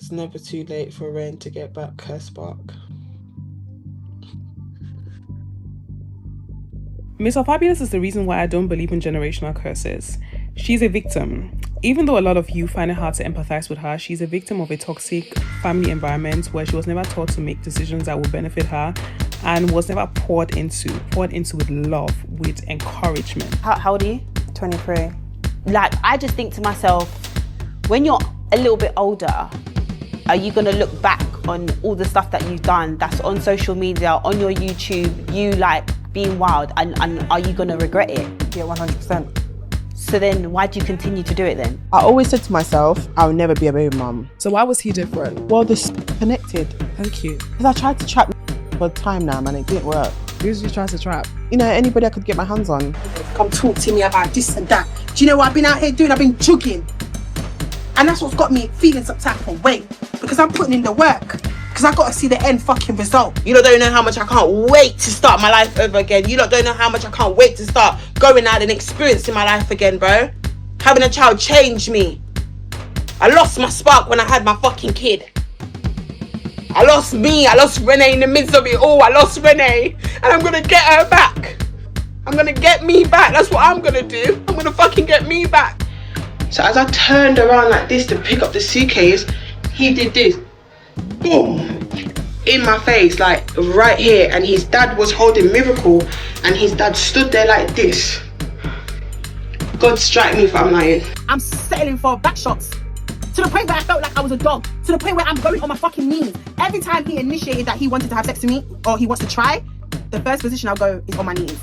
It's never too late for Ren to get back her spark. Miss Fabulous is the reason why I don't believe in generational curses. She's a victim. Even though a lot of you find it hard to empathize with her, she's a victim of a toxic family environment where she was never taught to make decisions that will benefit her and was never poured into with love, with encouragement. How old are you? 23. Like, I just think to myself, when you're a little bit older, are you gonna look back on all the stuff that you've done that's on social media, on your YouTube, you like being wild, and are you gonna regret it? Yeah, 100%. So then why do you continue to do it then? I always said to myself, I'll never be a baby mum. So why was he different? Well, they're connected. Thank you. Because I tried to trap for time now, man, it didn't work. Who's you trying to trap? You know, anybody I could get my hands on. Come talk to me about this and that. Do you know what I've been out here doing? I've been jogging. And that's what's got me feeling some type of way. Because I'm putting in the work. Because I got to see the end fucking result. You lot don't know how much I can't wait to start my life over again. You lot don't know how much I can't wait to start going out and experiencing my life again, bro. Having a child changed me. I lost my spark when I had my fucking kid. I lost me. I lost Renee in the midst of it all. I lost Renee. And I'm going to get her back. I'm going to get me back. That's what I'm going to do. I'm going to fucking get me back. So as I turned around like this to pick up the suitcase, he did this. Boom. In my face, like right here. And his dad was holding Miracle. And his dad stood there like this. God strike me if I'm lying. I'm settling for back shots. To the point where I felt like I was a dog. To the point where I'm going on my fucking knees. Every time he initiated that he wanted to have sex with me, or he wants to try, the first position I'll go is on my knees.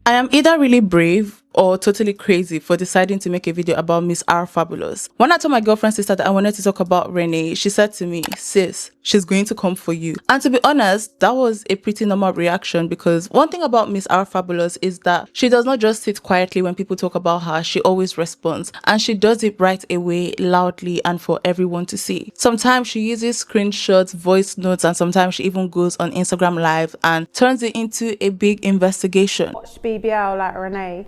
I am either really brave or totally crazy for deciding to make a video about Miss R Fabulous. When I told my girlfriend sister that I wanted to talk about Renee, she said to me, sis, she's going to come for you. And to be honest, that was a pretty normal reaction, because one thing about Miss R Fabulous is that she does not just sit quietly when people talk about her, she always responds. And she does it right away, loudly, and for everyone to see. Sometimes she uses screenshots, voice notes, and sometimes she even goes on Instagram Live and turns it into a big investigation. Watch BBL like Renee.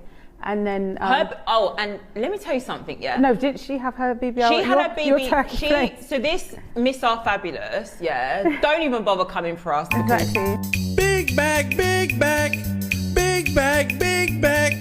And then and let me tell you something, yeah. No, didn't she have her BBL? She had her BBL. So this Miss R Fabulous, yeah. Don't even bother coming for us. Exactly. Big bag, big bag, big bag, big bag.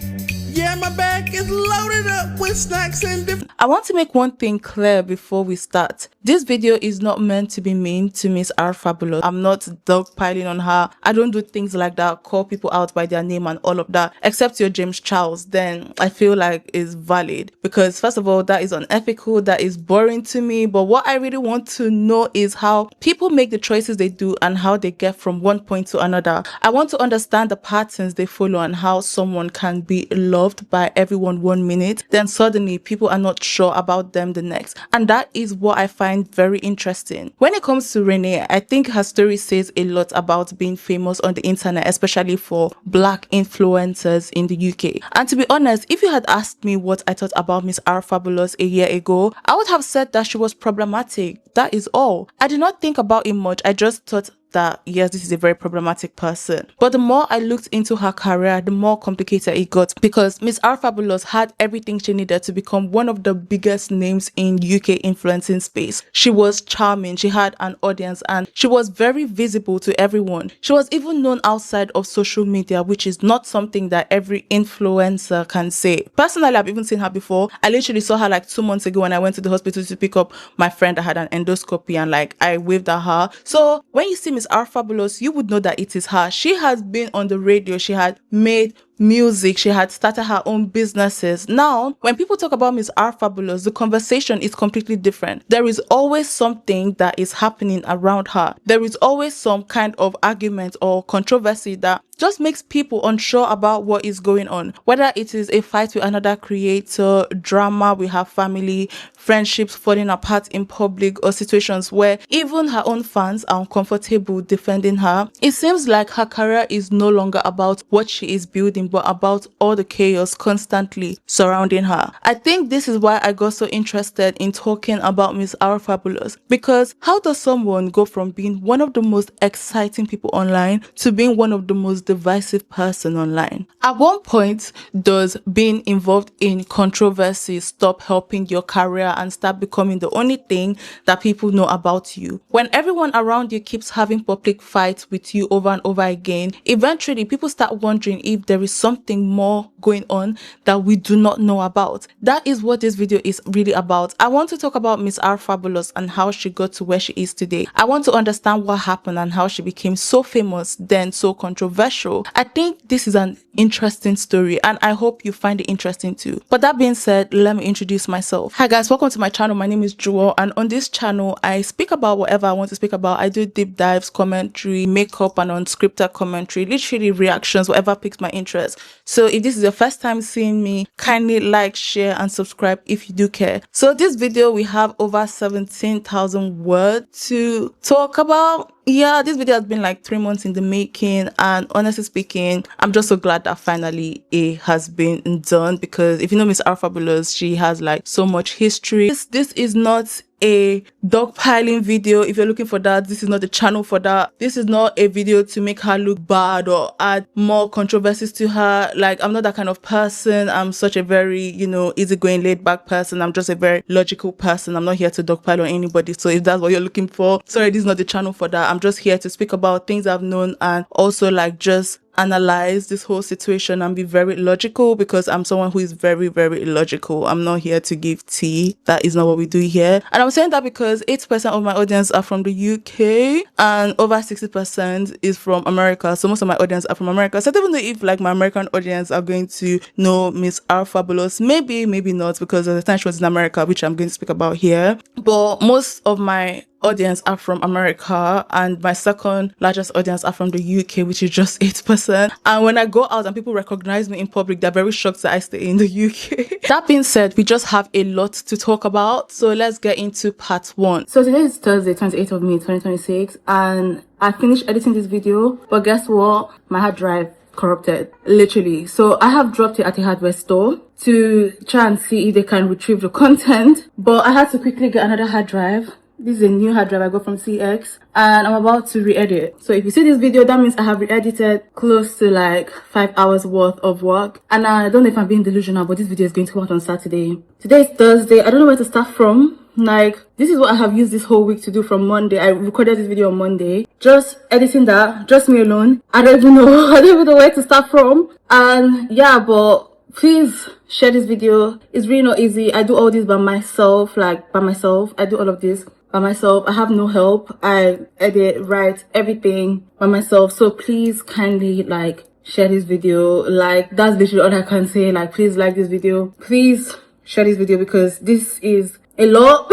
Yeah, my bag is loaded up with snacks and different. I want to make one thing clear before we start. This video is not meant to be mean to Miss R Fabulous. I'm not dogpiling on her. I don't do things like that, call people out by their name and all of that. Except you're James Charles, then I feel like it's valid. Because first of all, that is unethical, that is boring to me. But what I really want to know is how people make the choices they do and how they get from one point to another. I want to understand the patterns they follow and how someone can be loved by everyone 1 minute, then suddenly people are not sure about them the next. And that is what I find very interesting. When it comes to Renee, I think her story says a lot about being famous on the internet, especially for black influencers in the UK. And to be honest, if you had asked me what I thought about Miss R Fabulous a year ago, I would have said that she was problematic. That is all. I did not think about it much. I just thought that yes, this is a very problematic person. But the more I looked into her career, the more complicated it got, because Miss R Fabulous had everything she needed to become one of the biggest names in UK influencing space. She was charming, she had an audience, and she was very visible to everyone. She was even known outside of social media, which is not something that every influencer can say. Personally, I've even seen her before. I literally saw her like 2 months ago when I went to the hospital to pick up my friend that had an endoscopy, and like I waved at her. So when you see Miss R Fabulous, you would know that it is her. She has been on the radio. She had made music. She had started her own businesses. Now, when people talk about Miss R Fabulous, the conversation is completely different. There is always something that is happening around her. There is always some kind of argument or controversy that just makes people unsure about what is going on. Whether it is a fight with another creator, drama with her family, friendships falling apart in public, or situations where even her own fans are uncomfortable defending her. It seems like her career is no longer about what she is building, but about all the chaos constantly surrounding her. I think this is why I got so interested in talking about Miss R Fabulous, because how does someone go from being one of the most exciting people online to being one of the most divisive person online? At one point, does being involved in controversy stop helping your career and start becoming the only thing that people know about you? When everyone around you keeps having public fights with you over and over again, eventually people start wondering if there is something more going on that we do not know about. That is what this video is really about. I want to talk about Miss R Fabulous and how she got to where she is today. I want to understand what happened and how she became so famous, then so controversial. I think this is an interesting story and I hope you find it interesting too. But that being said, let me introduce myself. Hi guys, welcome to my channel. My name is Jewel, and on this channel I speak about whatever I want to speak about. I do deep dives, commentary, makeup and unscripted commentary, literally reactions, whatever piques my interest. So if this is your first time seeing me, kindly like, share and subscribe if you do care. So this video, we have over 17,000 words to talk about. Yeah, this video has been like 3 months in the making, and honestly speaking, I'm just so glad that finally it has been done, because if you know Miss R Fabulous, she has like so much history. This is not a dogpiling video. If you're looking for that, this is not the channel for that. This is not a video to make her look bad or add more controversies to her. Like, I'm not that kind of person. I'm such a very, you know, easygoing, laid back person. I'm just a very logical person. I'm not here to dogpile on anybody. So if that's what you're looking for, sorry, this is not the channel for that. I'm just here to speak about things I've known and also like just analyze this whole situation and be very logical, because I'm someone who is very, very illogical. I'm not here to give tea. That is not what we do here. And I'm saying that because 80% of my audience are from the UK and over 60% is from America. So most of my audience are from America. So I don't know if like my American audience are going to know Miss R Fabulous. Maybe, maybe not, because at the time she was in America, which I'm going to speak about here. But most of my audience are from America, and my second largest audience are from the UK, which is just 8%. And when I go out and people recognize me in public, they're very shocked that I stay in the UK. That being said, we just have a lot to talk about, so let's get into part 1. So today is Thursday, 28th of May 2026, and I finished editing this video, but guess what? My hard drive corrupted, literally. So I have dropped it at a hardware store to try and see if they can retrieve the content, but I had to quickly get another hard drive. This is a new hard drive I got from CX, and I'm about to re-edit. So if you see this video, that means I have re-edited close to like 5 hours worth of work. And I don't know if I'm being delusional, but this video is going to come out on Saturday. Today is Thursday. I don't know where to start from. Like, this is what I have used this whole week to do from Monday. I recorded this video on Monday. Just editing that, just me alone. I don't even know where to start from. And yeah, but please share this video. It's really not easy. I do all this by myself, I do all of this by myself. I have no help. I edit, write everything by myself. So please kindly like share this video. Like, that's literally all I can say. Like, please like this video. Please share this video, because this is a lot.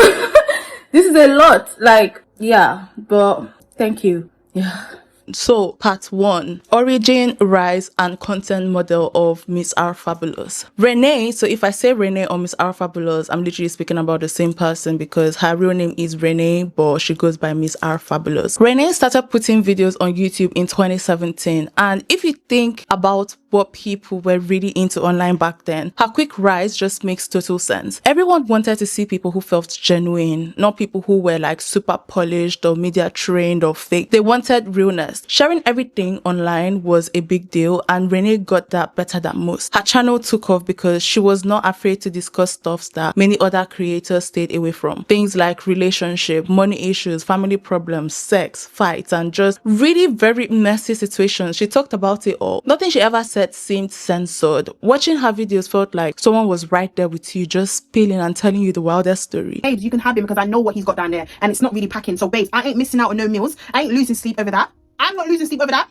This is a lot. Like, yeah, but thank you. Yeah. So part 1, origin, rise and content model of Miss R Fabulous. Renee, so if I say Renee or Miss R Fabulous, I'm literally speaking about the same person, because her real name is Renee, but she goes by Miss R Fabulous. Renee started putting videos on YouTube in 2017, and if you think about what people were really into online back then, her quick rise just makes total sense. Everyone wanted to see people who felt genuine, not people who were like super polished or media trained or fake. They wanted realness. Sharing everything online was a big deal, and Renee got that better than most. Her channel took off because she was not afraid to discuss stuff that many other creators stayed away from. Things like relationship, money issues, family problems, sex, fights, and just really very messy situations. She talked about it all. Nothing she ever said seemed censored. Watching her videos felt like someone was right there with you, just spilling and telling you the wildest story. Babes, you can have him because I know what he's got down there and it's not really packing. So babes, I ain't missing out on no meals. I ain't losing sleep over that. I'm not losing sleep over that.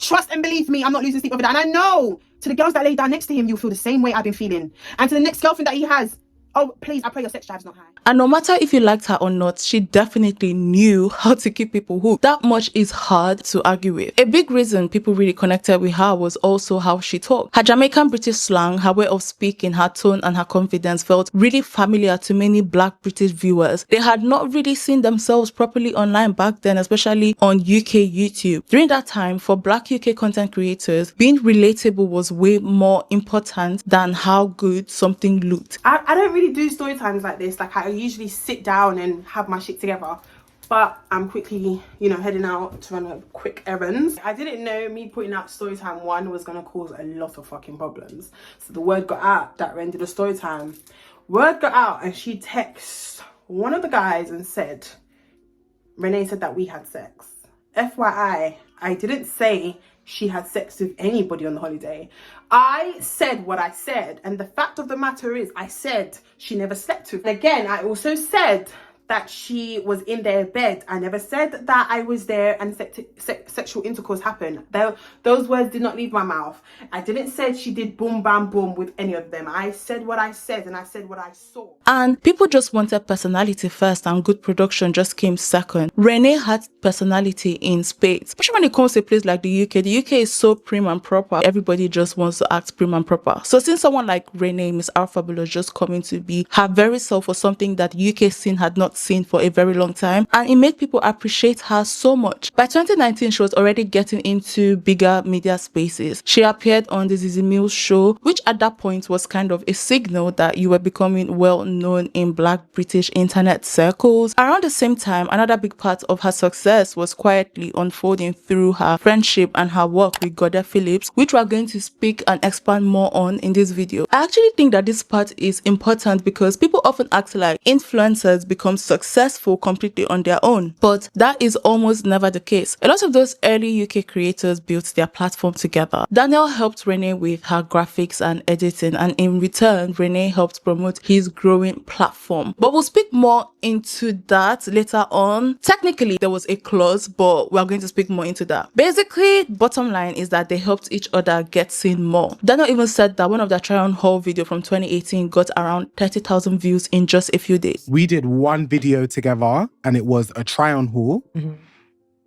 trust and believe me, I'm not losing sleep over that. And I know to the girls that lay down next to him, you'll feel the same way I've been feeling. And to the next girlfriend that he has, oh, please, I pray your sex drive's not high. And no matter if you liked her or not, she definitely knew how to keep people hooked. That much is hard to argue with. A big reason people really connected with her was also how she talked. Her Jamaican British slang, her way of speaking, her tone and her confidence felt really familiar to many Black British viewers. They had not really seen themselves properly online back then, especially on UK YouTube. During that time, for Black UK content creators, being relatable was way more important than how good something looked. I don't really do story times like this. Like, I usually sit down and have my shit together, but I'm quickly, you know, heading out to run a quick errands. I didn't know me putting out story time one was gonna cause a lot of fucking problems. So the word got out that Ren did a story time. Word got out and she texted one of the guys and said, Renee said that we had sex. FYI, I didn't say she had sex with anybody on the holiday. I said what I said, and the fact of the matter is I said she never slept with. And again, I also said that she was in their bed. I never said that I was there and sexual intercourse happened. Those words did not leave my mouth. I didn't say she did boom bam boom with any of them. I said what I said and I said what I saw. And people just wanted personality first and good production just came second. Renee had personality in spades. Especially when it comes to a place like the UK. The UK is so prim and proper. Everybody just wants to act prim and proper. So since someone like Renee, Miss Our Fabulous, just coming to be her very self for something that UK scene had not seen for a very long time, and it made people appreciate her so much. By 2019, she was already getting into bigger media spaces. She appeared on the Zeze show, which at that point was kind of a signal that you were becoming well known in Black British internet circles. Around the same time, another big part of her success was quietly unfolding through her friendship and her work with Guddeh Phillips, which we're going to speak and expand more on in this video. I actually think that this part is important because people often act like influencers become successful completely on their own, but that is almost never the case. A lot of those early UK creators built their platform together. Daniel helped Renee with her graphics and editing, and in return, Renee helped promote his growing platform. But we'll speak more into that later on. Technically, there was a clause, but we're going to speak more into that. Basically, bottom line is that they helped each other get seen more. Daniel even said that one of their try-on haul video from 2018 got around 30,000 views in just a few days. We did one video together and it was a try-on haul.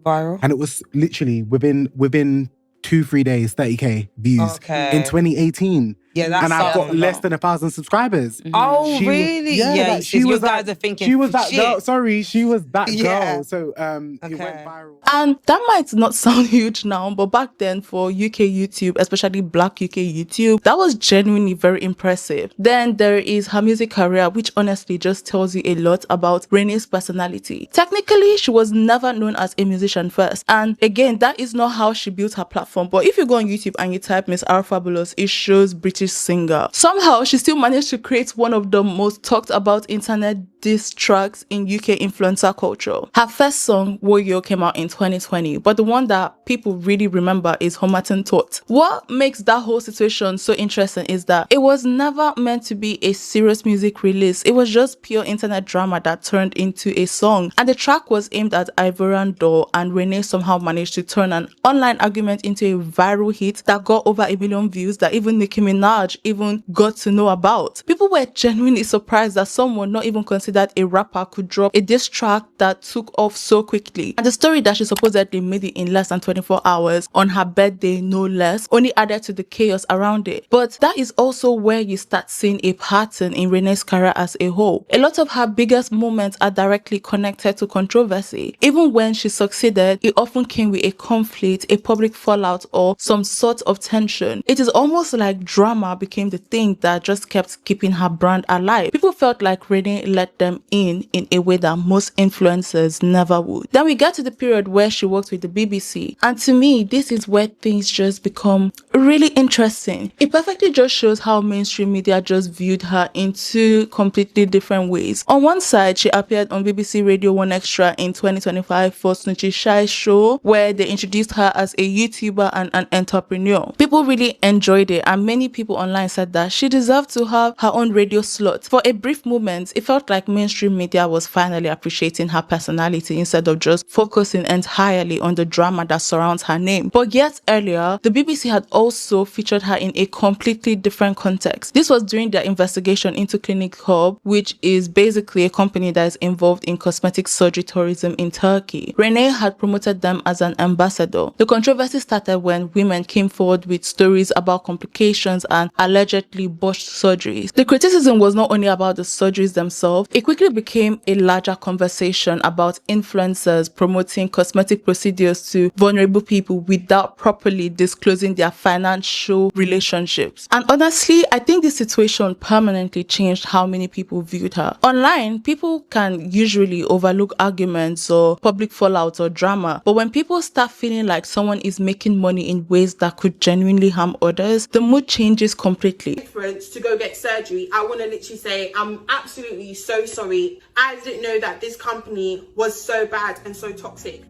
Viral. And it was literally within 2-3 days, 30k views in 2018. Yeah, that's and I've got less than 1,000 subscribers. Oh, really? Yeah, she was guys that, are thinking she was that shit. girl. Sorry, she was that Yeah. girl. So it went viral. And that might not sound huge now, but back then for UK YouTube, especially Black UK YouTube, that was genuinely very impressive. Then there is her music career, which honestly just tells you a lot about Renee's personality. Technically, she was never known as a musician first. And again, that is not how she built her platform. But if you go on YouTube and you type Miss Our Fabulous, it shows British singer. Somehow, she still managed to create one of the most talked about internet diss tracks in UK influencer culture. Her first song, Woyo, came out in 2020, but the one that people really remember is Homerton Tot. What makes that whole situation so interesting is that it was never meant to be a serious music release. It was just pure internet drama that turned into a song. And the track was aimed at Ivorian Doll, and Renee somehow managed to turn an online argument into a viral hit that got over 1 million views that even Nicki Minaj even got to know about. People were genuinely surprised that someone not even considered a rapper could drop a diss track that took off so quickly. And the story that she supposedly made it in less than 24 hours on her birthday, no less, only added to the chaos around it. But that is also where you start seeing a pattern in Renee's career as a whole. A lot of her biggest moments are directly connected to controversy. Even when she succeeded, it often came with a conflict, a public fallout, or some sort of tension. It is almost like drama became the thing that just kept keeping her brand alive. People felt like Renee let them in a way that most influencers never would. Then we get to the period where she worked with the BBC, and to me, this is where things just become really interesting. It perfectly just shows how mainstream media just viewed her in two completely different ways. On one side, she appeared on BBC Radio 1 Extra in 2025 for Snoochie Shy's show, where they introduced her as a YouTuber and an entrepreneur. People really enjoyed it, and many people people online said that she deserved to have her own radio slot. For a brief moment, it felt like mainstream media was finally appreciating her personality instead of just focusing entirely on the drama that surrounds her name. But yet earlier, the BBC had also featured her in a completely different context. This was during their investigation into Clinic Hub, which is basically a company that is involved in cosmetic surgery tourism in Turkey. Renee had promoted them as an ambassador. The controversy started when women came forward with stories about complications and allegedly botched surgeries. The criticism was not only about the surgeries themselves, it quickly became a larger conversation about influencers promoting cosmetic procedures to vulnerable people without properly disclosing their financial relationships. And honestly, I think this situation permanently changed how many people viewed her. Online, people can usually overlook arguments or public fallout or drama, but when people start feeling like someone is making money in ways that could genuinely harm others, the mood changes completely. To go get surgery, I want to literally say I'm absolutely so sorry. I didn't know that this company was so bad and so toxic.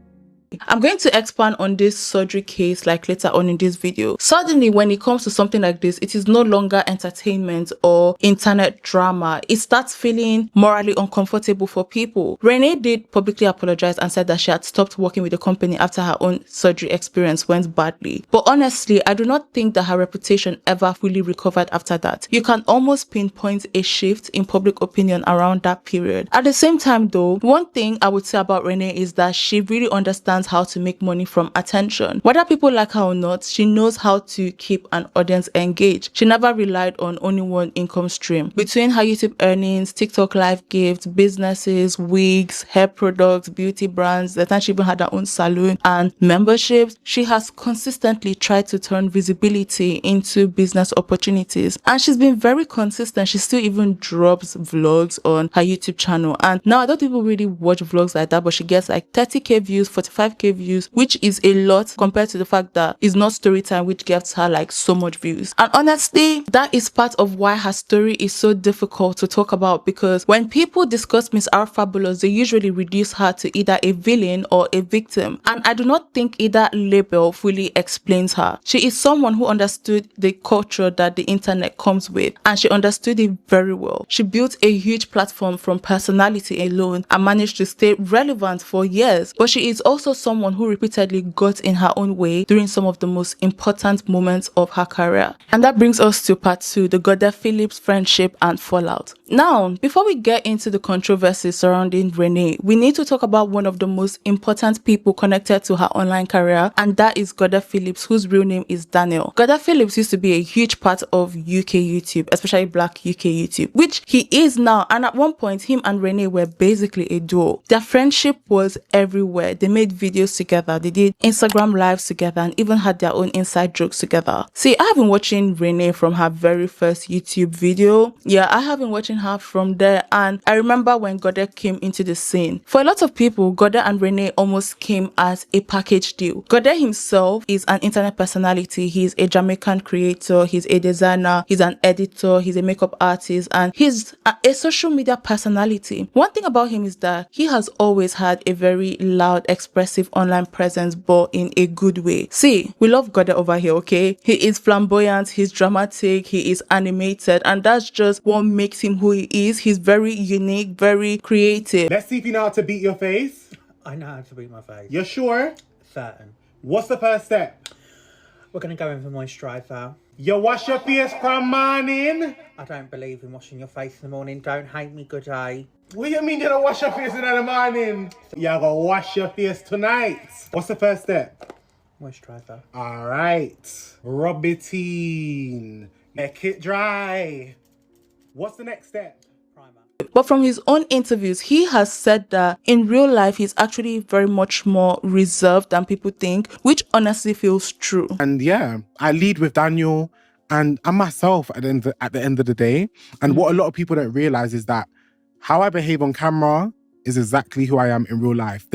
I'm going to expand on this surgery case like later on in this video. Suddenly, when it comes to something like this, it is no longer entertainment or internet drama. It starts feeling morally uncomfortable for people. Renee did publicly apologize and said that she had stopped working with the company after her own surgery experience went badly. But honestly, I do not think that her reputation ever fully recovered after that. You can almost pinpoint a shift in public opinion around that period. At the same time though, one thing I would say about Renee is that she really understands how to make money from attention. Whether people like her or not, she knows how to keep an audience engaged. She never relied on only one income stream. Between her YouTube earnings, TikTok live gifts, businesses, wigs, hair products, beauty brands, the time she even had her own salon and memberships, she has consistently tried to turn visibility into business opportunities. And she's been very consistent. She still even drops vlogs on her YouTube channel. And now I don't even really watch vlogs like that, but she gets like 30k views, 45k views, which is a lot compared to the fact that it's not story time, which gets her like so much views. And honestly, that is part of why her story is so difficult to talk about, because when people discuss Miss Our Fabulous, they usually reduce her to either a villain or a victim. And I do not think either label fully explains her. She is someone who understood the culture that the internet comes with, and she understood it very well. She built a huge platform from personality alone and managed to stay relevant for years. But she is also someone who repeatedly got in her own way during some of the most important moments of her career. And that brings us to part 2, the Guddeh Phillip's friendship and fallout. Now, before we get into the controversy surrounding Renee, we need to talk about one of the most important people connected to her online career, and that is Guddeh Phillips, whose real name is Daniel. Guddeh Phillips used to be a huge part of UK YouTube, especially Black UK YouTube, which he is now, and at one point, him and Renee were basically a duo. Their friendship was everywhere. They made videos together, they did Instagram lives together, and even had their own inside jokes together. See, I have been watching Renee from her very first YouTube video. Yeah, I have been watching her from there, and I remember when Guddeh came into the scene. For a lot of people, Guddeh and Renee almost came as a package deal. Guddeh himself is an internet personality. He's a Jamaican creator, he's a designer, he's an editor, he's a makeup artist, and he's a social media personality. One thing about him is that he has always had a very loud, expressive online presence, but in a good way. See, we love Guddeh over here, okay? He is flamboyant, he's dramatic, he is animated, and that's just what makes him who he is. He's very unique, very creative. Let's see if you know how to beat your face. I know how to beat my face. You're sure? Certain. What's the first step? We're going to go in for moisturiser. You wash your face from morning? I don't believe in washing your face in the morning. Don't hate me, good day. What do you mean you don't wash your face in the morning? You're gonna wash your face tonight. What's the first step? Moisturiser. Alright. Rub it in. Make it dry. What's the next step? Primer. But from his own interviews, he has said that in real life, he's actually very much more reserved than people think, which honestly feels true. And yeah, I lead with Daniel and myself at the end of the day. And what a lot of people don't realize is that how I behave on camera is exactly who I am in real life.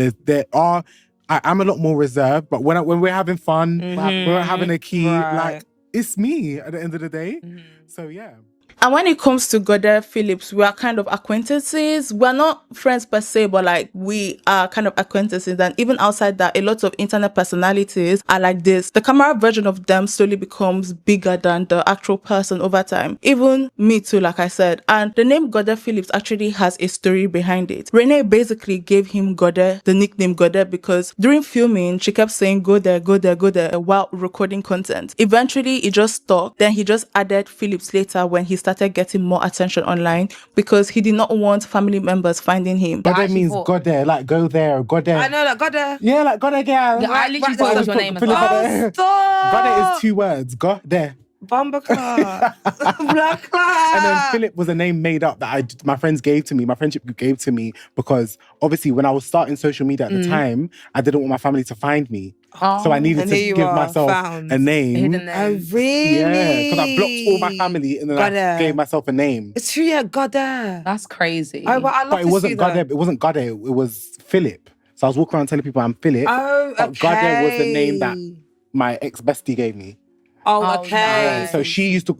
I'm a lot more reserved, but when we're having fun, when we're having a key, like, it's me at the end of the day. So yeah. And when it comes to Guddeh Phillips, we are kind of acquaintances. We're not friends per se, but like we are kind of acquaintances. And even outside that, a lot of internet personalities are like this. The camera version of them slowly becomes bigger than the actual person over time. Even me too, like I said. And the name Guddeh Phillips actually has a story behind it. Renee basically gave him Guddeh, the nickname Guddeh, because during filming, she kept saying go there, go there, go there while recording content. Eventually, it just stuck. Then he just added Phillips later when he started getting more attention online because he did not want family members finding him. Guddeh means God there, like go there, God there. I know that Guddeh. Yeah, like Guddeh girl. I literally thought it was your name as well. Oh, stop! Guddeh is 2 words. God there. Bumberclaw. Black And then Phillip was a name made up that my friends gave to me, my friendship group gave to me, because obviously when I was starting social media at the time, I didn't want my family to find me. So I needed to give myself a name. Oh, really? Yeah, because I blocked all my family and then I gave myself a name. It's true, yeah, Guddeh. That's crazy. Oh, but I love But it to wasn't see that. Guddeh. It wasn't Guddeh. It was Phillip. So I was walking around telling people I'm Phillip. Oh, but okay. Guddeh was the name that my ex-bestie gave me. Oh, okay. So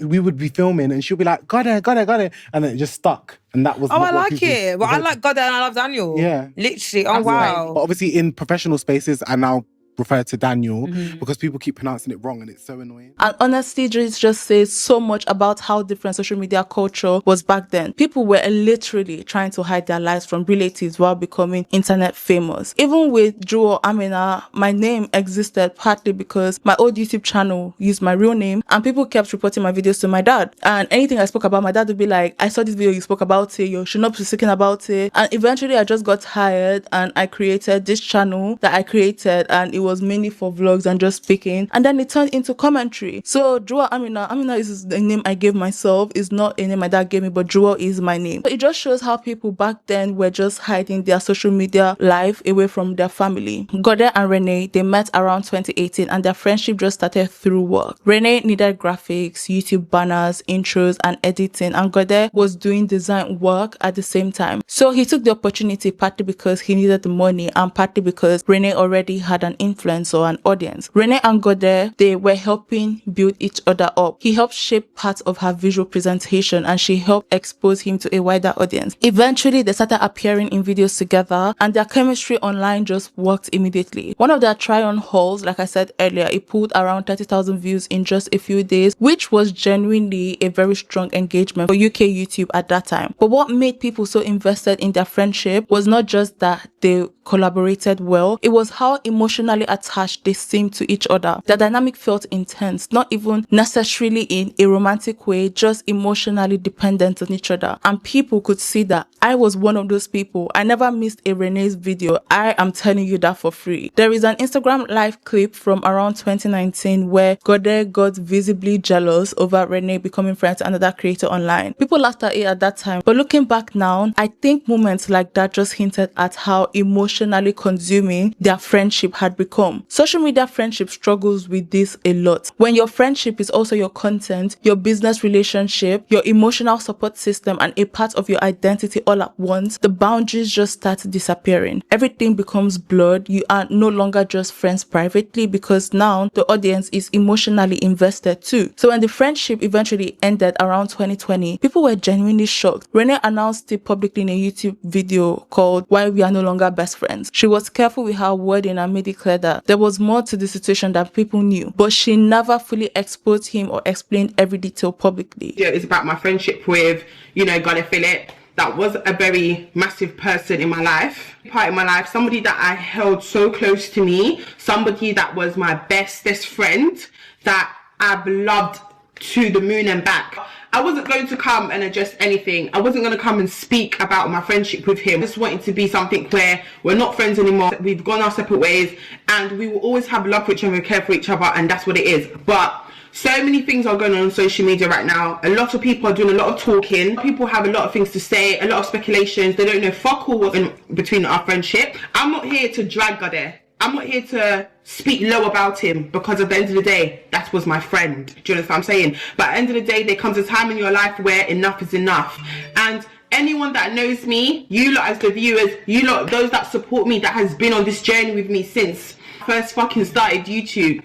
we would be filming and she'll be like, Guddeh, Guddeh, Guddeh. And then it just stuck. And that was I like it. Well, I like Guddeh and I love Daniel. Yeah. Literally. Oh, wow. But obviously in professional spaces, I now refer to Daniel because people keep pronouncing it wrong and it's so annoying. And honestly, this just says so much about how different social media culture was back then. People were literally trying to hide their lives from relatives while becoming internet famous. Even with julzonuk, my name existed partly because my old YouTube channel used my real name and people kept reporting my videos to my dad. And anything I spoke about, my dad would be like, I saw this video, you spoke about it, you should not be speaking about it. And eventually I just got tired and I created this channel that I created, and it was mainly for vlogs and just speaking, and then it turned into commentary. So Amina is the name I gave myself. It's not a name my dad gave me, but Jewel is my name. It just shows how people back then were just hiding their social media life away from their family. Guddeh and Renee, they met around 2018 and their friendship just started through work. Renee needed graphics, YouTube banners, intros and editing, and Guddeh was doing design work at the same time. So he took the opportunity partly because he needed the money and partly because Renee already had an influence or an audience. Renee and Guddeh, they were helping build each other up. He helped shape parts of her visual presentation and she helped expose him to a wider audience. Eventually, they started appearing in videos together and their chemistry online just worked immediately. One of their try-on hauls, like I said earlier, it pulled around 30,000 views in just a few days, which was genuinely a very strong engagement for UK YouTube at that time. But what made people so invested in their friendship was not just that they collaborated well, it was how emotionally attached they seemed to each other. The dynamic felt intense, not even necessarily in a romantic way, just emotionally dependent on each other. And people could see that. I was one of those people. I never missed a Renee's video. I am telling you that for free. There is an Instagram live clip from around 2019 where Guddeh got visibly jealous over Renee becoming friends with another creator online. People laughed at it at that time, but looking back now, I think moments like that just hinted at how emotionally consuming their friendship had become. Social media friendship struggles with this a lot. When your friendship is also your content, your business relationship, your emotional support system, and a part of your identity all at once, the boundaries just start disappearing. Everything becomes blurred. You are no longer just friends privately because now the audience is emotionally invested too. So when the friendship eventually ended around 2020, people were genuinely shocked. Renee announced it publicly in a YouTube video called Why We Are No Longer Best Friends. She was careful with her wording and made it clear that there was more to the situation that people knew, but she never fully exposed him or explained every detail publicly. Yeah, it's about my friendship with, Guddeh Phillip. That was a very massive person in my life, part of my life, somebody that I held so close to me, somebody that was my bestest friend that I've loved to the moon and back. I wasn't going to come and address anything. I wasn't going to come and speak about my friendship with him. I just wanted to be something where we're not friends anymore. We've gone our separate ways and we will always have love for each other and care for each other, and that's what it is. But so many things are going on social media right now. A lot of people are doing a lot of talking. People have a lot of things to say, a lot of speculations. They don't know fuck all what's in between our friendship. I'm not here to drag Guddeh. I'm not here to speak low about him because at the end of the day, that was my friend. Do you understand what I'm saying? But at the end of the day, there comes a time in your life where enough is enough. And anyone that knows me, you lot as the viewers, you lot, those that support me, that has been on this journey with me since I first fucking started YouTube,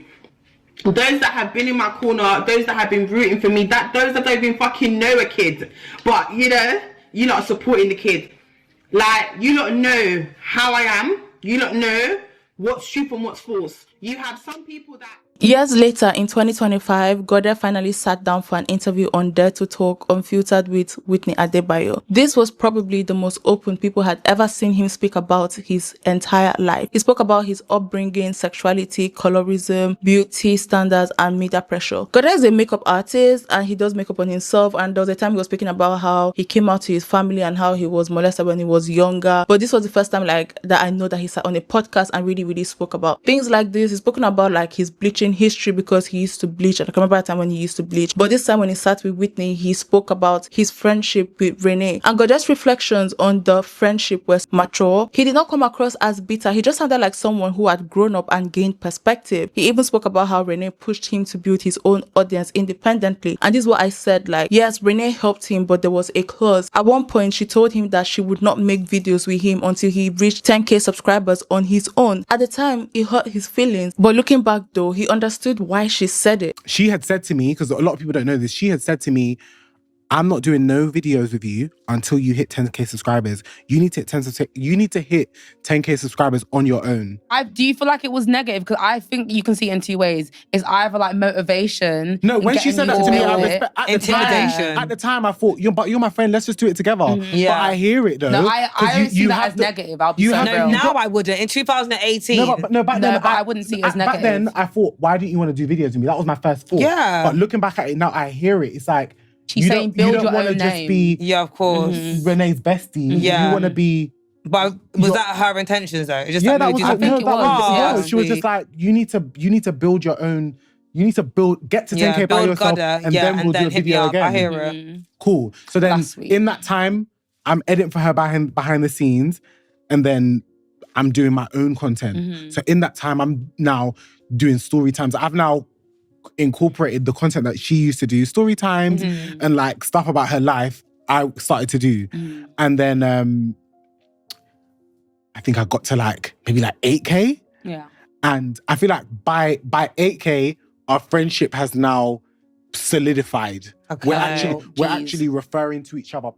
those that have been in my corner, those that have been rooting for me, those that don't even fucking know a kid, but you know, you lot are supporting the kid. Like, you lot know how I am. You lot know what's truth and what's false. You have some people that... Years later, in 2025, Guddeh finally sat down for an interview on Dare to Talk Unfiltered with Whitney Adebayo. This was probably the most open people had ever seen him speak about his entire life. He spoke about his upbringing, sexuality, colorism, beauty standards, and media pressure. Guddeh is a makeup artist and he does makeup on himself, and there was a time he was speaking about how he came out to his family and how he was molested when he was younger. But this was the first time like that I know that he sat on a podcast and really spoke about things like this. He's spoken about like his bleaching history because he used to bleach. I can remember a time when he used to bleach. But this time when he sat with Whitney, he spoke about his friendship with Renee. And Guddeh's reflections on the friendship was mature. He did not come across as bitter. He just sounded like someone who had grown up and gained perspective. He even spoke about how Renee pushed him to build his own audience independently. And this is what I said, like, yes, Renee helped him, but there was a clause. At one point, she told him that she would not make videos with him until he reached 10K subscribers on his own. At the time, it hurt his feelings. But looking back though, he understood why she said it. She had said to me, because a lot of people don't know this, she had said to me, I'm not doing no videos with you until you hit 10K subscribers. You need to hit 10K subscribers on your own. Do you feel like it was negative? Because I think you can see it in two ways. It's either like motivation. No, when she said that to me, I respect. At the time, I thought, you're my friend. Let's just do it together. Yeah. But I hear it though. No, I don't see that as negative. I'll be so real. Now I wouldn't. In 2018. Back then, I wouldn't see it as negative. Back then, I thought, why didn't you want to do videos with me? That was my first thought. Yeah. But looking back at it now, I hear it. It's like, she's saying build your own name. Yeah, of course. Renee's bestie. Yeah. You want to be... But was that her intentions though? It's just yeah, that was. I think it was. Yeah. She was just like, you need to build your own. You need to get to 10K by yourself, Guddeh, and then we'll do a video again. I hear it. Cool. So then, in that time, I'm editing for her behind the scenes, and then I'm doing my own content. So in that time, I'm now doing story times. I've now incorporated the content that she used to do, story times and like stuff about her life. I started to do, and then I think I got to like maybe like 8K. Yeah. And I feel like by 8K, our friendship has now solidified. Okay. We're actually referring to each other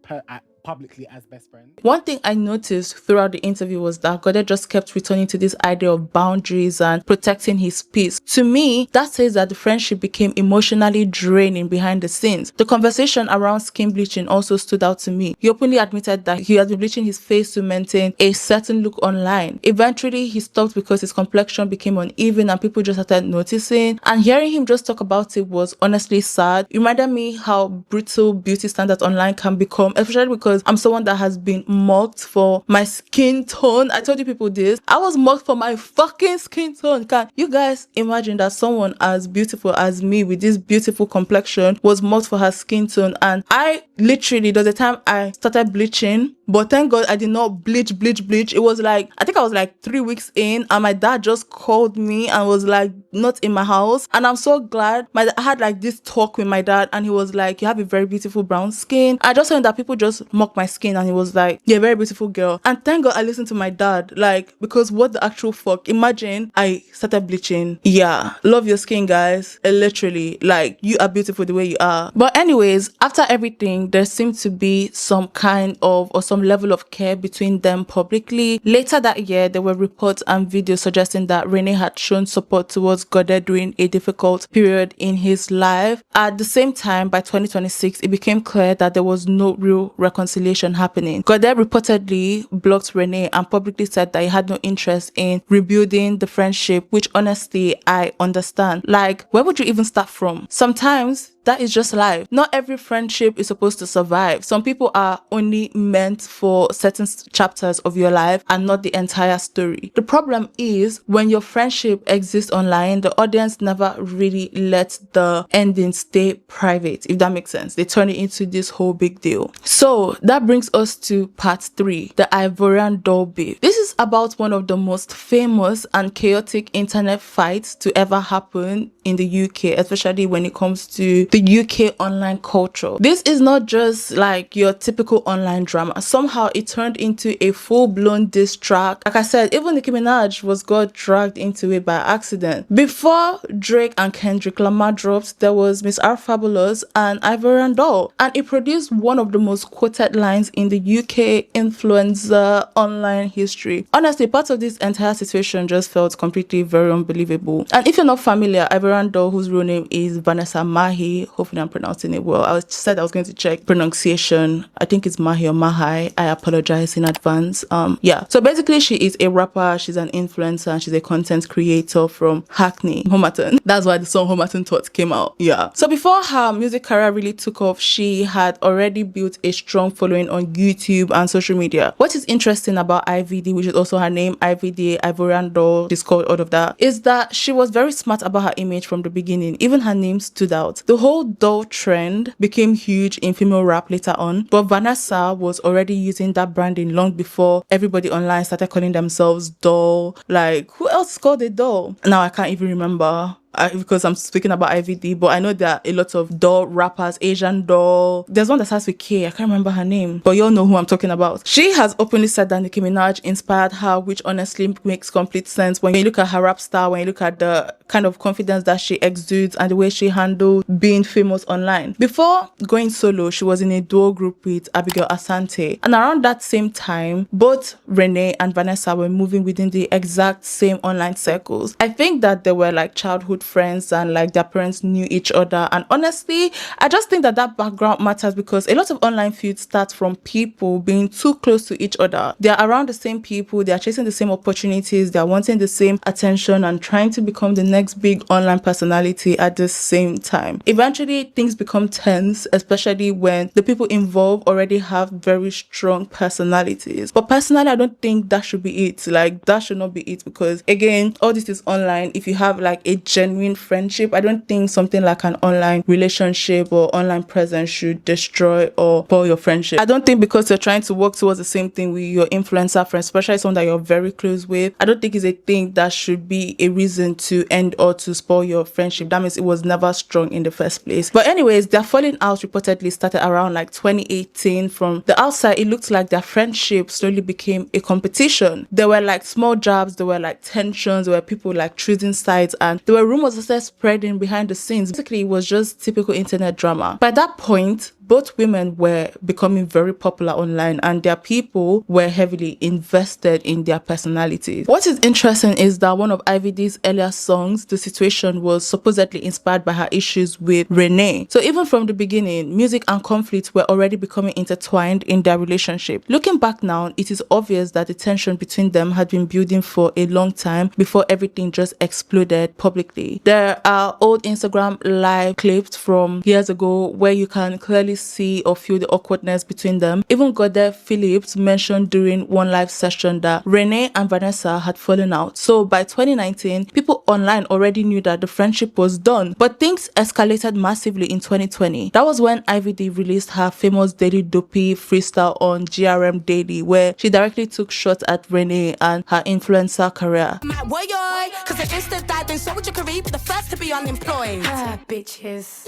publicly as best friends. One thing I noticed throughout the interview was that Guddeh just kept returning to this idea of boundaries and protecting his peace. To me, that says that the friendship became emotionally draining behind the scenes. The conversation around skin bleaching also stood out to me. He openly admitted that he had been bleaching his face to maintain a certain look online. Eventually, he stopped because his complexion became uneven and people just started noticing. And hearing him just talk about it was honestly sad. It reminded me how brutal beauty standards online can become, especially because I'm someone that has been mocked for my skin tone. I told you people this. I was mocked for my fucking skin tone. Can you guys imagine that someone as beautiful as me with this beautiful complexion was mocked for her skin tone? And I literally, there was a time I started bleaching, but thank God I did not bleach. It was like, I think I was like 3 weeks in and my dad just called me and was like, not in my house. And I'm so glad. I had like this talk with my dad and he was like, you have a very beautiful brown skin. I just heard that people just mock my skin and he was like, you're a very beautiful girl. And thank God I listened to my dad, like, because what the actual fuck? Imagine I started bleaching. Yeah, love your skin, guys. Literally, like, you are beautiful the way you are. But anyways, after everything, there seemed to be some kind of or some level of care between them publicly. Later that year, there were reports and videos suggesting that Renee had shown support towards Guddeh during a difficult period in his life. At the same time, by 2026, it became clear that there was no real reconciliation happening. Guddeh reportedly blocked Renee and publicly said that he had no interest in rebuilding the friendship, which honestly, I understand. Like, where would you even start from? Sometimes that is just life. Not every friendship is supposed to survive. Some people are only meant for certain chapters of your life and not the entire story. The problem is when your friendship exists online, the audience never really lets the ending stay private, if that makes sense. They turn it into this whole big deal. So that brings us to part 3, the Ivorian doll beef. This is about one of the most famous and chaotic internet fights to ever happen in the UK, especially when it comes to the UK online culture. This is not just like your typical online drama. Somehow it turned into a full-blown diss track. Like I said, even Nicki Minaj got dragged into it by accident. Before Drake and Kendrick Lamar dropped, there was Miss R Fabulous and Ivory and Doll, and it produced one of the most quoted lines in the UK influencer online history. Honestly, part of this entire situation just felt completely very unbelievable. And if you're not familiar, Ivory and Doll, whose real name is Vanessa Mahi, hopefully I'm pronouncing it well. I said I was going to check pronunciation. I think it's Mahi or Mahai. I apologize in advance. Yeah. So basically, she is a rapper, she's an influencer, and she's a content creator from Hackney, Homerton. That's why the song Homerton Thoughts came out. Yeah. So before her music career really took off, she had already built a strong following on YouTube and social media. What is interesting about IVD, which is also her name, IVD, Ivorian Doll, Discord, all of that, is that she was very smart about her image from the beginning. Even her name stood out. The whole doll trend became huge in female rap later on, but Vanessa was already using that branding long before everybody online started calling themselves doll. Like, who else called it doll? Now I can't even remember. Because I'm speaking about IVD, but I know there are a lot of doll rappers, Asian Doll. There's one that starts with K, I can't remember her name, but you all know who I'm talking about. She has openly said that Nicki Minaj inspired her, which honestly makes complete sense when you look at her rap style, when you look at the kind of confidence that she exudes and the way she handled being famous online. Before going solo, she was in a duo group with Abigail Asante, and around that same time, both Renee and Vanessa were moving within the exact same online circles. I think that they were like childhood friends and like their parents knew each other, and honestly I just think that that background matters because a lot of online feuds start from people being too close to each other. They're around the same people, they're chasing the same opportunities, they're wanting the same attention and trying to become the next big online personality at the same time. Eventually things become tense, especially when the people involved already have very strong personalities. But personally I don't think that should be it. Like, that should not be it, because again, all this is online. If you have like a genuine friendship, I don't think something like an online relationship or online presence should destroy or spoil your friendship. I don't think because you're trying to work towards the same thing with your influencer friends, especially someone that you're very close with, I don't think it's a thing that should be a reason to end or to spoil your friendship. That means it was never strong in the first place. But anyways, their falling out reportedly started around like 2018. From the outside, it looked like their friendship slowly became a competition. There were like small jabs, there were like tensions, there were people like choosing sides, and there were rumors that started spreading behind the scenes. Basically, it was just typical internet drama. By that point, both women were becoming very popular online and their people were heavily invested in their personalities. What is interesting is that one of IVD's earlier songs, The Situation, was supposedly inspired by her issues with Renee. So even from the beginning, music and conflict were already becoming intertwined in their relationship. Looking back now, it is obvious that the tension between them had been building for a long time before everything just exploded publicly. There are old Instagram live clips from years ago where you can clearly see or feel the awkwardness between them. Even guddeh Phillip mentioned during one live session that Renee and Vanessa had fallen out. So by 2019, people online already knew that the friendship was done. But things escalated massively in 2020. That was when IVD released her famous Daily Dopey freestyle on GRM Daily, where she directly took shots at Renee and her influencer career. Cause if Insta died, then so would your career be the first to be unemployed. Bitches.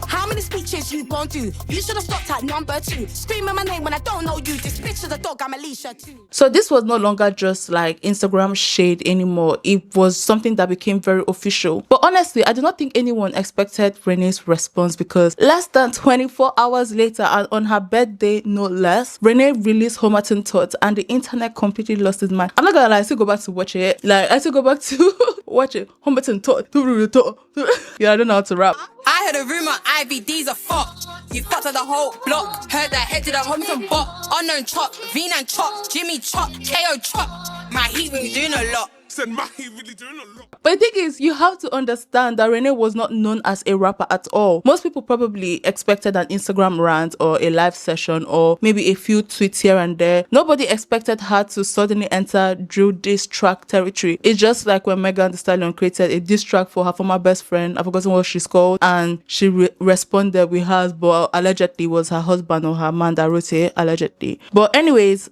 How many speeches you gon' do? You should have stopped at number 2. Screaming my name when I don't know you. This bitch is a dog, I'm Alicia too. So this was no longer just like Instagram shade anymore. It was something that became very official. But honestly, I do not think anyone expected Renee's response, because less than 24 hours later, and on her birthday no less, Renee released Homerton Thoughts and the internet completely lost its mind. I'm not gonna lie, I still go back to watch it. Like, I still go back to watch it. Homerton Thoughts. Yeah, I don't know how to rap. I heard a rumor IVD's a fuck. You fucked up the whole block. Heard that head to the Homerton bot. Unknown chop, V9 chop, Jimmy chop, KO chop. My heat ring doing a lot. said, man, he really doing a lot. But the thing is, you have to understand that Renee was not known as a rapper at all. Most people probably expected an Instagram rant or a live session or maybe a few tweets here and there. Nobody expected her to suddenly enter drill diss track territory. It's just like when Megan Thee Stallion created a diss track for her former best friend. I've forgotten what she's called. And she responded with hers, but allegedly was her husband or her man that wrote it, allegedly. But anyways,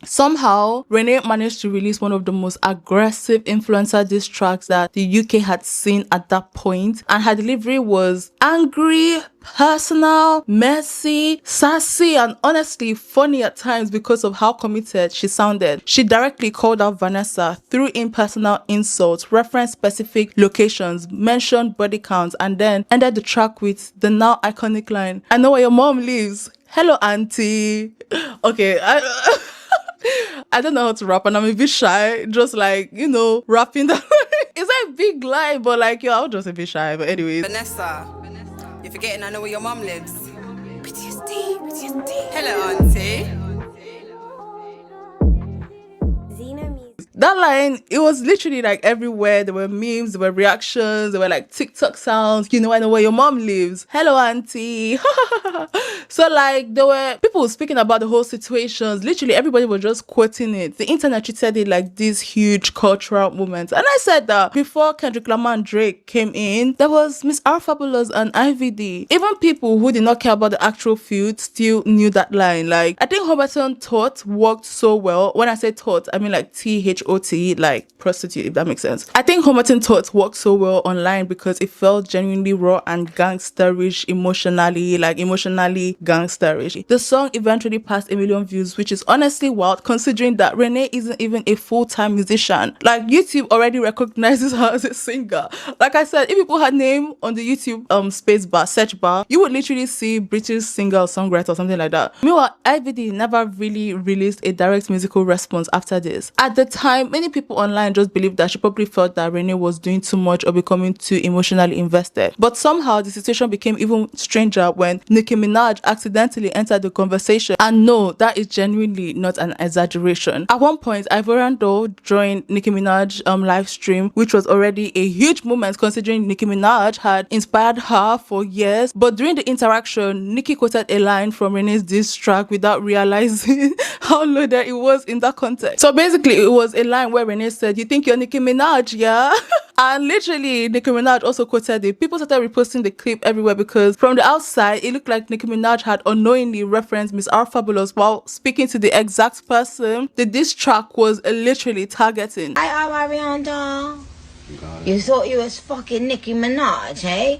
somehow Renee managed to release one of the most aggressive influencer diss tracks that the UK had seen at that point, and her delivery was angry, personal, messy, sassy, and honestly funny at times because of how committed she sounded. She directly called out Vanessa, threw in personal insults, referenced specific locations, mentioned body counts, and then ended the track with the now iconic line, "I know where your mom lives. Hello, auntie." Okay, I don't know how to rap and I'm a bit shy, just like, you know, rapping that. It's a big lie, but like, yo, I'll just a bit shy. But anyways. Vanessa, you're forgetting I know where your mom lives. Hello, auntie. That line, it was literally like everywhere. There were memes, there were reactions, there were like TikTok sounds. You know, I know where your mom lives. Hello, auntie. So like there were people speaking about the whole situations. Literally everybody was just quoting it. The internet treated it like this huge cultural moment. And I said that before Kendrick Lamar and Drake came in, there was Miss R Fabulous and IVD. Even people who did not care about the actual feud still knew that line. Like I think Homerton Thought worked so well. When I say thought, I mean like THOT, like prostitute, if that makes sense. I think Homerton Thought worked so well online because it felt genuinely raw and gangsterish emotionally gangsterish. The song eventually passed 1 million views, which is honestly wild considering that Renee isn't even a full-time musician. Like YouTube already recognizes her as a singer. Like I said, if you put her name on the YouTube space bar, search bar, you would literally see British singer or songwriter or something like that. Meanwhile, IVD never really released a direct musical response after this. At the time, many people online just believed that she probably felt that Renee was doing too much or becoming too emotionally invested. But somehow the situation became even stranger when Nicki Minaj accidentally entered the conversation. And no, that is genuinely not an exaggeration. At one point, Ivorian Doll joined Nicki Minaj live stream, which was already a huge moment considering Nicki Minaj had inspired her for years. But during the interaction, Nicki quoted a line from Renee's diss track without realizing how loaded it was in that context. So basically, it was a line where Renee said, "You think you're Nicki Minaj, yeah?" And literally, Nicki Minaj also quoted it. People started reposting the clip everywhere because from the outside, it looked like Nicki Minaj had unknowingly referenced Miss R Fabulous while speaking to the exact person the diss track was literally targeting. I am Ariana. You thought you was fucking Nicki Minaj, eh?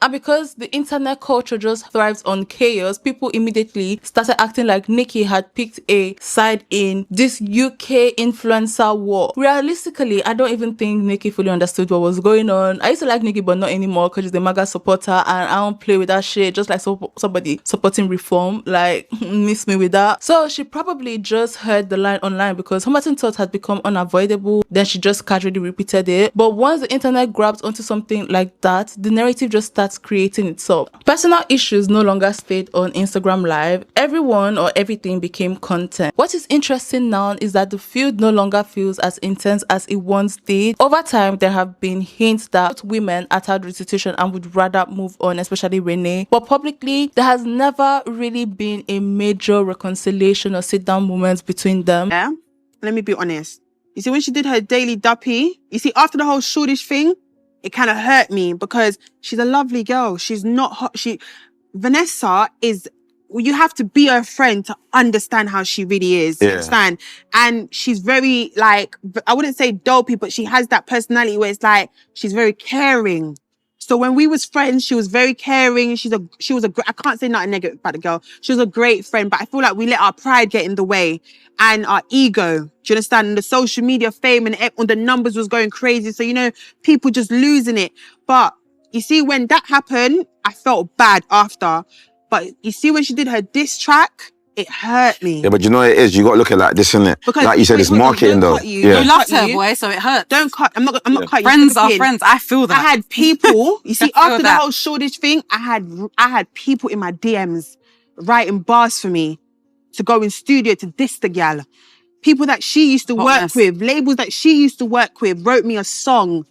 And because the internet culture just thrives on chaos, people immediately started acting like Nicki had picked a side in this UK influencer war. Realistically, I don't even think Nicki fully understood what was going on. I used to like Nicki, but not anymore because she's a MAGA supporter and I don't play with that shit, just like somebody supporting reform. Like, miss me with that. So she probably just heard the line online because Homerton Thought had become unavoidable. Then she just casually repeated it. But once the internet grabs onto something like that, the narrative just starts creating itself. Personal issues no longer stayed on Instagram Live. Everyone or everything became content. What is interesting now is that the feud no longer feels as intense as it once did. Over time, there have been hints that women are tired of the situation and would rather move on, especially Renee. But publicly, there has never really been a major reconciliation or sit-down moments between them. Yeah, let me be honest. You see, when she did her daily duppy, you see, after the whole shortish thing, it kind of hurt me because she's a lovely girl. She's not hot. Vanessa is, you have to be her friend to understand how she really is. You understand? And she's very, like, I wouldn't say dopey, but she has that personality where it's like, she's very caring. So when we was friends, she was very caring. She was a, I can't say nothing negative about the girl. She was a great friend, but I feel like we let our pride get in the way and our ego. Do you understand? And the social media fame and the numbers was going crazy. So, you know, people just losing it. But you see, when that happened, I felt bad after. But you see, when she did her diss track, it hurt me. Yeah, but you know what it is? You got to look at like this, innit? Because like you said, it's marketing though. You loved her, boy, so it hurt. Don't cut. I'm not cutting you. Friends are friends. I feel that. I had people. You see, after the whole shortage thing, I had people in my DMs writing bars for me to go in studio to diss the gal. people that she used to Hotness. work with, labels that she used to work with, wrote me a song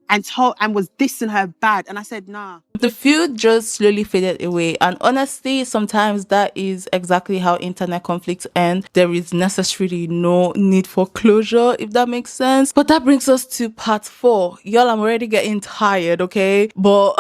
and was dissing her bad. And I said, nah. The feud just slowly faded away, and honestly, sometimes that is exactly how internet conflicts end. There is necessarily no need for closure, if that makes sense. But that brings us to part 4. Y'all, I'm already getting tired, okay? But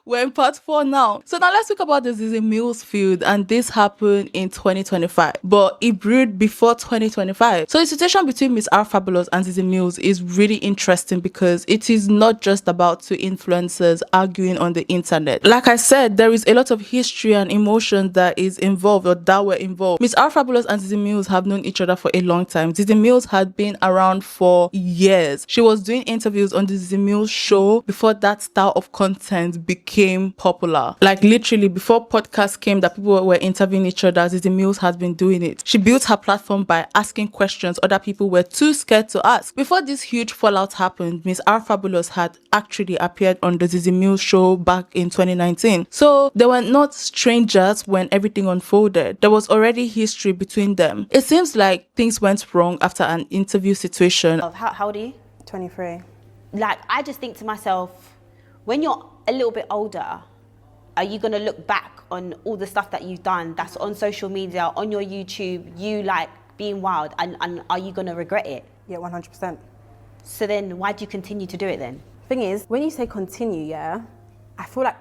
we're in part 4 now. So now let's talk about the Zeze Mills feud, and this happened in 2025, but it brewed before 2025. So the situation between Miss R Fabulous and Zeze Mills is really interesting because it is not just about two influencers arguing on the internet. Like I said, there is a lot of history and emotion that is involved, or that were involved. Miss R Fabulous and Zeze Mills have known each other for a long time. Zeze Mills had been around for years. She was doing interviews on the Zeze Mills show before that style of content became popular. Like literally before podcasts came that people were interviewing each other, Zeze Mills has been doing it. She built her platform by asking questions other people were too scared to ask. Before this huge fallout happened, Miss R Fabulous had actually appeared on the Zeze Mills show back in 2019. So they were not strangers when everything unfolded. There was already history between them. It seems like things went wrong after an interview situation. How old are you? 23. Like, I just think to myself, when you're a little bit older, are you going to look back on all the stuff that you've done that's on social media, on your YouTube, you like being wild, and are you going to regret it? Yeah, 100%. So then why do you continue to do it then? Thing is, when you say continue, yeah, I feel like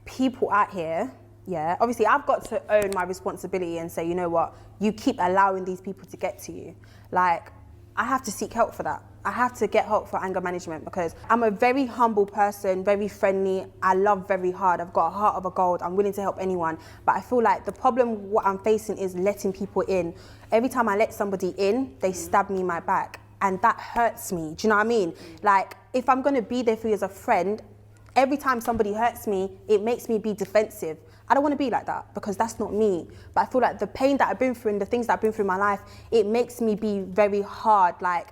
people out here, yeah, obviously I've got to own my responsibility and say, you know what, you keep allowing these people to get to you. Like, I have to seek help for that. I have to get help for anger management because I'm a very humble person, very friendly. I love very hard. I've got a heart of a gold. I'm willing to help anyone. But I feel like the problem what I'm facing is letting people in. Every time I let somebody in, they stab me in my back. And that hurts me. Do you know what I mean? Like, if I'm going to be there for you as a friend, every time somebody hurts me, it makes me be defensive. I don't want to be like that because that's not me. But I feel like the pain that I've been through and the things that I've been through in my life, it makes me be very hard, like,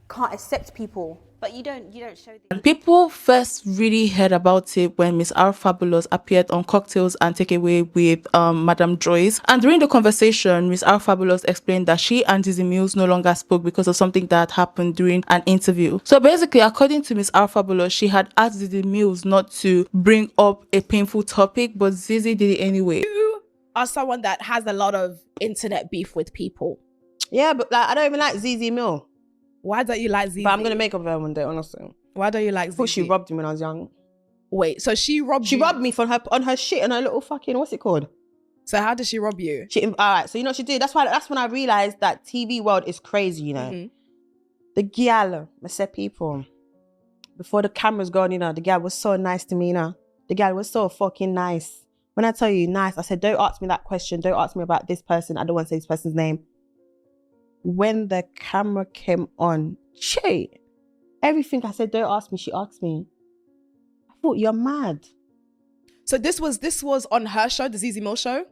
can't accept people. But you don't show them. People first really heard about it when Miss R Fabulous appeared on Cocktails and Takeaway with Madam Joyce. And during the conversation, Miss R Fabulous explained that she and Zeze Mills no longer spoke because of something that happened during an interview. So basically, according to Miss R Fabulous, she had asked Zeze Mills not to bring up a painful topic, but Zeze did it anyway. You are someone that has a lot of internet beef with people. Yeah, but like I don't even like Zeze Mills. Why don't you like Zeze? But I'm gonna make up with her one day, honestly. Why don't you like Zeze? I thought she robbed me when I was young. Wait, so she robbed you? She robbed me on her shit and her little fucking, what's it called? So how did she rob you? All right, so you know what she did? That's when I realized that TV world is crazy, you know. The gal, I said people, before the cameras gone, you know, the gal was so nice to me, you know. The gal was so fucking nice. When I tell you nice, I said, don't ask me that question. Don't ask me about this person. I don't want to say this person's name. When the camera came on, everything I said, don't ask me, she asked me. I thought, you're mad. So this was on her show, the Zeze Mills show?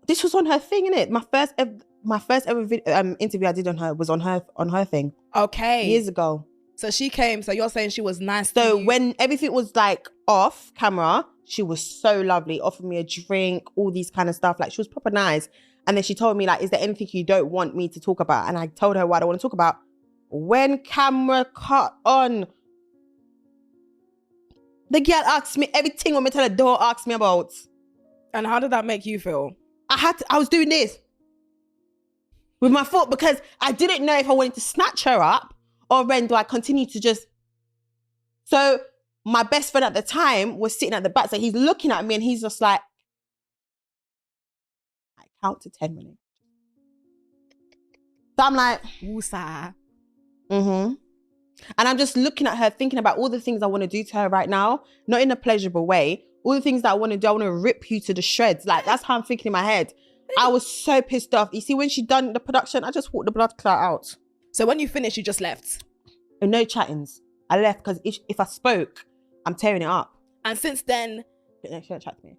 This was on her thing, innit? My first ever interview I did on her was on her thing. Okay. Years ago. So she came, so you're saying she was nice to you. When everything was like off camera, she was so lovely, offered me a drink, all these kind of stuff. Like, she was proper nice. And then she told me, like, is there anything you don't want me to talk about? And I told her what I don't want to talk about. When camera cut on, the girl asked me everything when me tell her don't ask me about. And how did that make you feel? I was doing this with my foot because I didn't know if I wanted to snatch her up or when do I continue to just... So my best friend at the time was sitting at the back, so he's looking at me and he's just like, I count to 10 minutes. So I'm like, Woosah. And I'm just looking at her, thinking about all the things I want to do to her right now, not in a pleasurable way. All the things that I want to do, I want to rip you to the shreds. Like, that's how I'm thinking in my head. I was so pissed off. You see, when she done the production, I just walked the blood clot out. So when you finished, you just left? And no chattings. I left because if I spoke, I'm tearing it up. And since then... No, she don't chat to me.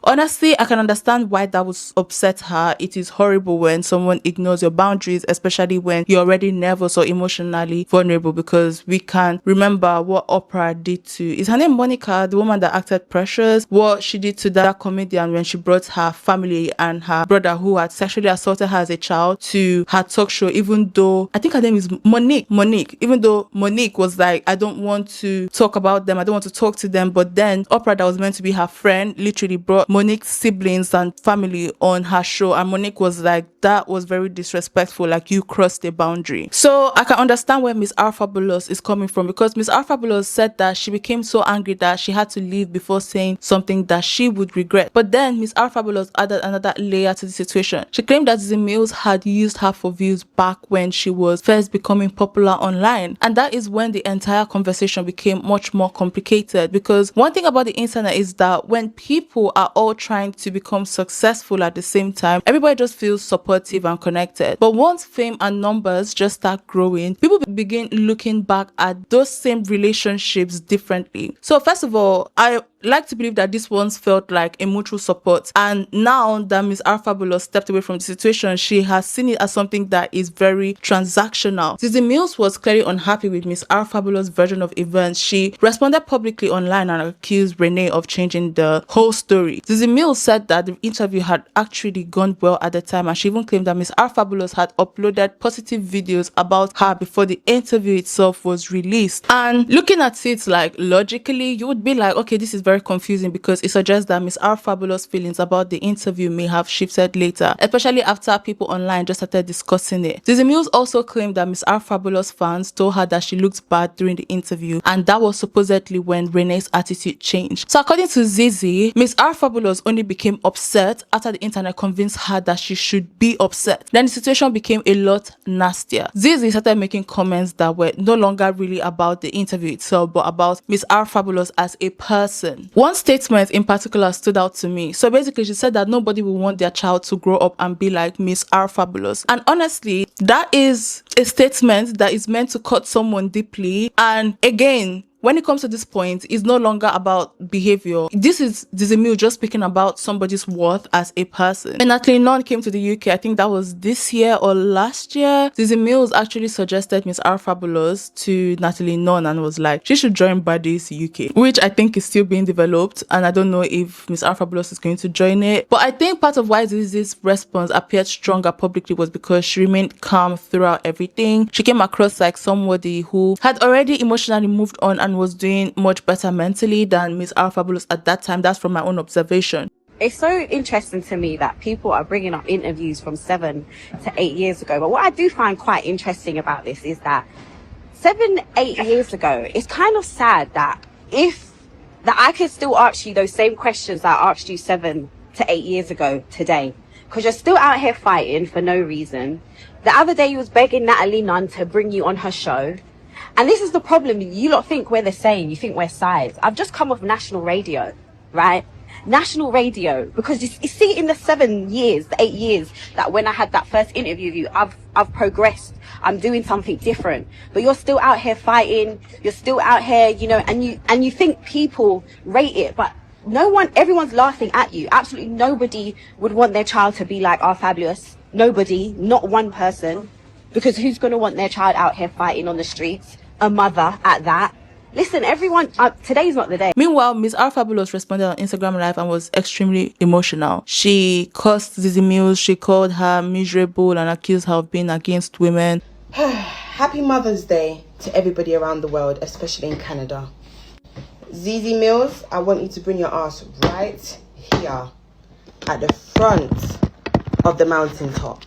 Honestly, I can understand why that would upset her. It is horrible when someone ignores your boundaries, especially when you're already nervous or emotionally vulnerable, because we can remember what Oprah did to, is her name Monica, the woman that acted Precious, what she did to that comedian when she brought her family and her brother who had sexually assaulted her as a child to her talk show, even though I think her name is Monique, even though Monique was like, I don't want to talk about them, I don't want to talk to them, but then Oprah, that was meant to be her friend, literally brought Monique's siblings and family on her show, and Monique was like, that was very disrespectful, like you crossed a boundary. So I can understand where Miss R Fabulous is coming from, because Miss R Fabulous said that she became so angry that she had to leave before saying something that she would regret. But then Miss R Fabulous added another layer to the situation. She claimed that Zeze Mills had used her for views back when she was first becoming popular online, and that is when the entire conversation became much more complicated, because one thing about the internet is that when people are all trying to become successful at the same time, everybody just feels supportive and connected. But once fame and numbers just start growing, people begin looking back at those same relationships differently. So first of all, I like to believe that this once felt like a mutual support, and now that Miss R Fabulous stepped away from the situation, she has seen it as something that is very transactional. Zeze Mills was clearly unhappy with Miss R Fabulous' version of events. She responded publicly online and accused Renee of changing the whole story. Zeze Mills said that the interview had actually gone well at the time, and she even claimed that Miss R Fabulous had uploaded positive videos about her before the interview itself was released. And looking at it like logically, you would be like, okay, this is very confusing, because it suggests that Miss R Fabulous' feelings about the interview may have shifted later, especially after people online just started discussing it. Zeze Mills also claimed that Miss R Fabulous fans told her that she looked bad during the interview, and that was supposedly when Renee's attitude changed. So according to Zeze, Miss R Fabulous only became upset after the internet convinced her that she should be upset. Then the situation became a lot nastier. Zeze started making comments that were no longer really about the interview itself, but about Miss R Fabulous as a person. One statement in particular stood out to me. So basically, she said that nobody will want their child to grow up and be like Miss R Fabulous. And honestly, that is a statement that is meant to cut someone deeply. And again, when it comes to this point, it's no longer about behavior. This is Zeze Mills just speaking about somebody's worth as a person. When Natalie Nunn came to the UK, I think that was this year or last year, Zeze Mills actually suggested Miss R Fabulous to Natalie Nunn and was like, she should join Buddies UK, which I think is still being developed. And I don't know if Miss R Fabulous is going to join it. But I think part of why Zeze's response appeared stronger publicly was because she remained calm throughout everything. She came across like somebody who had already emotionally moved on and was doing much better mentally than Miss R Fabulous at that time. That's from my own observation. It's so interesting to me that people are bringing up interviews from 7 to 8 years ago. But what I do find quite interesting about this is that 7, 8 years ago, it's kind of sad that I could still ask you those same questions that I asked you 7 to 8 years ago today. Because you're still out here fighting for no reason. The other day you was begging Natalie Nunn to bring you on her show. And this is the problem. You lot think we're the same. You think we're sides. I've just come off national radio, right? National radio. Because you see, in the 7 years, the 8 years that when I had that first interview with you, I've progressed. I'm doing something different. But you're still out here fighting. You're still out here, you know, and you think people rate it. But no one, everyone's laughing at you. Absolutely nobody would want their child to be like R Fabulous. Nobody, not one person. Because who's going to want their child out here fighting on the streets? A mother at that. Listen, everyone, today's not the day. Meanwhile, Miss R Fabulous responded on Instagram Live and was extremely emotional. She cursed Zeze Mills, she called her miserable and accused her of being against women. Happy Mother's Day to everybody around the world, especially in Canada. Zeze Mills, I want you to bring your ass right here at the front of the mountaintop.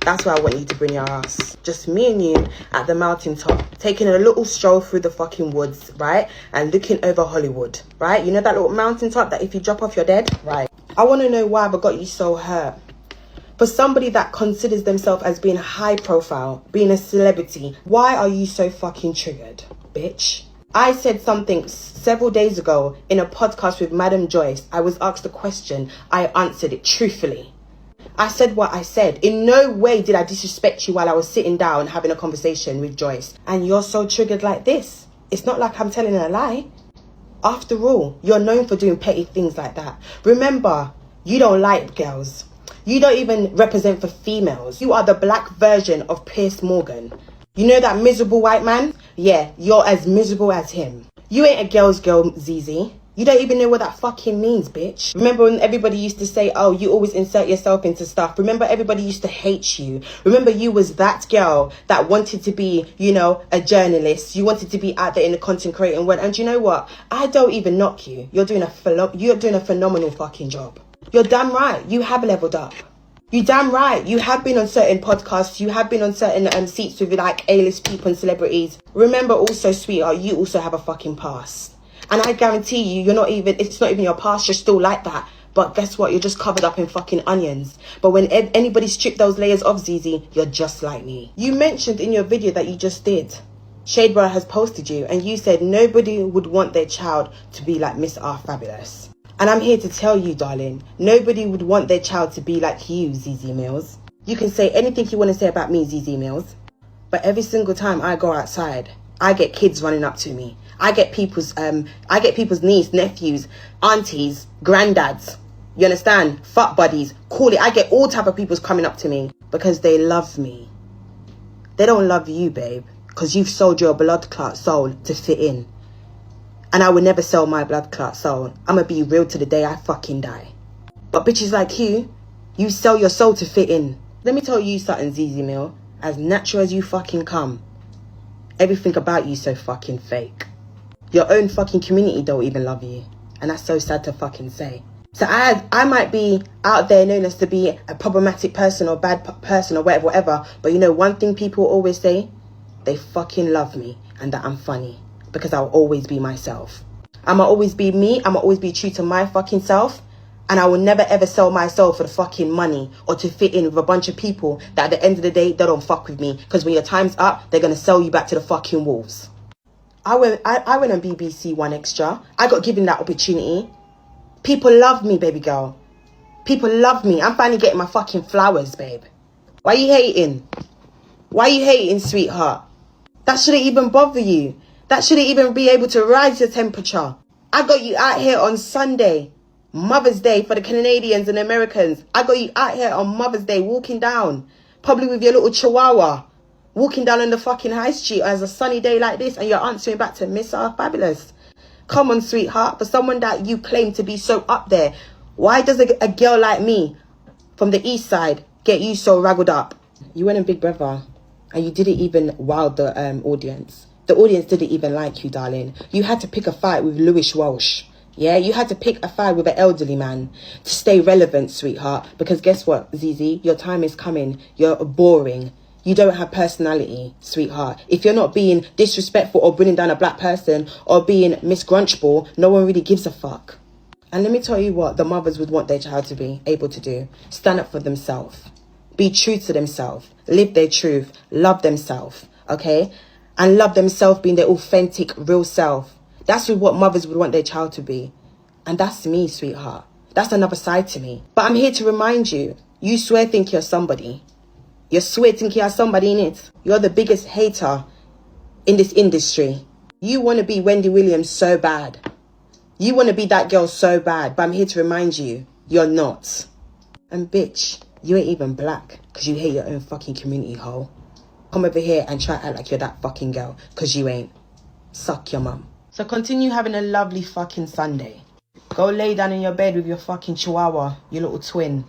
That's where I want you to bring your ass. Just me and you at the mountaintop, taking a little stroll through the fucking woods, right? And looking over Hollywood, right? You know that little mountaintop that if you drop off, you're dead? Right. I want to know why I got you so hurt. For somebody that considers themselves as being high profile, being a celebrity, why are you so fucking triggered, bitch? I said something several days ago in a podcast with Madam Joyce. I was asked a question. I answered it truthfully. I said what I said. In no way did I disrespect you while I was sitting down having a conversation with Joyce. And you're so triggered like this. It's not like I'm telling a lie. After all, you're known for doing petty things like that. Remember, you don't like girls. You don't even represent for females. You are the black version of Piers Morgan. You know that miserable white man? Yeah, you're as miserable as him. You ain't a girl's girl, Zeze. You don't even know what that fucking means, bitch. Remember when everybody used to say, oh, you always insert yourself into stuff? Remember everybody used to hate you? Remember you was that girl that wanted to be, you know, a journalist. You wanted to be out there in the content creating world. And you know what? I don't even knock you. You're doing a phenomenal fucking job. You're damn right. You have leveled up. You damn right. You have been on certain podcasts. You have been on certain seats with like A-list people and celebrities. Remember also, sweetheart, you also have a fucking past. And I guarantee you, it's not even your past, you're still like that. But guess what? You're just covered up in fucking onions. But when anybody stripped those layers off, Zeze, you're just like me. You mentioned in your video that you just did, Shadebra has posted you, and you said nobody would want their child to be like Miss R Fabulous. And I'm here to tell you, darling, nobody would want their child to be like you, Zeze Mills. You can say anything you want to say about me, Zeze Mills. But every single time I go outside, I get kids running up to me. I get people's nieces, nephews, aunties, granddads. You understand? Fuck buddies. Call it. I get all type of people's coming up to me because they love me. They don't love you, babe, because you've sold your blood clot soul to fit in. And I would never sell my blood clot soul. I'ma be real to the day I fucking die. But bitches like you sell your soul to fit in. Let me tell you something, Zeze Mill. As natural as you fucking come, everything about you so fucking fake. Your own fucking community don't even love you. And that's so sad to fucking say. So I might be out there known as to be a problematic person or bad person or whatever. But you know one thing people always say? They fucking love me and that I'm funny. Because I'll always be myself. I'ma always be me. I'ma always be true to my fucking self. And I will never ever sell my soul for the fucking money or to fit in with a bunch of people that at the end of the day, they don't fuck with me. Because when your time's up, they're going to sell you back to the fucking wolves. I went on BBC One Extra. I got given that opportunity. People love me, baby girl. People love me. I'm finally getting my fucking flowers, babe. Why you hating? Why you hating, sweetheart? That shouldn't even bother you. That shouldn't even be able to rise your temperature. I got you out here on Sunday, Mother's Day for the Canadians and Americans. I got you out here on Mother's Day walking down, probably with your little chihuahua, walking down on the fucking high street as a sunny day like this, and you're answering back to Miss R Fabulous. Come on, sweetheart. For someone that you claim to be so up there, why does a girl like me from the east side get you so raggled up? You went on Big Brother and you didn't even wow the audience. The audience didn't even like you, darling. You had to pick a fight with Lewis Walsh. Yeah, you had to pick a fight with an elderly man to stay relevant, sweetheart. Because guess what, Zeze? Your time is coming. You're boring. You don't have personality, sweetheart. If you're not being disrespectful or bringing down a black person or being Miss Grunchball, no one really gives a fuck. And let me tell you what the mothers would want their child to be able to do. Stand up for themselves. Be true to themselves. Live their truth. Love themselves. Okay? And love themselves being their authentic, real self. That's what mothers would want their child to be. And that's me, sweetheart. That's another side to me. But I'm here to remind you, you swear think you're somebody. You swear think you're somebody in it. You're the biggest hater in this industry. You want to be Wendy Williams so bad. You want to be that girl so bad. But I'm here to remind you, you're not. And bitch, you ain't even black because you hate your own fucking community, hoe. Come over here and try to act like you're that fucking girl, because you ain't. Suck your mum. So continue having a lovely fucking Sunday. Go lay down in your bed with your fucking chihuahua, your little twin.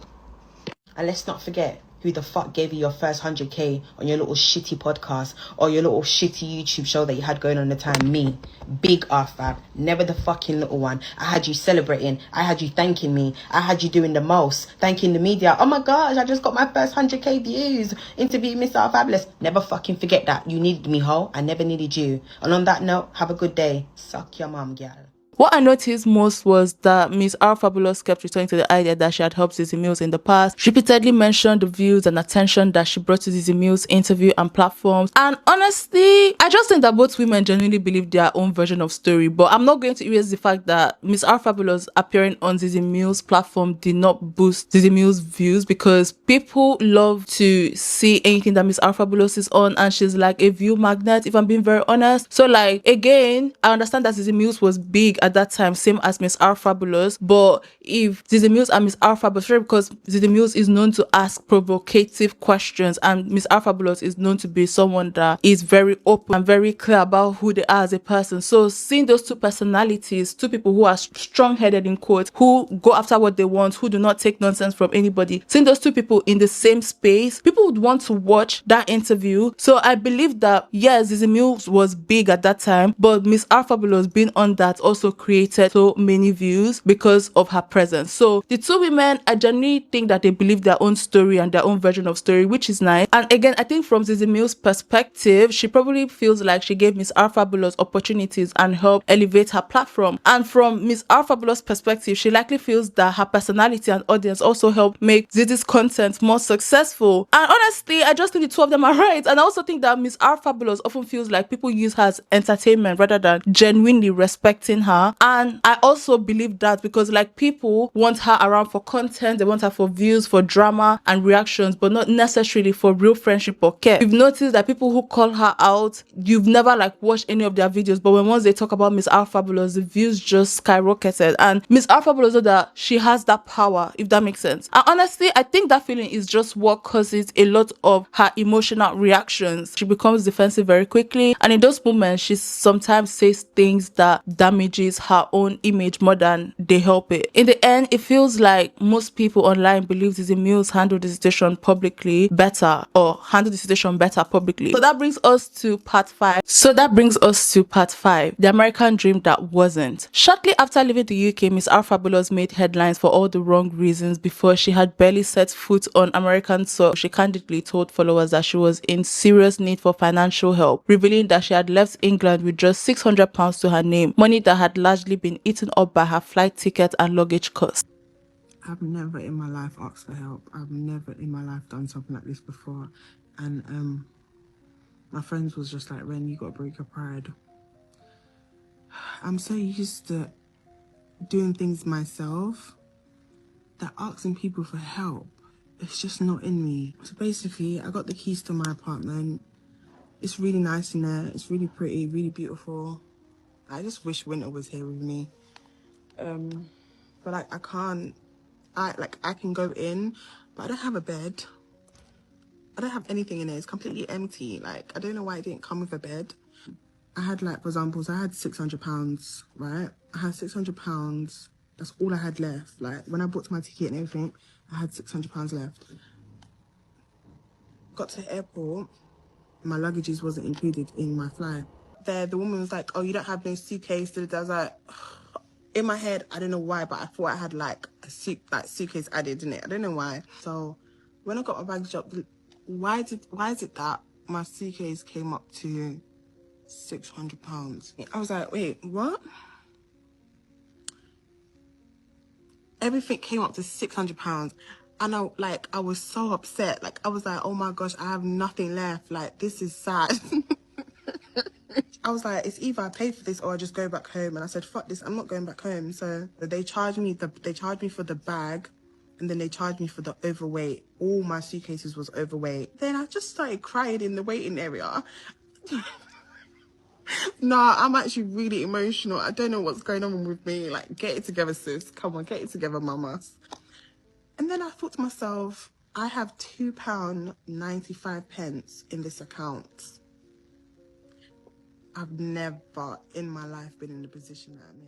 And let's not forget who the fuck gave you your first 100k on your little shitty podcast or your little shitty YouTube show that you had going on at the time. Me, Big R Fab, never the fucking little one. I had you celebrating. I had you thanking me. I had you doing the most, thanking the media. Oh my gosh, I just got my first 100k views. Interview Miss R Fabulous. Never fucking forget that. You needed me, ho. I never needed you. And on that note, have a good day. Suck your mum, gal. What I noticed most was that Miss R Fabulous kept returning to the idea that she had helped Zeze Mills in the past. She repeatedly mentioned the views and attention that she brought to Zeze Mills' interview and platforms. And honestly, I just think that both women genuinely believe their own version of story. But I'm not going to erase the fact that Miss R Fabulous appearing on Zeze Mills' platform did not boost Zeze Mills' views, because people love to see anything that Miss R Fabulous is on, and she's like a view magnet, if I'm being very honest. So like, again, I understand that Zeze Mills was big at that time, same as Miss R Fabulous. But if Zeze Muse and Miss R Fabulous, because Zeze Muse is known to ask provocative questions and Miss R Fabulous is known to be someone that is very open and very clear about who they are as a person. So seeing those two personalities, two people who are strong-headed in quotes, who go after what they want, who do not take nonsense from anybody, seeing those two people in the same space, people would want to watch that interview. So I believe that, yes, Zeze Muse was big at that time, but Miss R Fabulous being on that also created so many views because of her presence. So the two women, I genuinely think that they believe their own story and their own version of story, which is nice. And again, I think from Zeze Muse's perspective, she probably feels like she gave Miss R Fabulous opportunities and helped elevate her platform. And from Miss R Fabulous' perspective, she likely feels that her personality and audience also helped make Zeze's content more successful. And honestly, I just think the two of them are right. And I also think that Miss R Fabulous often feels like people use her as entertainment rather than genuinely respecting her. And I also believe that because like people want her around for content, they want her for views, for drama and reactions, but not necessarily for real friendship or care. You've noticed that people who call her out, you've never like watched any of their videos, but when once they talk about Miss R Fabulous, the views just skyrocketed. And Miss R Fabulous knows that she has that power, if that makes sense. And honestly, I think that feeling is just what causes a lot of her emotional reactions. She becomes defensive very quickly, and in those moments, she sometimes says things that damages her own image more than they help it. In the end, it feels like most people online believe Zeze Muse handled the situation publicly better, or handled the situation better publicly. So that brings us to part 5. The American dream that wasn't. Shortly after leaving the UK, Miss R Fabulous made headlines for all the wrong reasons before she had barely set foot on American soil. She candidly told followers that she was in serious need for financial help, revealing that she had left England with just £600 to her name, money that had largely been eaten up by her flight ticket and luggage costs. I've never in my life asked for help. I've never in my life done something like this before. And my friends was just like, Ren, you gotta break your pride. I'm so used to doing things myself that asking people for help, it's just not in me. So basically, I got the keys to my apartment. It's really nice in there. It's really pretty, really beautiful. I just wish winter was here with me. But like, I can't. I can go in, but I don't have a bed. I don't have anything in there. It's completely empty. Like, I don't know why it didn't come with a bed. I had like, for example, so I had £600, right? I had £600. That's all I had left. Like, when I booked my ticket and everything, I had £600 left. Got to the airport, my luggages wasn't included in my flight. There, the woman was like, oh, you don't have no suitcase. I was like, in my head, I don't know why, but I thought I had like a suitcase added in it. I don't know why. So when I got my baggage up, why is it that my suitcase came up to £600? I was like, wait, what? Everything came up to £600. And I was so upset. Like, I was like, oh my gosh, I have nothing left. Like, this is sad. I was like, it's either I pay for this or I just go back home. And I said, fuck this, I'm not going back home. So they charged me for the bag, and then they charged me for the overweight. All my suitcases was overweight. Then I just started crying in the waiting area. Nah, I'm actually really emotional. I don't know what's going on with me. Like, get it together, sis. Come on, get it together, mamas. And then I thought to myself, I have £2.95 in this account. I've never in my life been in the position that I'm in.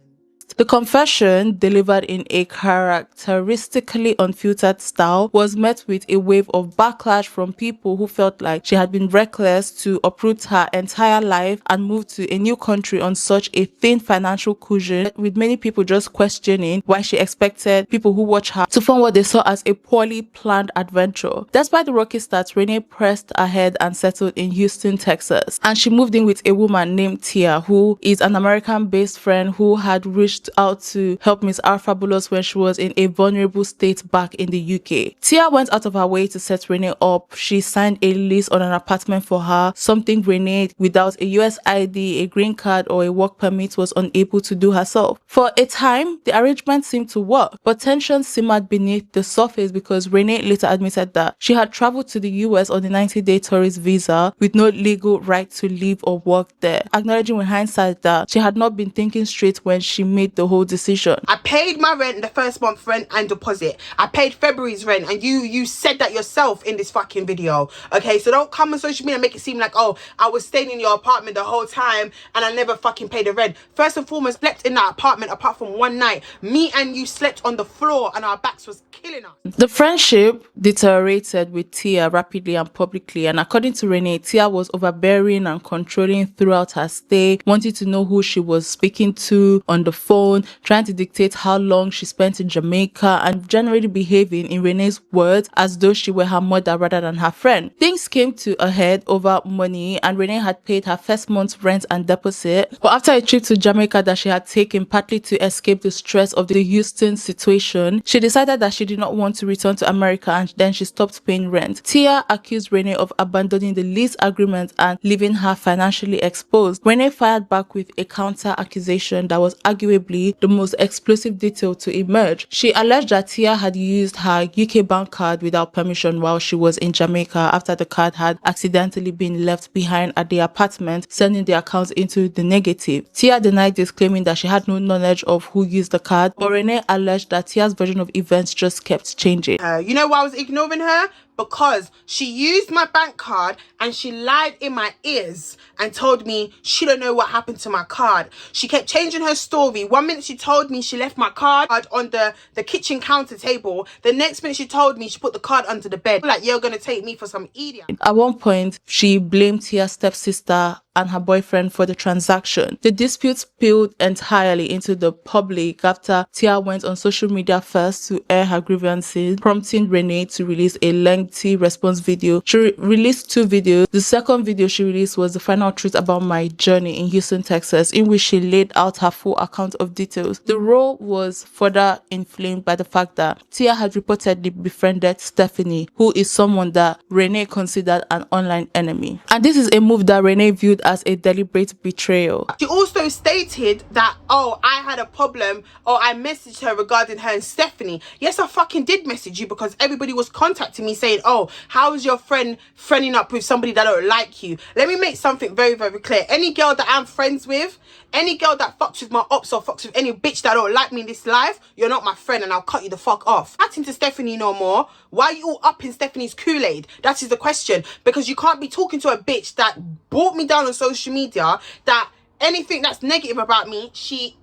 The confession, delivered in a characteristically unfiltered style, was met with a wave of backlash from people who felt like she had been reckless to uproot her entire life and move to a new country on such a thin financial cushion, with many people just questioning why she expected people who watch her to fund what they saw as a poorly planned adventure. Despite the rocky start, Renee pressed ahead and settled in Houston, Texas, and she moved in with a woman named Tia, who is an American-based friend who had reached out to help Miss R Fabulous when she was in a vulnerable state back in the UK. Tia went out of her way to set Renee up. She signed a lease on an apartment for her, something Renee, without a US ID, a green card, or a work permit, was unable to do herself. For a time, the arrangement seemed to work, but tension simmered beneath the surface because Renee later admitted that she had traveled to the US on a 90-day tourist visa with no legal right to live or work there, acknowledging with hindsight that she had not been thinking straight when she made the whole decision. I paid my rent, the first month rent and deposit. I paid February's rent, and you said that yourself in this fucking video. Okay, so don't come on social media and make it seem like, oh, I was staying in your apartment the whole time and I never fucking paid the rent. First and foremost, slept in that apartment apart from one night. Me and you slept on the floor and our backs was killing us. The friendship deteriorated with Tia rapidly and publicly, and according to Renee, Tia was overbearing and controlling throughout her stay, wanting to know who she was speaking to on the phone, trying to dictate how long she spent in Jamaica, and generally behaving, in Renee's words, as though she were her mother rather than her friend. Things came to a head over money, and Renee had paid her first month's rent and deposit, but after a trip to Jamaica that she had taken partly to escape the stress of the Houston situation, she decided that she did not want to return to America, and then she stopped paying rent. Tia accused Renee of abandoning the lease agreement and leaving her financially exposed. Renee fired back with a counter accusation that was arguably the most explosive detail to emerge. She alleged that Tia had used her UK bank card without permission while she was in Jamaica after the card had accidentally been left behind at the apartment, sending the account into the negative. Tia denied this, claiming that she had no knowledge of who used the card, but Renee alleged that Tia's version of events just kept changing. You know why I was ignoring her? Because she used my bank card and she lied in my ears and told me she don't know what happened to my card. She kept changing her story. One minute she told me she left my card on the kitchen counter table. The next minute she told me she put the card under the bed. Like, you're gonna take me for some idiot. At one point, she blamed Tia's stepsister and her boyfriend for the transaction. The dispute spilled entirely into the public after Tia went on social media first to air her grievances, prompting Renee to release a lengthy response video. She released 2 videos. The second video she released was the final truth about my journey in Houston, Texas, in which she laid out her full account of details. The role was further inflamed by the fact that Tia had reportedly befriended Stephanie, who is someone that Renee considered an online enemy. And this is a move that Renee viewed as a deliberate betrayal. She also stated that, oh, I had a problem, or I messaged her regarding her and Stephanie. Yes, I fucking did message you because everybody was contacting me saying, oh, how is your friend friending up with somebody that don't like you? Let me make something very, very clear. Any girl that I'm friends with, any girl that fucks with my ops or fucks with any bitch that don't like me in this life, you're not my friend and I'll cut you the fuck off. Not into Stephanie no more. Why are you all up in Stephanie's Kool-Aid? That is the question. Because you can't be talking to a bitch that brought me down on social media, that anything that's negative about me, she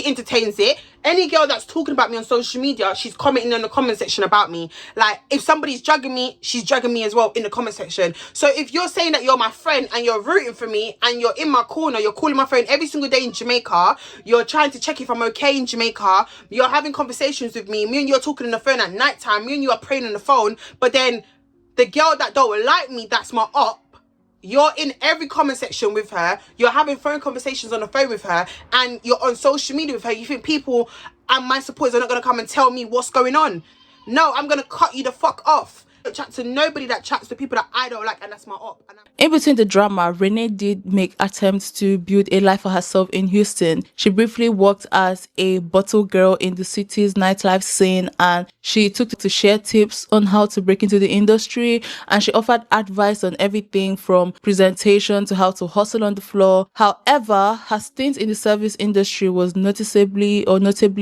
entertains it. Any girl that's talking about me on social media, she's commenting in the comment section about me. Like, if somebody's dragging me, she's dragging me as well in the comment section. So if you're saying that you're my friend and you're rooting for me and you're in my corner, you're calling my phone every single day in Jamaica, you're trying to check if I'm okay in Jamaica, you're having conversations with me and you're talking on the phone at night time, me and you are praying on the phone, but then the girl that don't like me, that's my op, you're in every comment section with her, you're having phone conversations on the phone with her, and you're on social media with her. You think people and my supporters are not going to come and tell me what's going on? No, I'm going to cut you the fuck off. I don't chat to nobody that chats to people that I don't like, and that's my op. In between the drama, Renee did make attempts to build a life for herself in Houston. She briefly worked as a bottle girl in the city's nightlife scene, and she took to share tips on how to break into the industry, and she offered advice on everything from presentation to how to hustle on the floor. However, her stint in the service industry was notably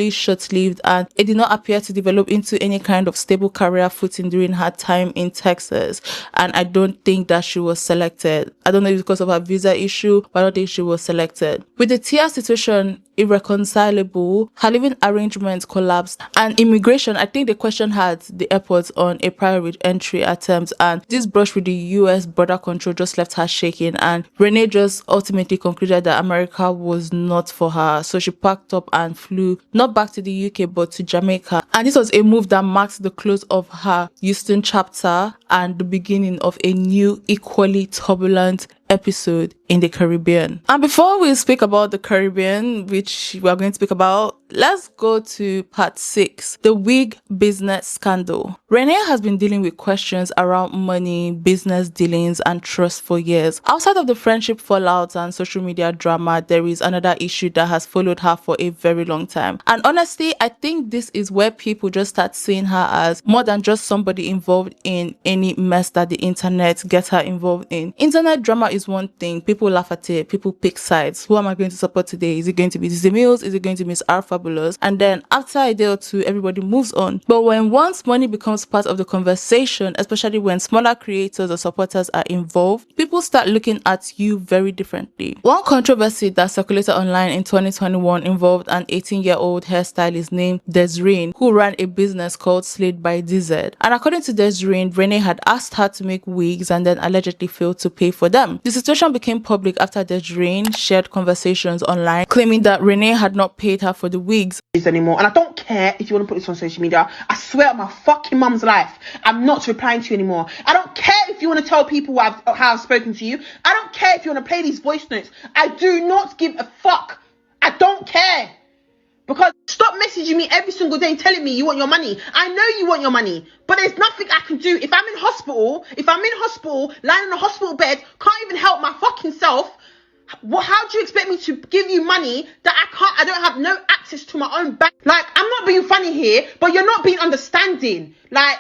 short-lived, and it did not appear to develop into any kind of stable career footing during her time in Texas, and I don't think that she was selected. I don't know if it's because of her visa issue, but I don't think she was selected. With the Tia situation irreconcilable, her living arrangements collapsed, and immigration, I think the question had the airport on a prior entry attempt, and this brush with the US border control just left her shaking, and Renee just ultimately concluded that America was not for her, so she packed up and flew not back to the UK but to Jamaica. And this was a move that marks the close of her Houston chapter and the beginning of a new, equally turbulent episode in the Caribbean. And before we speak about the Caribbean, which we are going to speak about, let's go to part 6, the wig business scandal. Renee has been dealing with questions around money, business dealings, and trust for years. Outside of the friendship fallout and social media drama, there is another issue that has followed her for a very long time. And honestly, I think this is where people just start seeing her as more than just somebody involved in any mess that the internet gets her involved in. Internet drama is one thing. People laugh at it. People pick sides. Who am I going to support today? Is it going to be Zeze Mills? Is it going to be Miss R Fabulous? And then after a day or two, everybody moves on. But when once money becomes part of the conversation, especially when smaller creators or supporters are involved, people start looking at you very differently. One controversy that circulated online in 2021 involved an 18-year-old hairstylist named Desiree, who ran a business called Slade by DZ. And according to Desiree, Renee had asked her to make wigs and then allegedly failed to pay for them. The situation became public after Desiree shared conversations online claiming that Renee had not paid her for the wigs anymore. And I don't care if you want to put this on social media. I swear on my fucking mum's life, I'm not replying to you anymore. I don't care if you want to tell people how I've spoken to you. I don't care if you want to play these voice notes. I do not give a fuck. I don't care. Because stop messaging me every single day telling me you want your money. I know you want your money, but there's nothing I can do. If I'm in hospital, lying in a hospital bed, can't even help my fucking self, how do you expect me to give you money that I don't have no access to my own bank? Like, I'm not being funny here, but you're not being understanding. Like,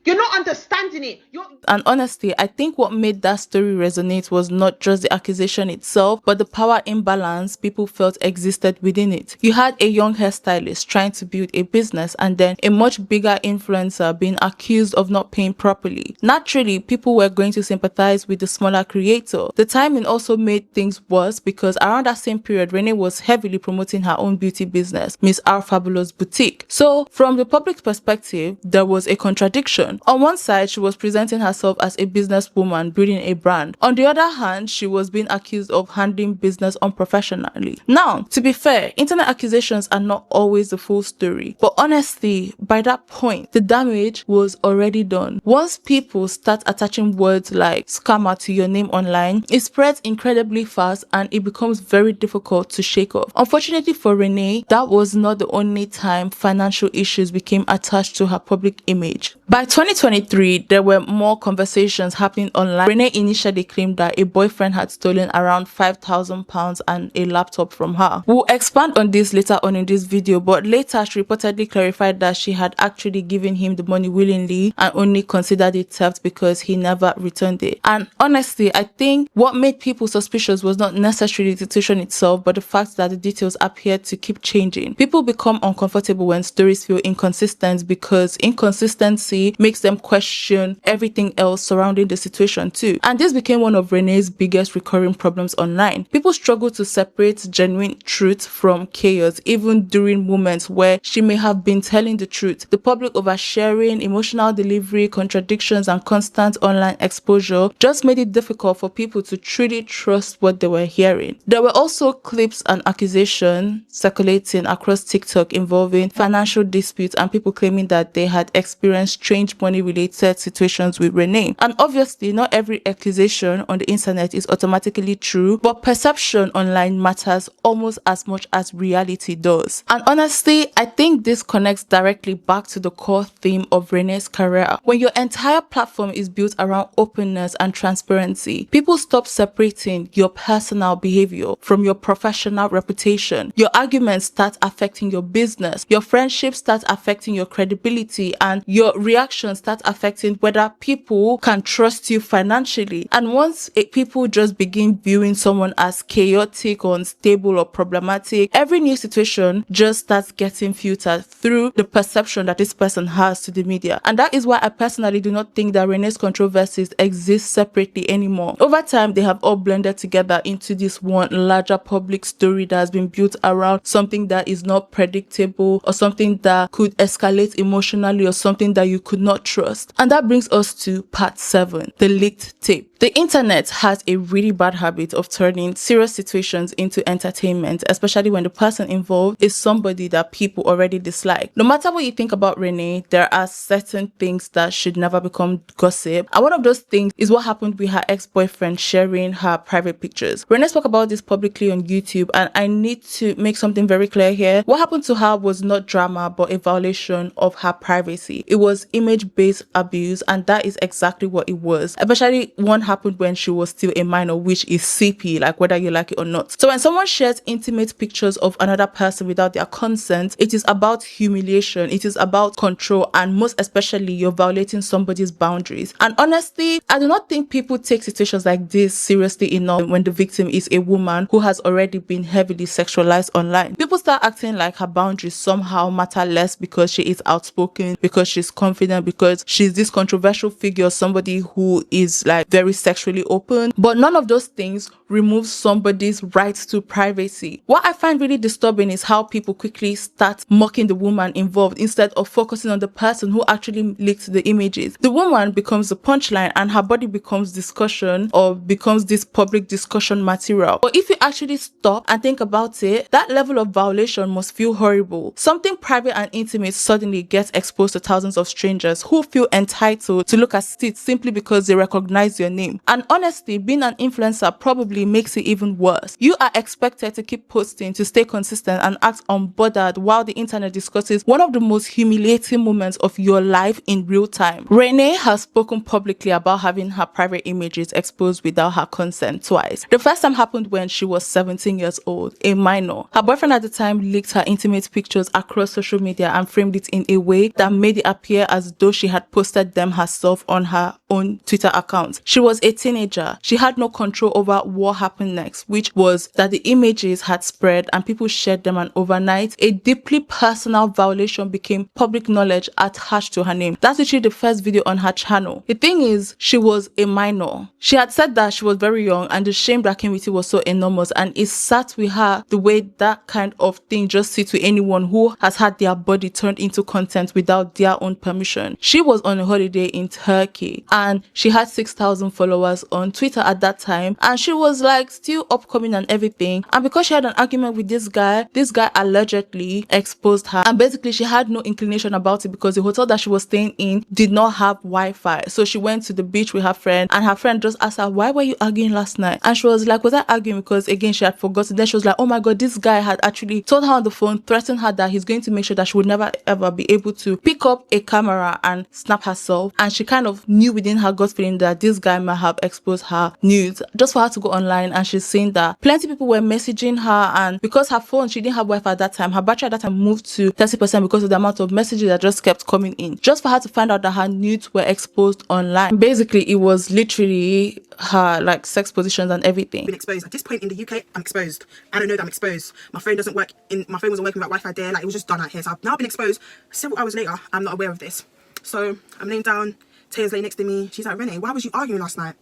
you're not understanding it. And honestly, I think what made that story resonate was not just the accusation itself, but the power imbalance people felt existed within it. You had a young hairstylist trying to build a business and then a much bigger influencer being accused of not paying properly. Naturally, people were going to sympathize with the smaller creator. The timing also made things worse because around that same period, Renee was heavily promoting her own beauty business, Miss R Fabulous Boutique. So from the public perspective, there was a contradiction. On one side, she was presenting herself as a businesswoman building a brand. On the other hand, she was being accused of handling business unprofessionally. Now, to be fair, internet accusations are not always the full story. But honestly, by that point, the damage was already done. Once people start attaching words like scammer to your name online, it spreads incredibly fast and it becomes very difficult to shake off. Unfortunately for Renee, that was not the only time financial issues became attached to her public image. By 2023, there were more conversations happening online. Renee initially claimed that a boyfriend had stolen around £5,000 and a laptop from her. We'll expand on this later on in this video, but later she reportedly clarified that she had actually given him the money willingly and only considered it theft because he never returned it. And honestly, I think what made people suspicious was not necessarily the situation itself, but the fact that the details appeared to keep changing. People become uncomfortable when stories feel inconsistent because inconsistency makes them question everything else surrounding the situation too. And this became one of Renee's biggest recurring problems online. People struggle to separate genuine truth from chaos, even during moments where she may have been telling the truth. The public oversharing, emotional delivery, contradictions, and constant online exposure just made it difficult for people to truly trust what they were hearing. There were also clips and accusations circulating across TikTok involving financial disputes and people claiming that they had experienced strange money-related situations with Renee. And obviously, not every accusation on the internet is automatically true, but perception online matters almost as much as reality does. And honestly, I think this connects directly back to the core theme of Renee's career. When your entire platform is built around openness and transparency, people stop separating your personal behavior from your professional reputation. Your arguments start affecting your business, your friendships start affecting your credibility, and your reactions start affecting whether people can trust you financially. And once people just begin viewing someone as chaotic or unstable or problematic, every new situation just starts getting filtered through the perception that this person has to the media. And that is why I personally do not think that Renee's controversies exist separately anymore. Over time, they have all blended together into this one larger public story that has been built around something that is not predictable or something that could escalate emotionally or something that you could not trust. And that brings us to part 7, the leaked tape. The internet has a really bad habit of turning serious situations into entertainment, especially when the person involved is somebody that people already dislike. No matter what you think about Renee, there are certain things that should never become gossip. And one of those things is what happened with her ex-boyfriend sharing her private pictures. Renee spoke about this publicly on YouTube, and I need to make something very clear here. What happened to her was not drama, but a violation of her privacy. It was image-based abuse, and that is exactly what it was. Especially one happened when she was still a minor, which is CP, like whether you like it or not. So when someone shares intimate pictures of another person without their consent, it is about humiliation, it is about control, and most especially you're violating somebody's boundaries. And honestly, I do not think people take situations like this seriously enough when the victim is a woman who has already been heavily sexualized online. People start acting like her boundaries somehow matter less because she is outspoken, because she's confident, because she's this controversial figure, somebody who is like very sexually open. But none of those things removes somebody's right to privacy. What I find really disturbing is how people quickly start mocking the woman involved instead of focusing on the person who actually leaked the images. The woman becomes the punchline and her body becomes discussion or becomes this public discussion material. But if you actually stop and think about it, that level of violation must feel horrible. Something private and intimate suddenly gets exposed to thousands of strangers who feel entitled to look at it simply because they recognize your name. And honestly, being an influencer probably makes it even worse. You are expected to keep posting, to stay consistent and act unbothered while the internet discusses one of the most humiliating moments of your life in real time. Renee has spoken publicly about having her private images exposed without her consent twice. The first time happened when she was 17 years old, a minor. Her boyfriend at the time leaked her intimate pictures across social media and framed it in a way that made it appear as though she had posted them herself on her own Twitter account. She was a teenager. She had no control over what happened next, which was that the images had spread and people shared them, and overnight a deeply personal violation became public knowledge attached to her name. That's literally the first video on her channel. The thing is, she was a minor. She had said that she was very young and the shame that came with it was so enormous, and it sat with her the way that kind of thing just sits with anyone who has had their body turned into content without their own permission. She was on a holiday in Turkey and she had 6,000 followers on Twitter at that time, and she was like still upcoming and everything. And because she had an argument with this guy allegedly exposed her, and basically she had no inclination about it because the hotel that she was staying in did not have Wi-Fi. So she went to the beach with her friend, and her friend just asked her, "Why were you arguing last night?" And she was like, "Was I arguing?" Because again, she had forgotten. Then she was like, "Oh my god, this guy had actually told her on the phone, threatened her that he's going to make sure that she would never ever be able to pick up a camera and snap herself." And she kind of knew within her gut feeling that this guy might have exposed her nudes just for her to go online. And she's saying that plenty of people were messaging her, and because her phone, she didn't have Wi-Fi at that time, her battery at that time moved to 30% because of the amount of messages that just kept coming in, just for her to find out that her nudes were exposed online. Basically, it was literally her like sex positions and everything. Been exposed. At this point in the UK, I'm exposed. I don't know that I'm exposed. My phone doesn't work my phone wasn't working without Wi-Fi there. Like, it was just done out here. So I've now been exposed. Several hours later, I'm not aware of this. So I'm laying down, Taya's laying next to me. She's like, "Renee, why was you arguing last night?"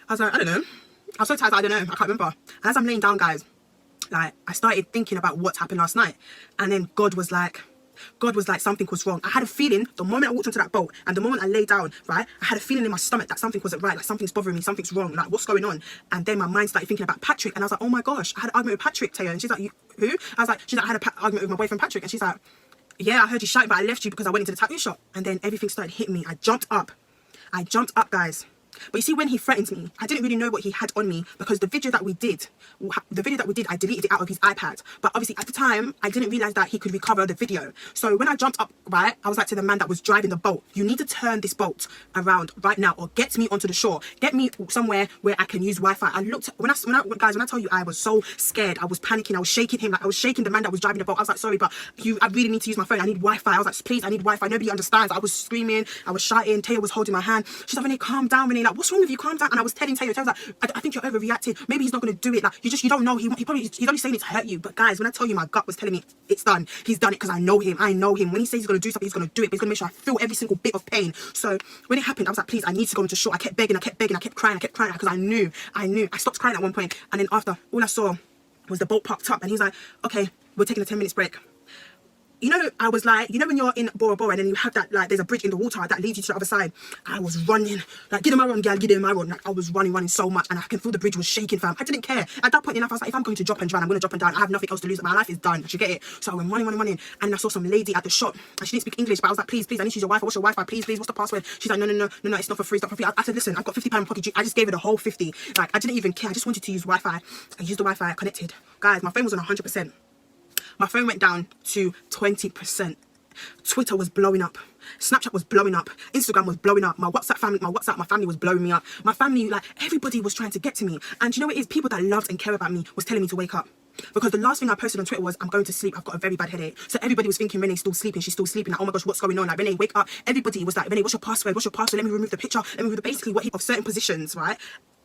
I was like, "I don't know." I was so tired, I don't know. I can't remember. And as I'm laying down, guys, like, I started thinking about what happened last night. And then God was like, something was wrong. I had a feeling the moment I walked onto that boat and the moment I lay down, right, I had a feeling in my stomach that something wasn't right, like something's bothering me, something's wrong, like what's going on? And then my mind started thinking about Patrick, and I was like, "Oh my gosh, I had an argument with Patrick, Taya." And she's like, "You who?" I was like, "She's like, I had an argument with my boyfriend Patrick." And she's like, "Yeah, I heard you shout, but I left you because I went into the tattoo shop." And then everything started hitting me. I jumped up, guys. But you see, when he threatened me, I didn't really know what he had on me, because the video that we did, I deleted it out of his iPad. But obviously at the time, I didn't realize that he could recover the video. So when I jumped up, right, I was like to the man that was driving the boat, "You need to turn this boat around right now, or get me onto the shore. Get me somewhere where I can use Wi-Fi." I looked, when I tell you, I was so scared. I was panicking. I was shaking him. Like, I was shaking the man that was driving the boat. I was like, "Sorry, but I really need to use my phone. I need Wi-Fi." I was like, "Please, I need Wi-Fi." Nobody understands. I was screaming. I was shouting. Taya was holding my hand. She's like, "Renee, calm down, Renee. Like, what's wrong with you? Calm down." And I was telling Taya, was like, I think you're overreacting. Maybe he's not going to do it. Like, you don't know. He's only saying it to hurt you. But guys, when I tell you, my gut was telling me it's done. He's done it because I know him. When he says he's going to do something, he's going to do it. But he's going to make sure I feel every single bit of pain. So when it happened, I was like, "Please, I need to go into shore." I kept begging. I kept crying because I knew. I stopped crying at one point. And then after, all I saw was the boat parked up. And he was like, "Okay, we're taking a 10 minutes break." you know, I was like, you know when you're in Bora Bora and then you have that, like, there's a bridge in the water that leads you to the other side. I was running, like, get in my run, girl, get in my run. Like, I was running so much, and I can feel the bridge was shaking, fam. I didn't care. At that point in life, I was like, if I'm going to drop and drown, I'm going to drop and drown. I have nothing else to lose. My life is done. You get it? So I went running, and I saw some lady at the shop, and she didn't speak English, but I was like, please, I need to use your Wi-Fi. What's your Wi-Fi? Please, what's the password? She's like, no, it's not for free, it's not for free. I said, listen, I've got £50 in my pocket. I just gave her the whole 50. Like, I didn't even care. I just wanted to use Wi-Fi. I used the Wi-Fi, I connected. Guys, my phone was on 100%. My phone went down to 20%. Twitter was blowing up. Snapchat was blowing up. Instagram was blowing up. My family was blowing me up. My family, like, everybody was trying to get to me. And you know what it is? People that loved and care about me was telling me to wake up. Because the last thing I posted on Twitter was, I'm going to sleep, I've got a very bad headache. So everybody was thinking, Renee's still sleeping, she's still sleeping. Like, oh my gosh, what's going on? Like, Renee, wake up. Everybody was like, Renee, what's your password? Let me remove the picture. Let me remove basically what he of certain positions, right?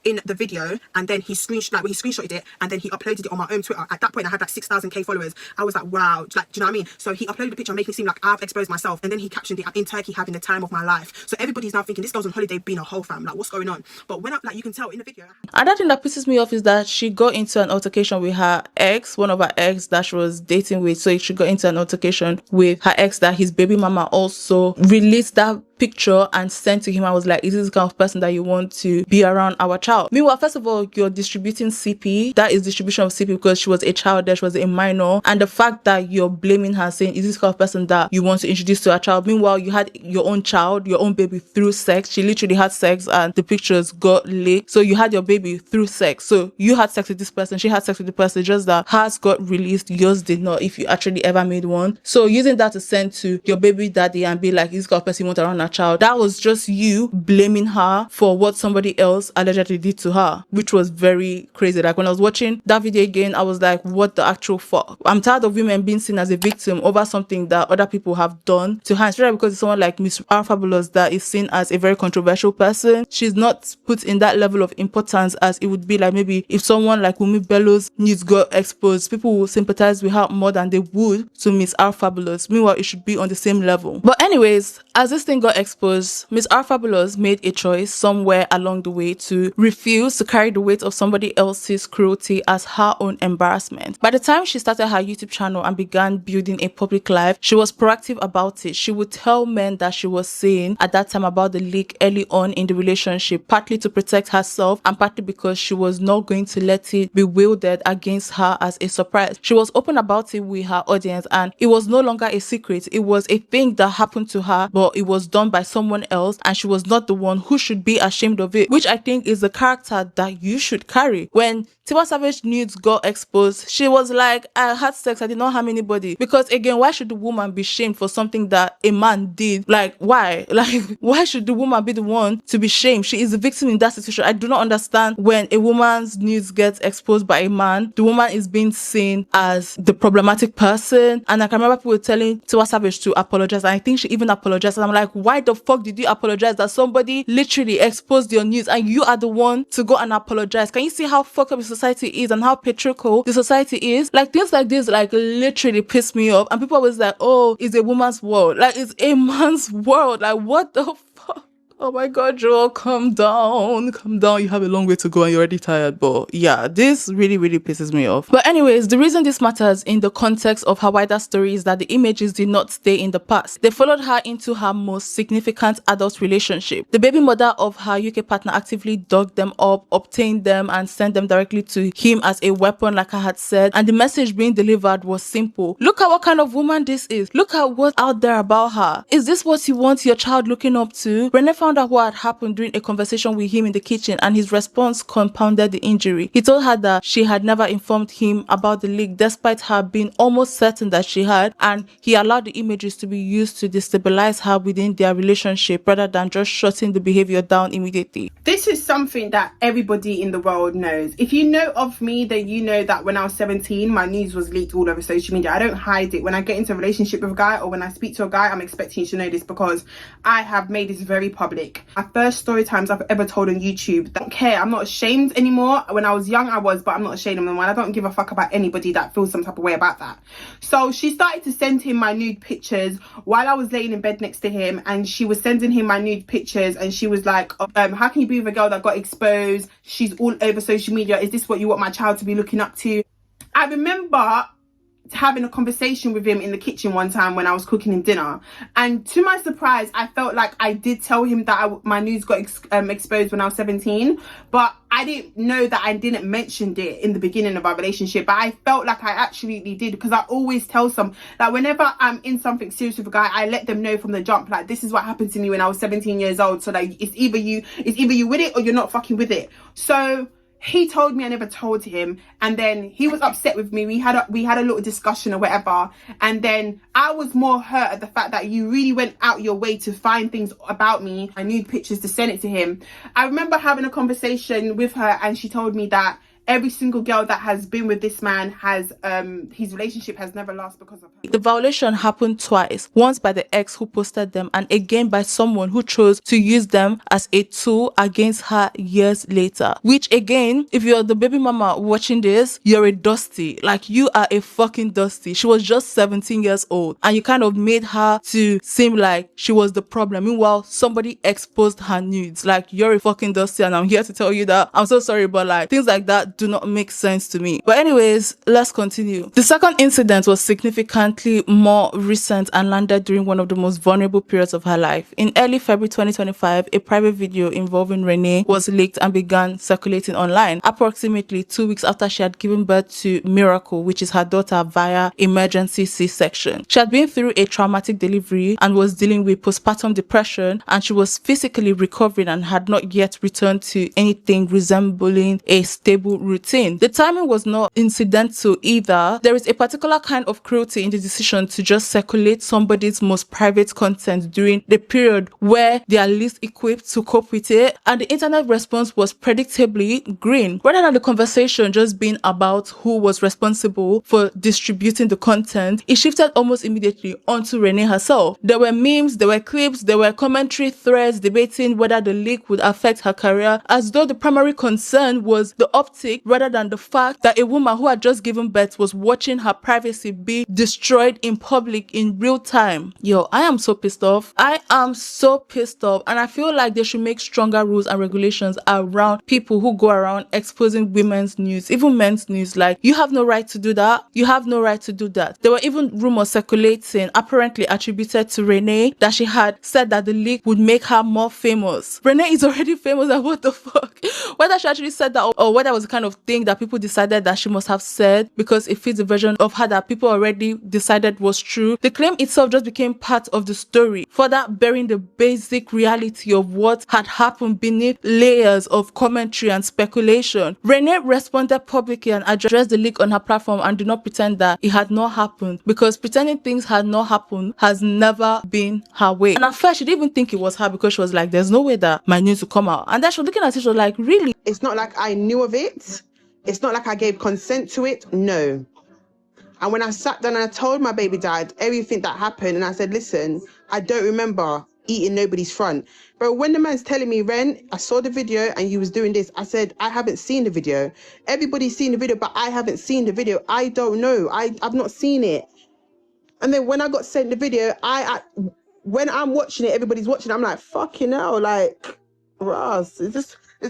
In the video, and then he screenshotted it, and then he uploaded it on my own Twitter. At that point, I had like 6,000k followers. I was like, wow, like, do you know what I mean? So he uploaded the picture, making it seem like I've exposed myself, and then he captioned it, I'm in Turkey having the time of my life. So everybody's now thinking this girl's on holiday being a whole fam. Like, what's going on? But when like, you can tell in the video. Another thing that pisses me off is that she got into an altercation with her ex, one of her ex that she was dating with. So she got into an altercation with her ex that his baby mama also released that picture and sent to him. I was like, is this the kind of person that you want to be around our child? Meanwhile, first of all, you're distributing CP. That is distribution of CP because she was a child there, she was a minor. And the fact that you're blaming her, saying, is this the kind of person that you want to introduce to our child? Meanwhile, you had your own child, your own baby through sex. She literally had sex and the pictures got leaked. So you had your baby through sex. So you had sex with this person, she had sex with the person, just that hers got released, yours did not, if you actually ever made one. So using that to send to your baby daddy and be like, is this the kind of person you want around our child? That was just you blaming her for what somebody else allegedly did to her, which was very crazy. Like, when I was watching that video again, I was like, what the actual fuck? I'm tired of women being seen as a victim over something that other people have done to her, especially because it's someone like Miss R Fabulous that is seen as a very controversial person. She's not put in that level of importance as it would be like maybe if someone like Wumi Bellows news got exposed, people will sympathize with her more than they would to Miss R Fabulous. Meanwhile, it should be on the same level. But anyways, as this thing got exposed, Miss R Fabulous made a choice somewhere along the way to refuse to carry the weight of somebody else's cruelty as her own embarrassment. By the time she started her YouTube channel and began building a public life, she was proactive about it. She would tell men that she was saying at that time about the leak early on in the relationship, partly to protect herself and partly because she was not going to let it be wielded against her as a surprise. She was open about it with her audience, and it was no longer a secret. It was a thing that happened to her, but it was done by someone else, and she was not the one who should be ashamed of it, which I think is the character that you should carry. When Tiwa Savage nudes got exposed, she was like, I had sex, I did not harm anybody. Because again, why should the woman be shamed for something that a man did? Like, why? Like, why should the woman be the one to be shamed? She is the victim in that situation. I do not understand when a woman's nudes gets exposed by a man, the woman is being seen as the problematic person. And I can remember people telling Tiwa Savage to apologize, and I think she even apologized. And I'm like, why the fuck did you apologize that somebody literally exposed your news and you are the one to go and apologize? Can you see how fucked up the society is and how patriarchal the society is? Like, things like this like literally piss me off, and people always like, oh, it's a woman's world. Like, it's a man's world. Like, what the fuck? Oh my god, Joel, calm down. You have a long way to go and you're already tired. But yeah, this really pisses me off. But anyways, the reason this matters in the context of her wider story is that the images did not stay in the past. They followed her into her most significant adult relationship. The baby mother of her UK partner actively dug them up, obtained them, and sent them directly to him as a weapon, like I had said. And the message being delivered was simple. Look at what kind of woman this is. Look at what's out there about her. Is this what you want your child looking up to? Renee found out what had happened during a conversation with him in the kitchen, and his response compounded the injury. He told her that she had never informed him about the leak, despite her being almost certain that she had, and he allowed the images to be used to destabilize her within their relationship rather than just shutting the behavior down immediately. This is something that everybody in the world knows. If you know of me, then you know that when I was 17, my news was leaked all over social media. I don't hide it. When I get into a relationship with a guy or when I speak to a guy, I'm expecting you to know this because I have made this very public. My first story times I've ever told on YouTube. I don't care. I'm not ashamed anymore. When I was young, I was, but I'm not ashamed anymore. I don't give a fuck about anybody that feels some type of way about that. So she started to send him my nude pictures while I was laying in bed next to him, and she was sending him my nude pictures, and she was like, how can you be with a girl that got exposed? She's all over social media. Is this what you want my child to be looking up to? I remember having a conversation with him in the kitchen one time when I was cooking him dinner, and to my surprise I felt like I did tell him that my nudes got exposed when I was 17, but I didn't know that I didn't mention it in the beginning of our relationship. But I felt like I absolutely did, because I always tell some, like, whenever I'm in something serious with a guy, I let them know from the jump, like, this is what happened to me when I was 17 years old, so like it's either you with it or you're not fucking with it. So he told me, I never told him, and then he was upset with me. We had a little discussion or whatever, and then I was more hurt at the fact that you really went out your way to find things about me. I nude pictures to send it to him. I remember having a conversation with her, and she told me that every single girl that has been with this man has his relationship has never lasted because of her. The violation happened twice, once by the ex who posted them, and again by someone who chose to use them as a tool against her years later. Which again, if you're the baby mama watching this, you're a dusty. Like, you are a fucking dusty. She was just 17 years old, and you kind of made her to seem like she was the problem. Meanwhile, somebody exposed her nudes. Like, you're a fucking dusty, and I'm here to tell you that I'm so sorry, but like, things like that do not make sense to me. But anyways, let's continue. The second incident was significantly more recent and landed during one of the most vulnerable periods of her life. In early February 2025, a private video involving Renee was leaked and began circulating online, approximately 2 weeks after she had given birth to Miracle, which is her daughter, via emergency C-section. She had been through a traumatic delivery and was dealing with postpartum depression, and she was physically recovering and had not yet returned to anything resembling a stable routine. The timing was not incidental either. There is a particular kind of cruelty in the decision to just circulate somebody's most private content during the period where they are least equipped to cope with it, and the internet response was predictably green. Rather than the conversation just being about who was responsible for distributing the content, it shifted almost immediately onto Renee herself. There were memes, there were clips, there were commentary threads debating whether the leak would affect her career, as though the primary concern was the optic rather than the fact that a woman who had just given birth was watching her privacy be destroyed in public in real time. Yo, I am so pissed off. I am so pissed off, and I feel like they should make stronger rules and regulations around people who go around exposing women's news, even men's news. Like, you have no right to do that. You have no right to do that. There were even rumors circulating, apparently attributed to Renee, that she had said that the leak would make her more famous. Renee is already famous, like, what the fuck? Whether she actually said that or whether it was the kind of thing that people decided that she must have said because it fits the version of her that people already decided was true, the claim itself just became part of the story, further burying the basic reality of what had happened beneath layers of commentary and speculation. Renee responded publicly and addressed the leak on her platform and did not pretend that it had not happened, because pretending things had not happened has never been her way. And at first she didn't even think it was her, because she was like, there's no way that my news will come out. And then she was looking at it, she was like, really? It's not like I knew of it. It's not like I gave consent to it. No. And when I sat down and I told my baby dad everything that happened, and I said, listen, I don't remember eating nobody's front. But when the man's telling me, Ren, I saw the video and you was doing this, I said, I haven't seen the video. Everybody's seen the video, but I haven't seen the video. I don't know. I've not seen it. And then when I got sent the video, when I'm watching it, everybody's watching it, I'm like, fucking hell, like, Ross, is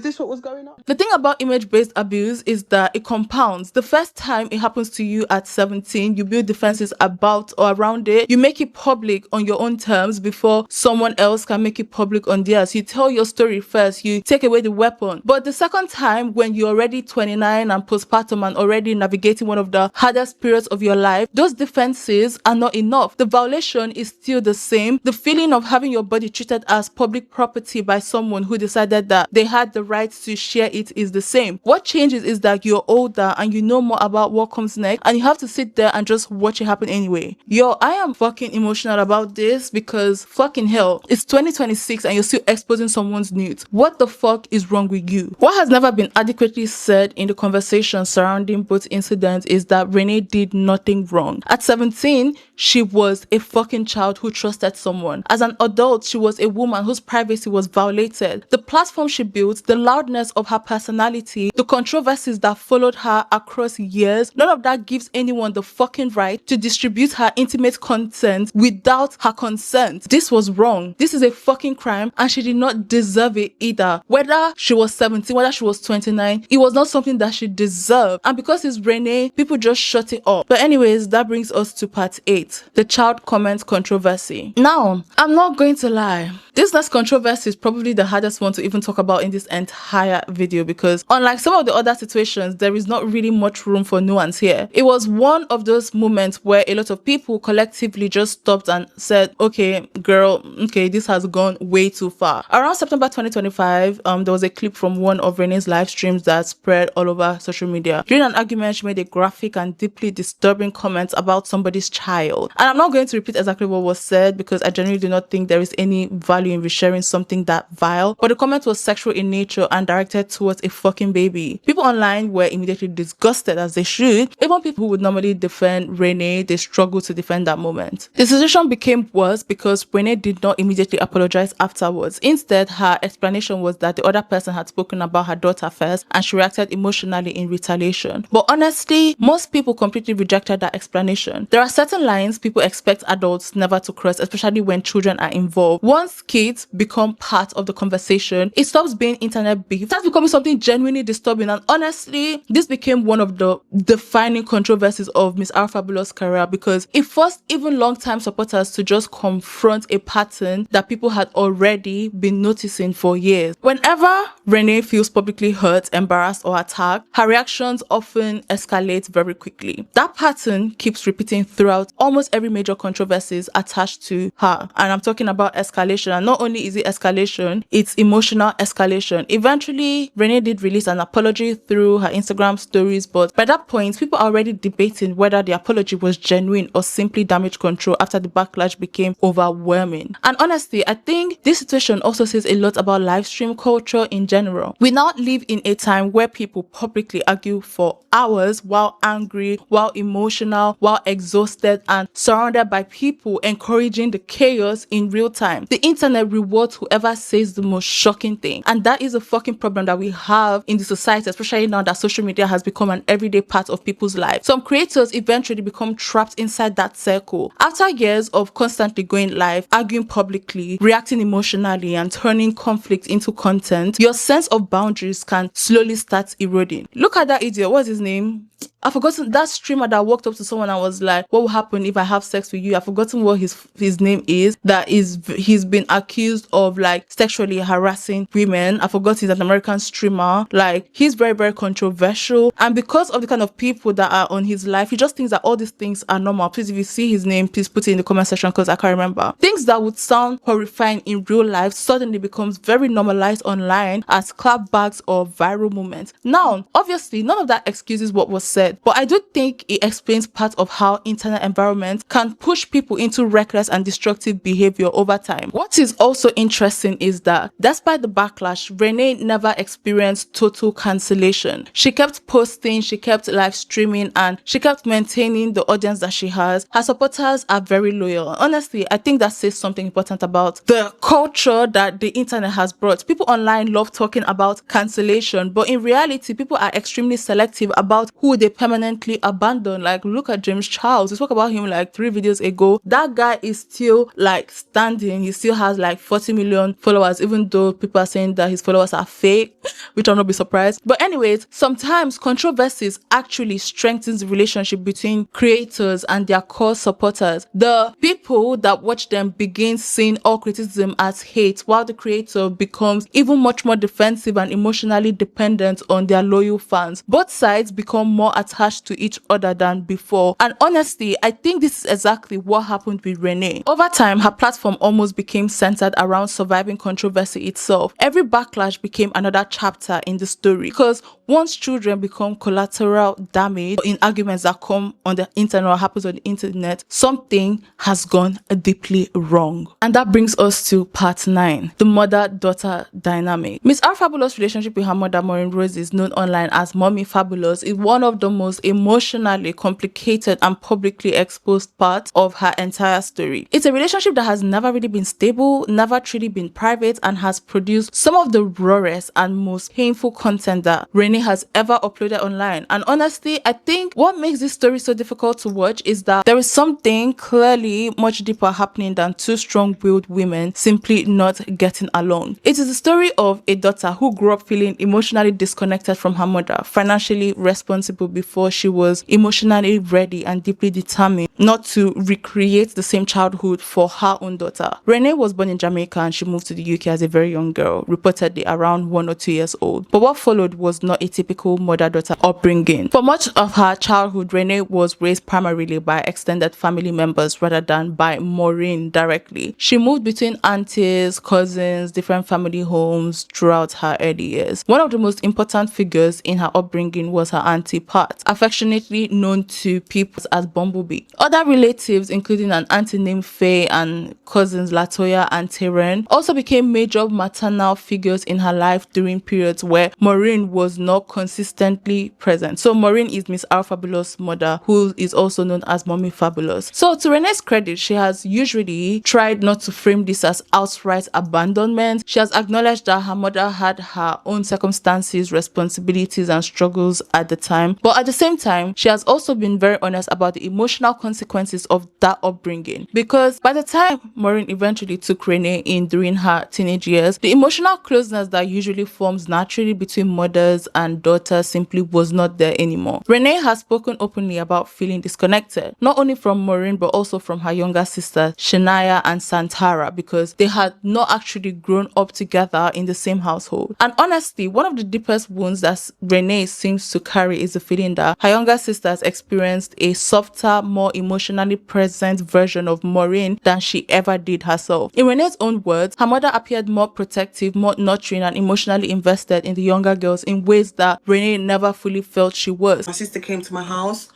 this what was going on? The thing about image-based abuse is that it compounds. The first time it happens to you at 17, you build defenses about or around it. You make it public on your own terms before someone else can make it public on theirs. You tell your story first. You take away the weapon. But the second time, when you're already 29 and postpartum and already navigating one of the hardest periods of your life, those defenses are not enough. The violation is still the same. The feeling of having your body treated as public property by someone who decided that they had the right to share it is the same. What changes is that you're older and you know more about what comes next, and you have to sit there and just watch it happen anyway. Yo, I am fucking emotional about this, because fucking hell, it's 2026 and you're still exposing someone's nudes. What the fuck is wrong with you? What has never been adequately said in the conversation surrounding both incidents is that Renee did nothing wrong. At 17, she was a fucking child who trusted someone. As an adult, she was a woman whose privacy was violated. The platform she built, the loudness of her personality, the controversies that followed her across years, none of that gives anyone the fucking right to distribute her intimate content without her consent. This was wrong. This is a fucking crime, and she did not deserve it either. Whether she was 17, whether she was 29, it was not something that she deserved. And because it's Renee, people just shut it up. But anyways, that brings us to part 8, the child comment controversy. Now, I'm not going to lie. This next controversy is probably the hardest one to even talk about in this entire video, because unlike some of the other situations, there is not really much room for nuance here. It was one of those moments where a lot of people collectively just stopped and said, okay, girl, okay, this has gone way too far. Around September 2025, there was a clip from one of Renee's live streams that spread all over social media. During an argument, she made a graphic and deeply disturbing comment about somebody's child. And I'm not going to repeat exactly what was said because I genuinely do not think there is any value in resharing something that vile, but the comment was sexual in nature and directed towards a fucking baby. People online were immediately disgusted, as they should. Even people who would normally defend Renee, they struggled to defend that moment. The situation became worse because Renee did not immediately apologize afterwards. Instead, her explanation was that the other person had spoken about her daughter first and she reacted emotionally in retaliation. But honestly, most people completely rejected that explanation. There are certain lines people expect adults never to cross, especially when children are involved. Once kids become part of the conversation, it stops being internet beef. It starts becoming something genuinely disturbing, and honestly, this became one of the defining controversies of Miss Our Fabulous career because it forced even long-time supporters to just confront a pattern that people had already been noticing for years. Whenever Renee feels publicly hurt, embarrassed, or attacked, her reactions often escalate very quickly. That pattern keeps repeating throughout almost every major controversies attached to her. And I'm talking about escalation. And not only is it escalation, it's emotional escalation. Eventually, Renee did release an apology through her Instagram stories, but by that point, people are already debating whether the apology was genuine or simply damage control after the backlash became overwhelming. And honestly, I think this situation also says a lot about live stream culture in general. We now live in a time where people publicly argue for hours while angry, while emotional, while exhausted, and surrounded by people encouraging the chaos in real time. The internet rewards whoever says the most shocking thing, and that is a fucking problem that we have in the society, especially now that social media has become an everyday part of people's lives. Some creators eventually become trapped inside that circle. After years of constantly going live, arguing publicly, reacting emotionally, and turning conflict into content, your sense of boundaries can slowly start eroding. Look at that idiot. What's his name? I've forgotten, that streamer that walked up to someone and was like, what will happen if I have sex with you? I've forgotten what his name is. He's been accused of like sexually harassing women. I forgot he's an American streamer. Like, he's very, very controversial. And because of the kind of people that are on his life, he just thinks that all these things are normal. Please, if you see his name, please put it in the comment section because I can't remember. Things that would sound horrifying in real life suddenly becomes very normalized online as clapbacks or viral moments. Now, obviously, none of that excuses what was said, but I do think it explains part of how internet environments can push people into reckless and destructive behavior over time. What is also interesting is that despite the backlash, Renee never experienced total cancellation. She kept posting, she kept live streaming, and she kept maintaining the audience that she has. Her supporters are very loyal. Honestly, I think that says something important about the culture that the internet has brought. People online love talking about cancellation, but in reality, people are extremely selective about who they permanently abandon. Like, look at James Charles. We spoke about him like 3 videos ago. That guy is still like standing. He still has like 40 million followers, even though people are saying that his followers are fake, which I'll not be surprised. But anyways, sometimes controversies actually strengthens the relationship between creators and their core supporters. The people that watch them begin seeing all criticism as hate, while the creator becomes even much more defensive and emotionally dependent on their loyal fans. Both sides become more attached to each other than before. And honestly, I think this is exactly what happened with Renee. Over time, her platform almost became centered around surviving controversy itself. Every backlash became another chapter in the story, because once children become collateral damage in arguments that come on the internet or happens on the internet, something has gone deeply wrong. And that brings us to part 9, the mother-daughter dynamic. Miss Our Fabulous relationship with her mother, Maureen Rose, is known online as Mommy Fabulous, is one of the most emotionally complicated and publicly exposed part of her entire story. It's a relationship that has never really been stable, never truly been private, and has produced some of the rawest and most painful content that Renee has ever uploaded online. And honestly, I think what makes this story so difficult to watch is that there is something clearly much deeper happening than two strong-willed women simply not getting along. It is the story of a daughter who grew up feeling emotionally disconnected from her mother, financially responsible before she was emotionally ready, and deeply determined not to recreate the same childhood for her own daughter. Renee was born in Jamaica and she moved to the UK as a very young girl, reportedly around 1 or 2 years old. But what followed was not a typical mother-daughter upbringing. For much of her childhood, Renee was raised primarily by extended family members rather than by Maureen directly. She moved between aunties, cousins, different family homes throughout her early years. One of the most important figures in her upbringing was her auntie Pat, affectionately known to people as Bumblebee. Other relatives, including an auntie named Faye and cousins Latoya and Taren, also became major maternal figures in her life during periods where Maureen was not consistently present. So Maureen is Miss R Fabulous' mother, who is also known as Mommy Fabulous. So to Renee's credit, she has usually tried not to frame this as outright abandonment. She has acknowledged that her mother had her own circumstances, responsibilities, and struggles at the time. But at the same time, she has also been very honest about the emotional consequences of that upbringing. Because by the time Maureen eventually took Renee in during her teenage years, the emotional closeness that usually forms naturally between mothers and daughters simply was not there anymore. Renee has spoken openly about feeling disconnected, not only from Maureen but also from her younger sisters Shania and Santara, because they had not actually grown up together in the same household. And honestly, one of the deepest wounds that Renee seems to carry is the feeling that her younger sisters experienced a softer, more emotionally present version of Maureen than she ever did herself. In Renee's own words, her mother appeared more protective, more nurturing, and emotionally invested in the younger girls in ways that Renee never fully felt she was. My sister came to my house.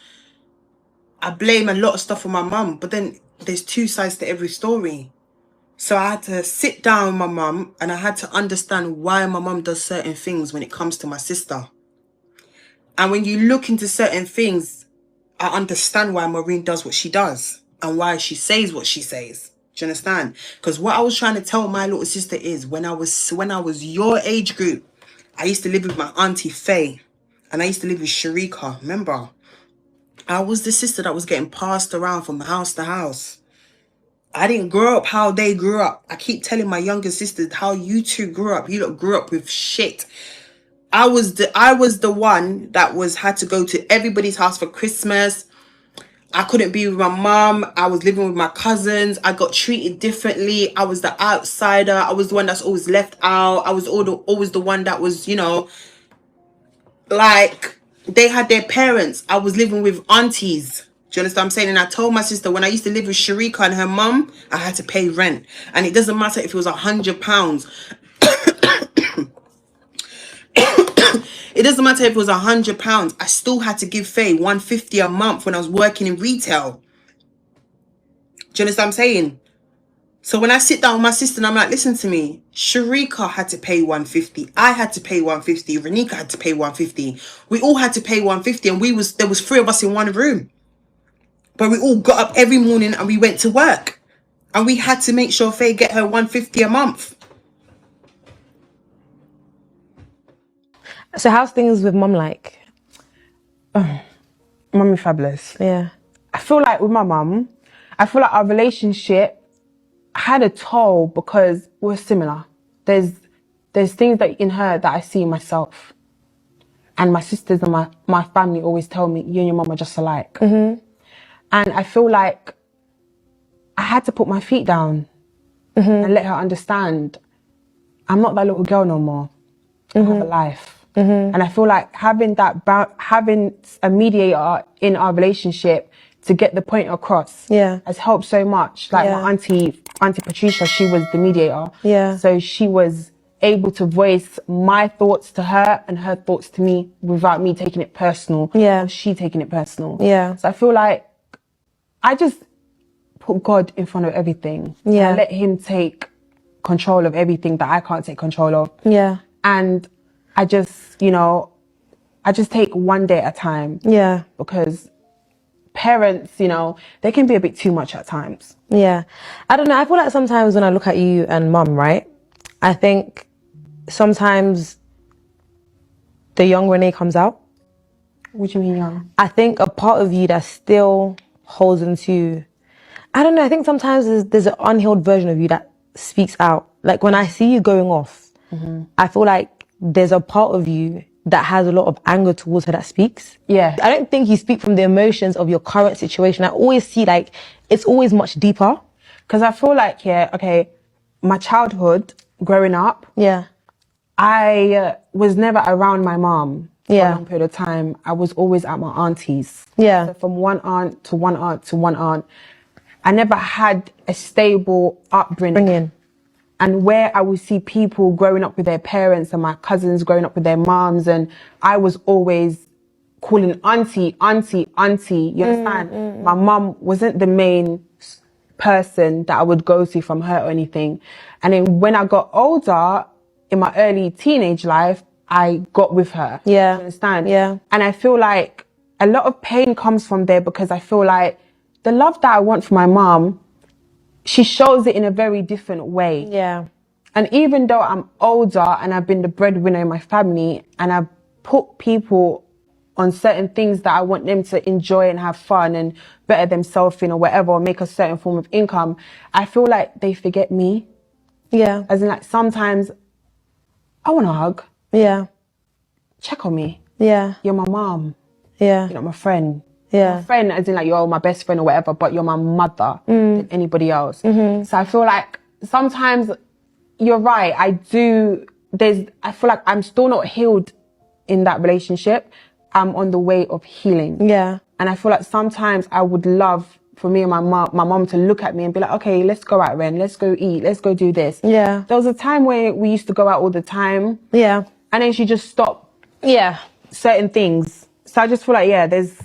I blame a lot of stuff on my mum, but then there's two sides to every story. So I had to sit down with my mum and I had to understand why my mum does certain things when it comes to my sister. And when you look into certain things, I understand why Maureen does what she does and why she says what she says. Do you understand? Because what I was trying to tell my little sister is when I was your age group, I used to live with my auntie Faye and I used to live with Sharika. Remember? I was the sister that was getting passed around from house to house. I didn't grow up how they grew up. I keep telling my younger sisters how you two grew up. You lot grew up with shit. I was the one that had to go to everybody's house for Christmas. I couldn't be with my mum. I was living with my cousins. I got treated differently. I was the outsider. I was the one that's always left out. I was always the one that was, you know, like they had their parents. I was living with aunties. Do you understand what I'm saying? And I told my sister when I used to live with Sharika and her mum, I had to pay rent. And it doesn't matter if it was £100. It doesn't matter if it was £100. I still had to give Faye $150 a month when I was working in retail. Do you understand what I'm saying? So when I sit down with my sister and I'm like, listen to me, Sharika had to pay $150. I had to pay $150. Renika had to pay $150. We all had to pay $150, and there was 3 of us in one room. But we all got up every morning and we went to work. And we had to make sure Faye get her $150 a month. So how's things with mum like? Mummy Fabulous. Yeah. I feel like with my mum, I feel like our relationship had a toll because we're similar. There's things that in her that I see in myself. And my sisters and my family always tell me, you and your mum are just alike. Mm-hmm. And I feel like I had to put my feet down and let her understand I'm not that little girl no more. I have a life. And I feel like having a mediator in our relationship to get the point across has helped so much. Like my auntie Patricia, she was the mediator. Yeah. So she was able to voice my thoughts to her and her thoughts to me without me taking it personal. Yeah. Or she taking it personal. Yeah. So I feel like I just put God in front of everything. Yeah. I let him take control of everything that I can't take control of. Yeah. And I just, you know, I just take one day at a time. Yeah. Because parents, you know, they can be a bit too much at times. Yeah. I don't know. I feel like sometimes when I look at you and mum, right, I think sometimes the young Renee comes out. What do you mean young? I think a part of you that still holds into, I don't know, I think sometimes there's an unhealed version of you that speaks out. Like when I see you going off, I feel like there's a part of you that has a lot of anger towards her that speaks. Yeah. I don't think you speak from the emotions of your current situation. I always see like, it's always much deeper. Because I feel like, yeah, okay, my childhood, growing up, yeah, I was never around my mom for Yeah. a long period of time. I was always at my auntie's. Yeah. So from one aunt to one aunt to one aunt. I never had a stable upbringing. And where I would see people growing up with their parents and my cousins growing up with their moms, and I was always calling auntie, auntie, auntie. You understand? My mum wasn't the main person that I would go to from her or anything. And then when I got older, in my early teenage life, I got with her. Yeah. You understand? Yeah. And I feel like a lot of pain comes from there because I feel like the love that I want for my mom, she shows it in a very different way. Yeah. And even though I'm older and I've been the breadwinner in my family and I've put people on certain things that I want them to enjoy and have fun and better themselves in or whatever, or make a certain form of income, I feel like they forget me. Yeah. As in like sometimes I want a hug. Yeah. Check on me. Yeah. You're my mom. Yeah. You're not my friend. Yeah. My friend as in like you're my best friend or whatever, but you're my mother than anybody else. So I feel like sometimes you're right. I feel like I'm still not healed in that relationship. I'm on the way of healing. Yeah. And I feel like sometimes I would love for me and my mom to look at me and be like, okay, let's go out, Ren. Let's go eat. Let's go do this. Yeah. There was a time where we used to go out all the time. Yeah. And then she just stopped. Yeah. Certain things. So I just feel like, yeah, there's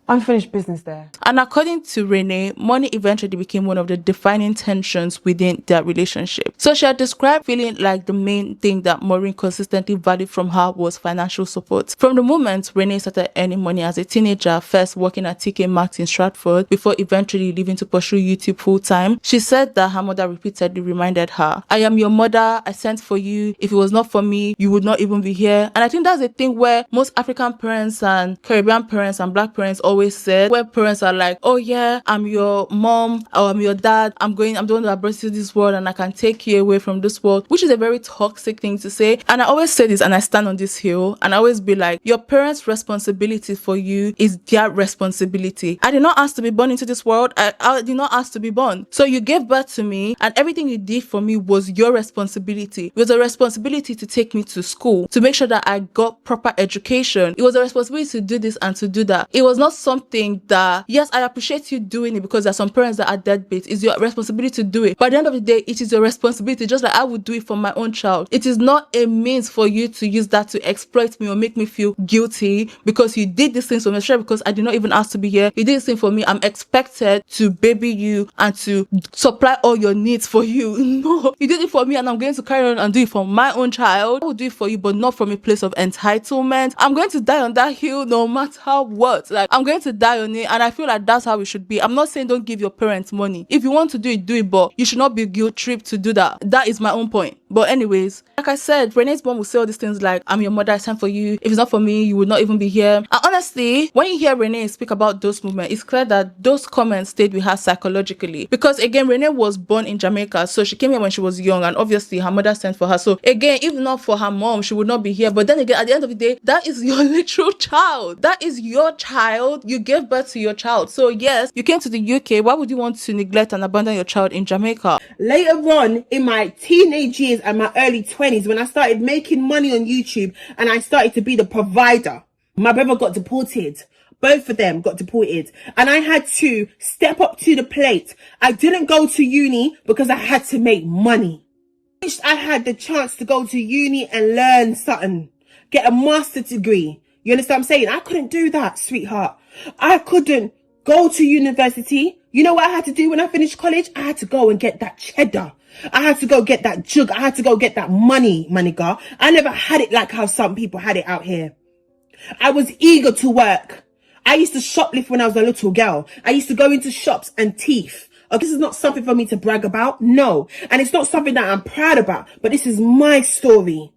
unfinished business there. And according to Renee, money eventually became one of the defining tensions within their relationship. So she had described feeling like the main thing that Maureen consistently valued from her was financial support. From the moment Renee started earning money as a teenager, first working at TK Maxx in Stratford, before eventually leaving to pursue YouTube full-time, she said that her mother repeatedly reminded her, I am your mother, I sent for you. If it was not for me, you would not even be here. And I think that's a thing where most African parents and Caribbean parents and Black parents always said, where parents are like, oh yeah, I'm your mom or I'm your dad, I'm the one that brought you to this world and I can take you away from this world, which is a very toxic thing to say. And I always say this and I stand on this hill and I always be like, your parents' responsibility for you is their responsibility. I did not ask to be born into this world. I did not ask to be born. So you gave birth to me and everything you did for me was your responsibility. It was a responsibility to take me to school, to make sure that I got proper education. It was a responsibility to do this and to do that. It was not something that, yes, I appreciate you doing it because there are some parents that are deadbeats. It's your responsibility to do it. But at the end of the day, it is your responsibility, just like I would do it for my own child. It is not a means for you to use that to exploit me or make me feel guilty because you did these things for me, sure, because I did not even ask to be here. You did this thing for me. I'm expected to baby you and to supply all your needs for you. No, you did it for me and I'm going to carry on and do it for my own child. I will do it for you, but not from a place of entitlement. I'm going to die on that hill no matter what. Like, I'm going to die on it, and I feel like that's how it should be. I'm not saying don't give your parents money. If you want to do it, but you should not be guilt-tripped to do that. That is my own point. But anyways, like I said, Renee's mom will say all these things like, I'm your mother, I sent for you. If it's not for me, you would not even be here. And honestly, when you hear Renee speak about those movements, it's clear that those comments stayed with her psychologically. Because again, Renee was born in Jamaica, so she came here when she was young, and obviously her mother sent for her. So again, if not for her mom, she would not be here. But then again, at the end of the day, that is your literal child. That is your child. You gave birth to your child. So yes, you came to the UK. Why would you want to neglect and abandon your child in Jamaica? Later on in my teenage years and my early 20s, when I started making money on YouTube and I started to be the provider, my brother got deported. Both of them got deported and I had to step up to the plate. I didn't go to uni because I had to make money. I had the chance to go to uni and learn something, get a master's degree. You understand what I'm saying? I couldn't do that, sweetheart. I couldn't go to university. You know what I had to do when I finished college? I had to go and get that cheddar. I had to go get that jug. I had to go get that money, my nigga. I never had it like how some people had it out here. I was eager to work. I used to shoplift when I was a little girl. I used to go into shops and thief. Oh, this is not something for me to brag about. No. And it's not something that I'm proud about. But this is my story.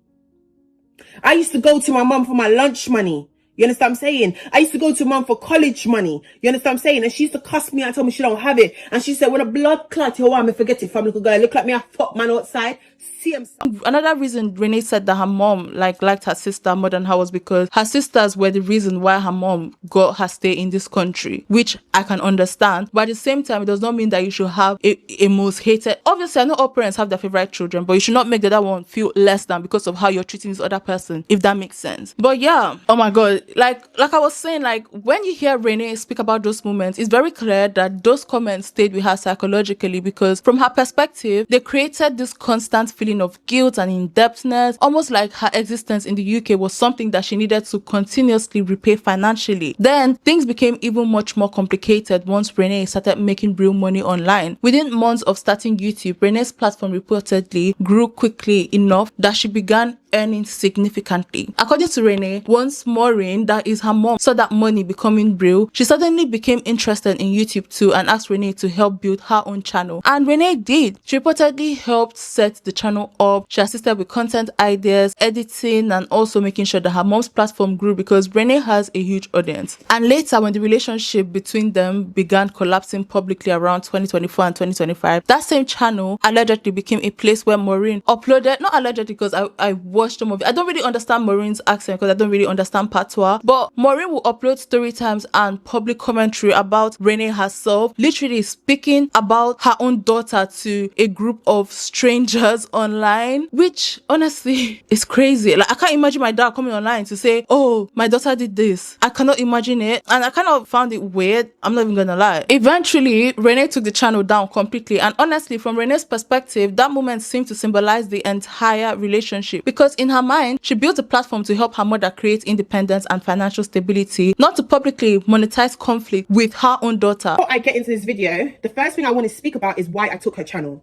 I used to go to my mum for my lunch money. You understand what I'm saying? I used to go to mum for college money. You understand what I'm saying? And she used to cuss me out and tell me she don't have it. And she said, when a blood clot, yo, I'm forget it, family girl. Look like me, I fuck man outside. See him. Another reason Renee said that her mom liked her sister more than her was because her sisters were the reason why her mom got her stay in this country, which I can understand. But at the same time, it does not mean that you should have a most hated. Obviously, I know all parents have their favorite children, but you should not make the other one feel less than because of how you're treating this other person, if that makes sense. But yeah, oh my god, like I was saying, like when you hear Renee speak about those moments, it's very clear that those comments stayed with her psychologically, because from her perspective, they created this constant feeling of guilt and indebtedness, almost like her existence in the UK was something that she needed to continuously repay financially. Then things became even much more complicated once Renee started making real money online. Within months of starting YouTube, Renee's platform reportedly grew quickly enough that she began earning significantly. According to Renee, once Maureen, that is her mom, saw that money becoming real, she suddenly became interested in YouTube too and asked Renee to help build her own channel. And Renee did. She reportedly helped set the channel up. She assisted with content ideas, editing, and also making sure that her mom's platform grew because Renee has a huge audience. And later, when the relationship between them began collapsing publicly around 2024 and 2025, that same channel allegedly became a place where Maureen uploaded, not allegedly because I watched some of it. I don't really understand Maureen's accent because I don't really understand patois, but Maureen will upload story times and public commentary about Renee herself, literally speaking about her own daughter to a group of strangers online, which honestly is crazy. Like, I can't imagine my dad coming online to say, oh, my daughter did this. I cannot imagine it, and I kind of found it weird. I'm not even gonna lie. Eventually, Renee took the channel down completely, and honestly, from Renee's perspective, that moment seemed to symbolize the entire relationship, because in her mind, she built a platform to help her mother create independence and financial stability, not to publicly monetize conflict with her own daughter. Before I get into this video, the first thing I want to speak about is why I took her channel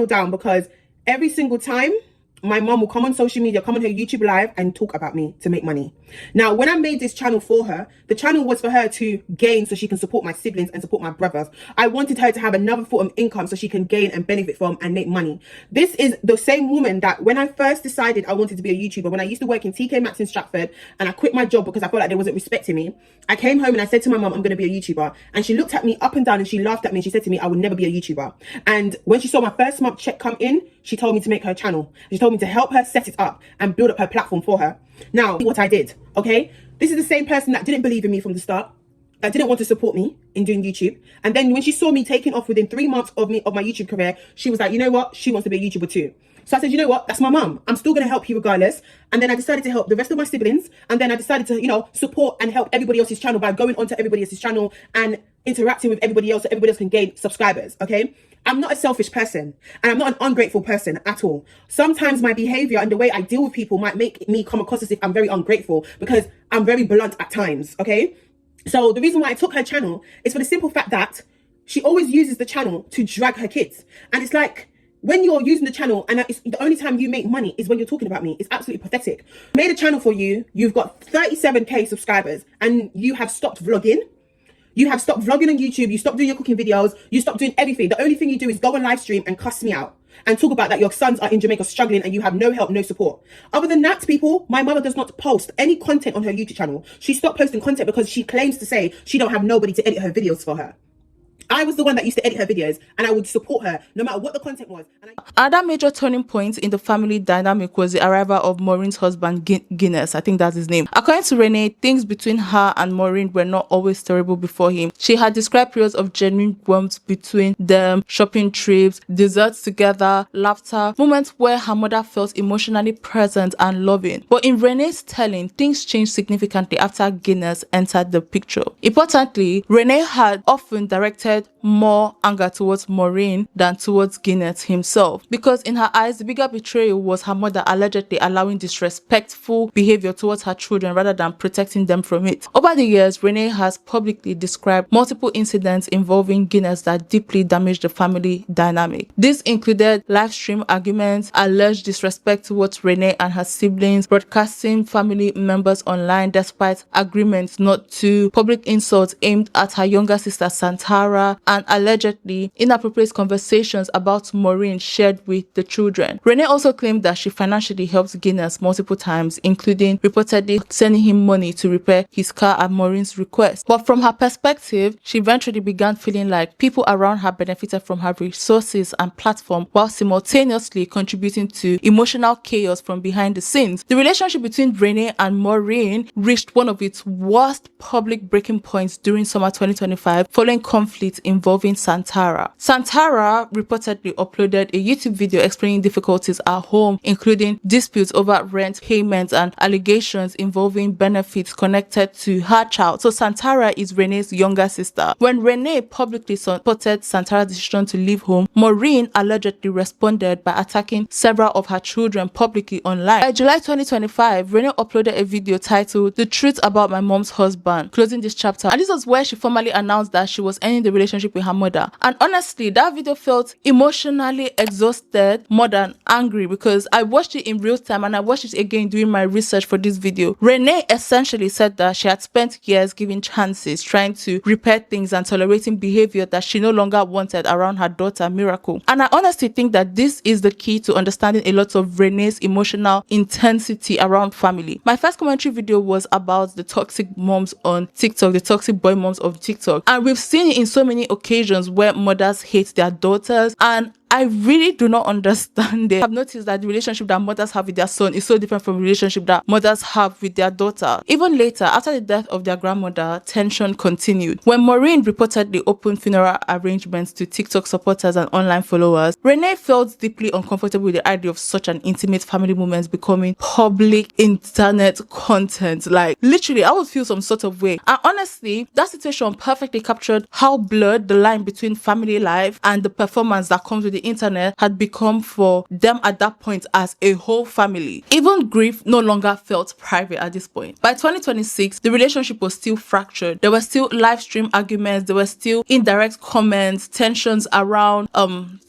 down, because every single time my mom will come on social media, come on her YouTube live and talk about me to make money. Now, when I made this channel for her, the channel was for her to gain so she can support my siblings and support my brothers. I wanted her to have another form of income so she can gain and benefit from and make money. This is the same woman that when I first decided I wanted to be a YouTuber, when I used to work in TK Maxx in Stratford and I quit my job because I felt like they wasn't respecting me, I came home and I said to my mom, I'm going to be a YouTuber. And she looked at me up and down and she laughed at me. She said to me, I would never be a YouTuber. And when she saw my first month check come in, she told me to make her channel. She told me to help her set it up and build up her platform for her. Now, what I did, okay? This is the same person that didn't believe in me from the start, that didn't want to support me in doing YouTube. And then when she saw me taking off within 3 months of my YouTube career, she was like, you know what? She wants to be a YouTuber too. So I said, you know what? That's my mum. I'm still going to help you regardless. And then I decided to help the rest of my siblings. And then I decided to, you know, support and help everybody else's channel by going onto everybody else's channel and interacting with everybody else so everybody else can gain subscribers, okay? I'm not a selfish person and I'm not an ungrateful person at all. Sometimes my behavior and the way I deal with people might make me come across as if I'm very ungrateful because I'm very blunt at times, okay? So the reason why I took her channel is for the simple fact that she always uses the channel to drag her kids. And it's like, when you're using the channel and it's the only time you make money is when you're talking about me, it's absolutely pathetic. I made a channel for you, you've got 37k subscribers and you have stopped vlogging. You have stopped vlogging on YouTube, you stopped doing your cooking videos, you stopped doing everything. The only thing you do is go on live stream and cuss me out and talk about that your sons are in Jamaica struggling and you have no help, no support. Other than that, people, my mother does not post any content on her YouTube channel. She stopped posting content because she claims to say she don't have nobody to edit her videos for her. I was the one that used to edit her videos and I would support her no matter what the content was. Another major turning point in the family dynamic was the arrival of Maureen's husband, Guinness. I think that's his name. According to Renee, things between her and Maureen were not always terrible before him. She had described periods of genuine warmth between them, shopping trips, desserts together, laughter, moments where her mother felt emotionally present and loving. But in Renee's telling, things changed significantly after Guinness entered the picture. Importantly, Renee had often directed projected more anger towards Maureen than towards Guinness himself, because in her eyes, the bigger betrayal was her mother allegedly allowing disrespectful behavior towards her children rather than protecting them from it. Over the years, Renee has publicly described multiple incidents involving Guinness that deeply damaged the family dynamic. This included live stream arguments, alleged disrespect towards Renee and her siblings, broadcasting family members online despite agreements not to, public insults aimed at her younger sister Santara, and allegedly inappropriate conversations about Maureen shared with the children. Renee also claimed that she financially helped Guinness multiple times, including reportedly sending him money to repair his car at Maureen's request. But from her perspective, she eventually began feeling like people around her benefited from her resources and platform while simultaneously contributing to emotional chaos from behind the scenes. The relationship between Renee and Maureen reached one of its worst public breaking points during summer 2025 following conflict involving Santara. Santara reportedly uploaded a YouTube video explaining difficulties at home, including disputes over rent payments and allegations involving benefits connected to her child. So Santara is Renee's younger sister. When Renee publicly supported Santara's decision to leave home, Maureen allegedly responded by attacking several of her children publicly online. By July 2025, Renee uploaded a video titled "The Truth About My Mom's Husband," closing this chapter, and this was where she formally announced that she was ending the relationship with her mother. And honestly, that video felt emotionally exhausted more than angry, because I watched it in real time and I watched it again doing my research for this video. Renee essentially said that she had spent years giving chances, trying to repair things and tolerating behavior that she no longer wanted around her daughter Miracle. And I honestly think that this is the key to understanding a lot of Renee's emotional intensity around family. My first commentary video was about the toxic moms on TikTok, the toxic boy moms of TikTok, and we've seen it in so many occasions where mothers hate their daughters, and I really do not understand it. I've noticed that the relationship that mothers have with their son is so different from the relationship that mothers have with their daughter. Even later, after the death of their grandmother, tension continued. When Maureen reportedly opened funeral arrangements to TikTok supporters and online followers, Renee felt deeply uncomfortable with the idea of such an intimate family moment becoming public internet content. Like, literally, I would feel some sort of way. And honestly, that situation perfectly captured how blurred the line between family life and the performance that comes with the internet had become for them at that point as a whole family. Even grief no longer felt private at this point. By 2026, the relationship was still fractured. There were still live stream arguments, there were still indirect comments, tensions around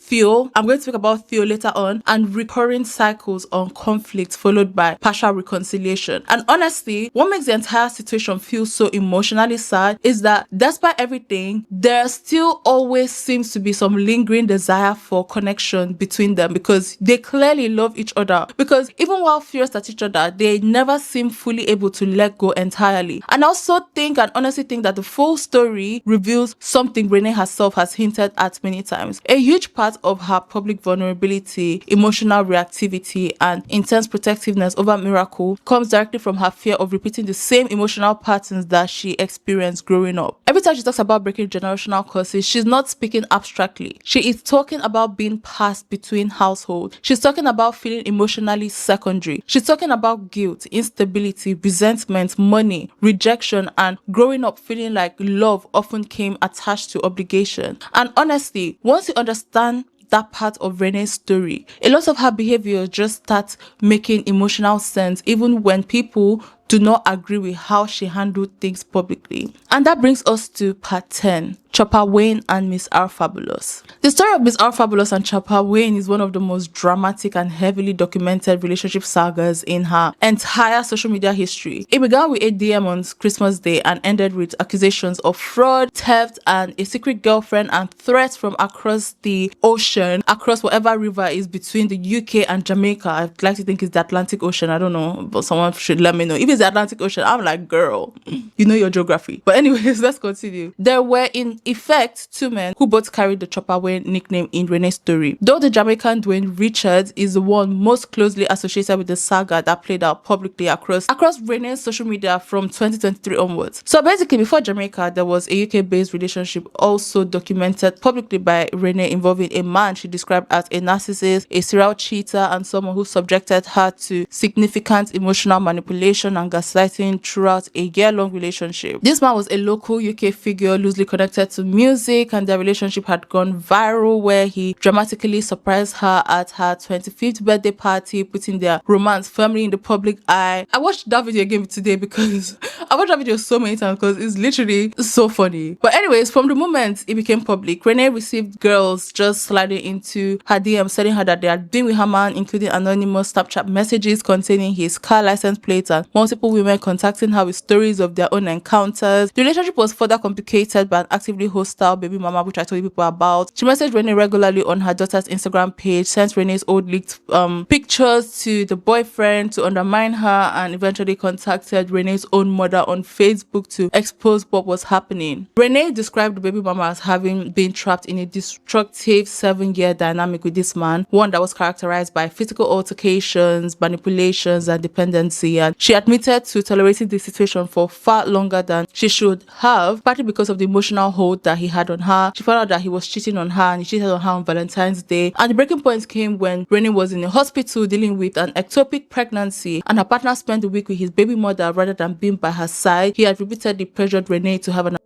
Theo. I'm going to talk about Theo later on, and recurring cycles on conflict followed by partial reconciliation. And honestly, what makes the entire situation feel so emotionally sad is that despite everything, there still always seems to be some lingering desire for connection between them, because they clearly love each other. Because even while furious at each other, they never seem fully able to let go entirely. And I also think, and honestly think, that the full story reveals something Renee herself has hinted at many times. A huge part of her public vulnerability, emotional reactivity, and intense protectiveness over Miracle comes directly from her fear of repeating the same emotional patterns that she experienced growing up. Every time she talks about breaking generational curses, she's not speaking abstractly. She is talking about being passed between households. She's talking about feeling emotionally secondary. She's talking about guilt, instability, resentment, money, rejection, and growing up feeling like love often came attached to obligation. And honestly, once you understand that part of Renee's story, a lot of her behavior just starts making emotional sense, even when people do not agree with how she handled things publicly. And that brings us to part 10. Chopper Wayne and Miss R Fabulous. The story of Miss R Fabulous and Chopper Wayne is one of the most dramatic and heavily documented relationship sagas in her entire social media history. It began with a DM on Christmas Day and ended with accusations of fraud, theft, and a secret girlfriend, and threats from across the ocean, across whatever river is between the UK and Jamaica. I'd like to think it's the Atlantic Ocean. I don't know, but someone should let me know. If it's the Atlantic Ocean, I'm like, girl, you know your geography. But anyways, let's continue. There were in effect two men who both carried the Chopper Wayne nickname in Renee's story. Though the Jamaican Dwayne Richards is the one most closely associated with the saga that played out publicly across Renee's social media from 2023 onwards. So basically, before Jamaica, there was a UK-based relationship also documented publicly by Renee involving a man she described as a narcissist, a serial cheater, and someone who subjected her to significant emotional manipulation and and gaslighting throughout a year-long relationship. This man was a local UK figure loosely connected to music, and their relationship had gone viral, where he dramatically surprised her at her 25th birthday party, putting their romance firmly in the public eye. I watched that video again today because I watched that video so many times because it's literally so funny. But anyways, from the moment it became public, Renee received girls just sliding into her DM telling her that they are doing with her man, including anonymous Snapchat messages containing his car license plates, and multiple women contacting her with stories of their own encounters. The relationship was further complicated by an actively hostile baby mama, which I told you people about. She messaged Renee regularly on her daughter's Instagram page, sent Renee's old leaked pictures to the boyfriend to undermine her, and eventually contacted Renee's own mother on Facebook to expose what was happening. Renee described the baby mama as having been trapped in a destructive 7-year dynamic with this man, one that was characterized by physical altercations, manipulations, and dependency, and she admitted to tolerating the situation for far longer than she should have, partly because of the emotional hold that he had on her. She found out that he was cheating on her, and he cheated on her on Valentine's Day, and the breaking point came when Renee was in a hospital dealing with an ectopic pregnancy, and her partner spent the week with his baby mother rather than being by her side. He had repeatedly pressured Renee to have an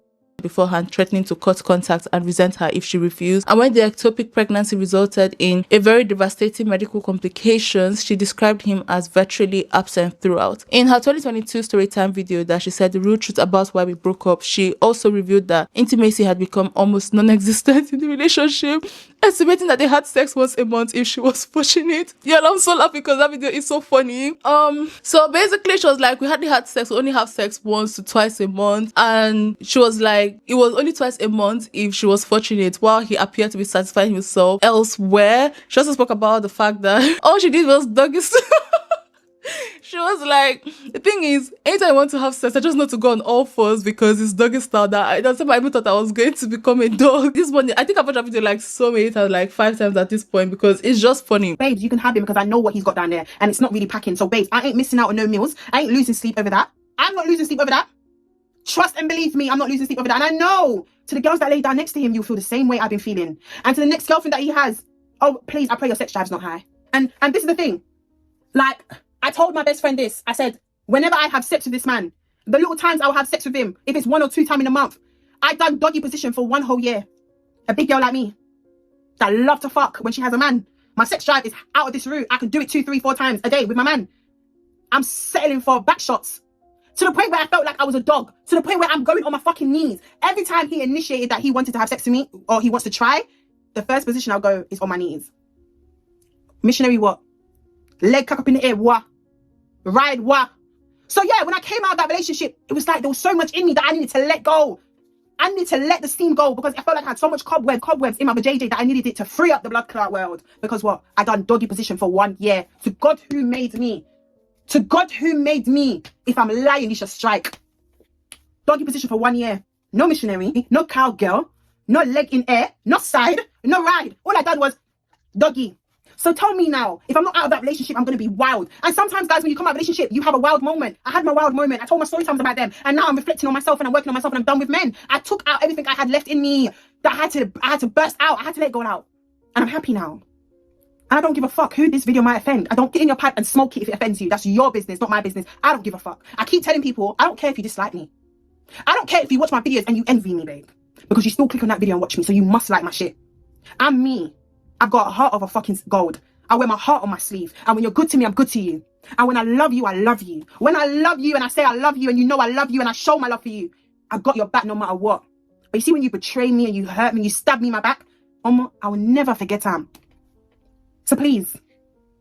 beforehand, threatening to cut contact and resent her if she refused. And when the ectopic pregnancy resulted in a very devastating medical complications, she described him as virtually absent throughout. In her 2022 storytime video that she said the real truth about why we broke up, she also revealed that intimacy had become almost non-existent in the relationship, estimating that they had sex once a month if she was fortunate. Yeah, I'm so laughing because that video is so funny. So basically she was like, we hardly had sex, we only have sex once to twice a month, and she was like, it was only twice a month if she was fortunate, while he appeared to be satisfying himself elsewhere. She also spoke about the fact that all she did was doggy style. She was like, the thing is, anytime I want to have sex, I just know to go on all fours because it's doggy style. That's why I even thought I was going to become a dog. This morning, I think I've watched that video like so many times, like 5 times at this point, because it's just funny. Babes, you can have him because I know what he's got down there and it's not really packing. So babes, I ain't missing out on no meals. I ain't losing sleep over that. I'm not losing sleep over that. Trust and believe me, I'm not losing sleep over that. And I know to the girls that lay down next to him, you'll feel the same way I've been feeling. And to the next girlfriend that he has, oh, please, I pray your sex drive's not high. And this is the thing. Like, I told my best friend this. I said, whenever I have sex with this man, the little times I will have sex with him, if it's 1 or 2 times in a month, I've done doggy position for 1 whole year. A big girl like me that love to fuck when she has a man. My sex drive is out of this route. I can do it 2, 3, 4 times a day with my man. I'm settling for back shots. To the point where I felt like I was a dog. To the point where I'm going on my fucking knees. Every time he initiated that he wanted to have sex with me, or he wants to try, the first position I'll go is on my knees. Missionary what? Leg cock up in the air, what? Ride what? So yeah, when I came out of that relationship, it was like there was so much in me that I needed to let go. I needed to let the steam go because I felt like I had so much cobwebs in my vajayjay that I needed it to free up the blood clot world. Because what? I done doggy position for 1 year. To God who made me. To God who made me. If I'm lying, he should strike. Doggy position for 1 year. No missionary, no cowgirl, no leg in air, no side, no ride. All I done was doggy. So tell me now, if I'm not out of that relationship, I'm going to be wild. And sometimes, guys, when you come out of a relationship, you have a wild moment. I had my wild moment. I told my story times about them. And now I'm reflecting on myself and I'm working on myself and I'm done with men. I took out everything I had left in me that I had to burst out. I had to let it go out. And I'm happy now. And I don't give a fuck who this video might offend. I don't get in your pipe and smoke it if it offends you. That's your business, not my business. I don't give a fuck. I keep telling people, I don't care if you dislike me. I don't care if you watch my videos and you envy me, babe. Because you still click on that video and watch me, so you must like my shit. I'm me. I've got a heart of a fucking gold. I wear my heart on my sleeve. And when you're good to me, I'm good to you. And when I love you, I love you. When I love you and I say I love you and you know I love you and I show my love for you, I got your back no matter what. But you see when you betray me and you hurt me and you stab me in my back, Mama, I will never forget time. So please,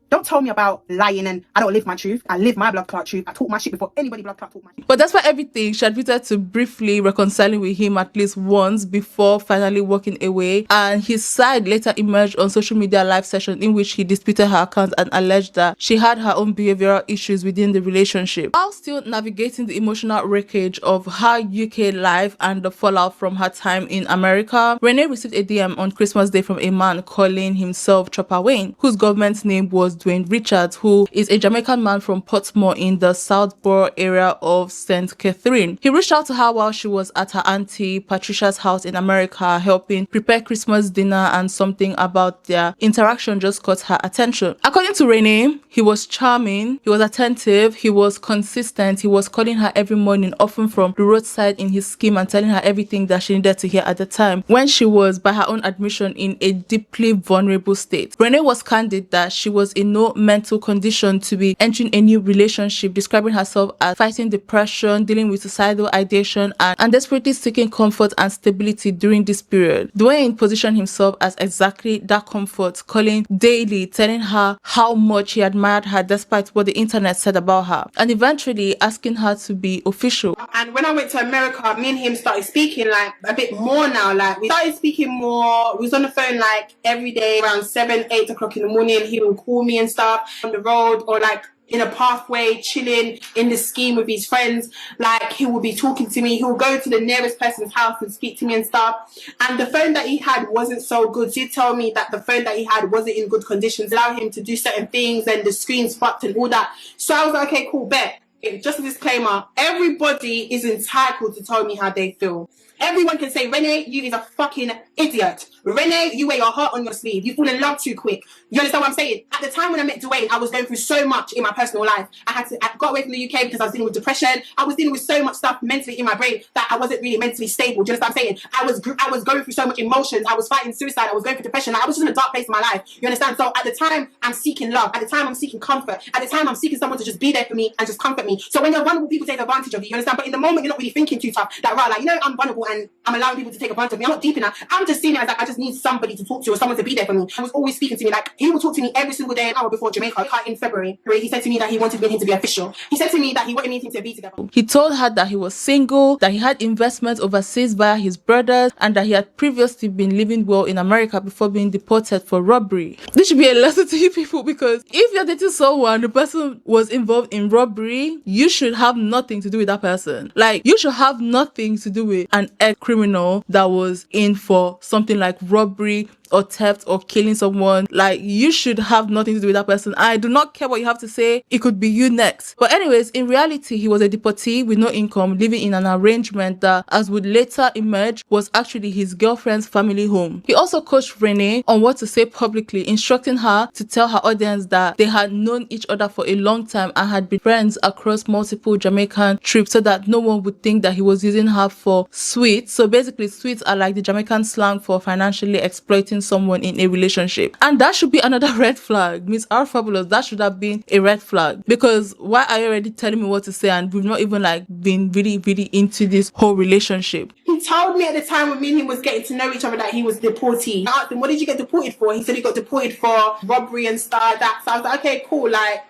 don't tell me about lying and I don't live my truth. I live my blood clot truth. I talk my shit before anybody blood clot talk my shit. But despite everything, she admitted to briefly reconciling with him at least once before finally walking away. And his side later emerged on social media live session in which he disputed her account and alleged that she had her own behavioral issues within the relationship. While still navigating the emotional wreckage of her UK life and the fallout from her time in America, Renee received a DM on Christmas Day from a man calling himself Chopper Wayne, whose government name was Dwayne Richards, who is a Jamaican man from Portsmouth in the Southborough area of St. Catherine. He reached out to her while she was at her auntie Patricia's house in America, helping prepare Christmas dinner, and something about their interaction just caught her attention. According to Renee, he was charming, he was attentive, he was consistent, he was calling her every morning, often from the roadside in his scheme, and telling her everything that she needed to hear at the time, when she was, by her own admission, in a deeply vulnerable state. Renee was candid that she was in no mental condition to be entering a new relationship, describing herself as fighting depression, dealing with suicidal ideation, and desperately seeking comfort and stability during this period. Dwayne positioned himself as exactly that comfort, calling daily, telling her how much he admired her despite what the internet said about her, and eventually asking her to be official. And when I went to America, me and him started speaking like a bit more now. Like we started speaking more. We was on the phone like every day around 7, 8 o'clock in the morning. He would call me and stuff on the road, or like in a pathway, chilling in the scheme with his friends. Like he would be talking to me. He would go to the nearest person's house and speak to me and stuff. And the phone that he had wasn't so good. So he told me that the phone that he had wasn't in good conditions, allow him to do certain things, and the screen's fucked and all that. So I was like, okay, cool, bet. Just a disclaimer, everybody is entitled to tell me how they feel. Everyone can say, Renee, you is a fucking idiot. Renee, you wear your heart on your sleeve. You fall in love too quick. You understand what I'm saying? At the time when I met Dwayne, I was going through so much in my personal life. I got away from the UK because I was dealing with depression. I was dealing with so much stuff mentally in my brain that I wasn't really mentally stable. Do you understand what I'm saying? I was going through so much emotions. I was fighting suicide. I was going through depression. Like, I was just in a dark place in my life. You understand? So at the time, I'm seeking love. At the time, I'm seeking comfort. At the time, I'm seeking someone to just be there for me and just comfort me. So when you're vulnerable, people take advantage of you. You understand? But in the moment, you're not really thinking too tough. Like, right, like, you know, I'm vulnerable and I'm allowing people to take advantage of me. I'm not deep enough. I'm just seeing it as like, I just need somebody to talk to or someone to be there for me. He was always speaking to me. Like, he would talk to me every single day, an hour before Jamaica in February. He said to me that he wanted me and him to be official. He said to me that he wanted me and him to be together. He told her that he was single, that he had investments overseas via his brothers, and that he had previously been living well in America before being deported for robbery. This should be a lesson to you people, because if you're dating someone, the person was involved in robbery, you should have nothing to do with that person. Like, you should have nothing to do with an ex-criminal that was in for something like robbery or theft or killing someone. Like, you should have nothing to do with that person. I do not care what you have to say. It could be you next. But anyways, in reality, he was a deportee with no income, living in an arrangement that, as would later emerge, was actually his girlfriend's family home. He also coached Renee on what to say publicly, instructing her to tell her audience that they had known each other for a long time and had been friends across multiple Jamaican trips, so that no one would think that he was using her for sweets. So basically, sweets are like the Jamaican slang for financially exploiting someone in a relationship. And that should be another red flag. Miss R Fabulous, that should have been a red flag, because why are you already telling me what to say and we've not even like been really into this whole relationship? He told me at the time when me and him was getting to know each other that he was deportee. I asked him, what did you get deported for? He said he got deported for robbery and stuff like that. So I was like, okay, cool, like,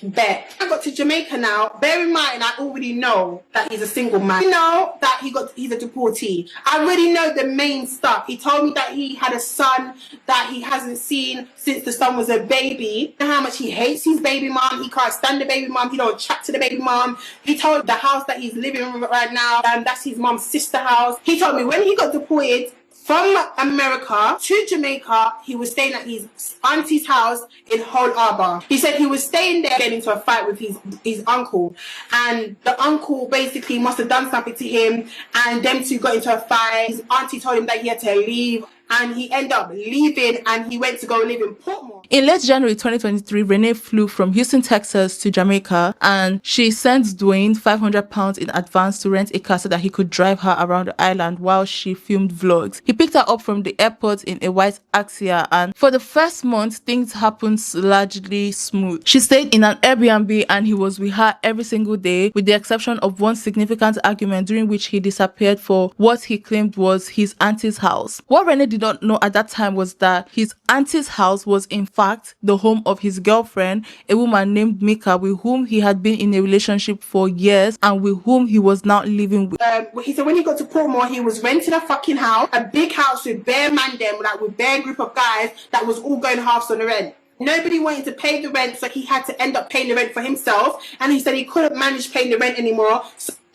bet. I got to Jamaica now. Bear in mind, I already know that he's a single man. You know that he's a deportee. I already know the main stuff. He told me that he had a son that he hasn't seen since the son was a baby. And how much he hates his baby mom. He can't stand the baby mom. He don't chat to the baby mom. He told the house that he's living in right now, that's his mom's sister house. He told me when he got deported from America to Jamaica, he was staying at his auntie's house in Hull Harbour. He said he was staying there, getting into a fight with his uncle. And the uncle basically must have done something to him, and them two got into a fight. His auntie told him that he had to leave, and he ended up leaving, and he went to go live in Portmore. In late January 2023, Renee flew from Houston, Texas to Jamaica, and she sent Dwayne £500 in advance to rent a car so that he could drive her around the island while she filmed vlogs. He picked her up from the airport in a white Axia, and for the first month, things happened largely smooth. She stayed in an Airbnb and he was with her every single day, with the exception of one significant argument during which he disappeared for what he claimed was his auntie's house. What Renee did not know at that time was that his auntie's house was in fact the home of his girlfriend, a woman named Mika, with whom he had been in a relationship for years and with whom he was now living with. He said when he got to Portmore, he was renting a fucking house, a big house with bare man them, like with bare group of guys that was all going halves on the rent. Nobody wanted to pay the rent, so he had to end up paying the rent for himself. And he said he couldn't manage paying the rent anymore.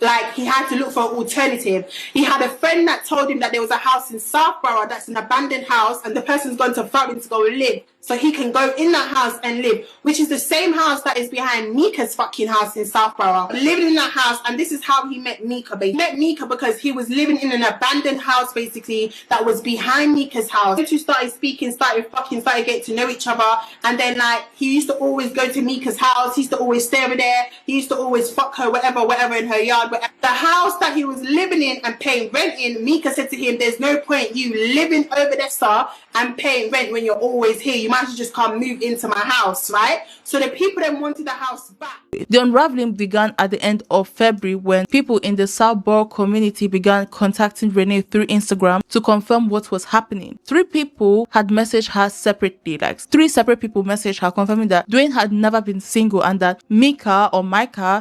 Like, he had to look for an alternative. He had a friend that told him that there was a house in Southborough that's an abandoned house and the person's gone to Farring to go and live. So he can go in that house and live, which is the same house that is behind Mika's fucking house in Southborough. Living in that house, and this is how he met Mika. He met Mika because he was living in an abandoned house, basically, that was behind Mika's house. The two started speaking, started getting to know each other, and then, like, he used to always go to Mika's house, he used to always stay over there, he used to always fuck her, whatever in her yard. The house that he was living in and paying rent in, Mika said to him, there's no point you living over there, sir, and paying rent when you're always here. You might as well just come move into my house, right? So the people then wanted the house back. The unraveling began at the end of February when people in the Southborough community began contacting Renee through Instagram to confirm what was happening. 3 people had messaged her separately, like 3 separate people messaged her confirming that Dwayne had never been single and that Mika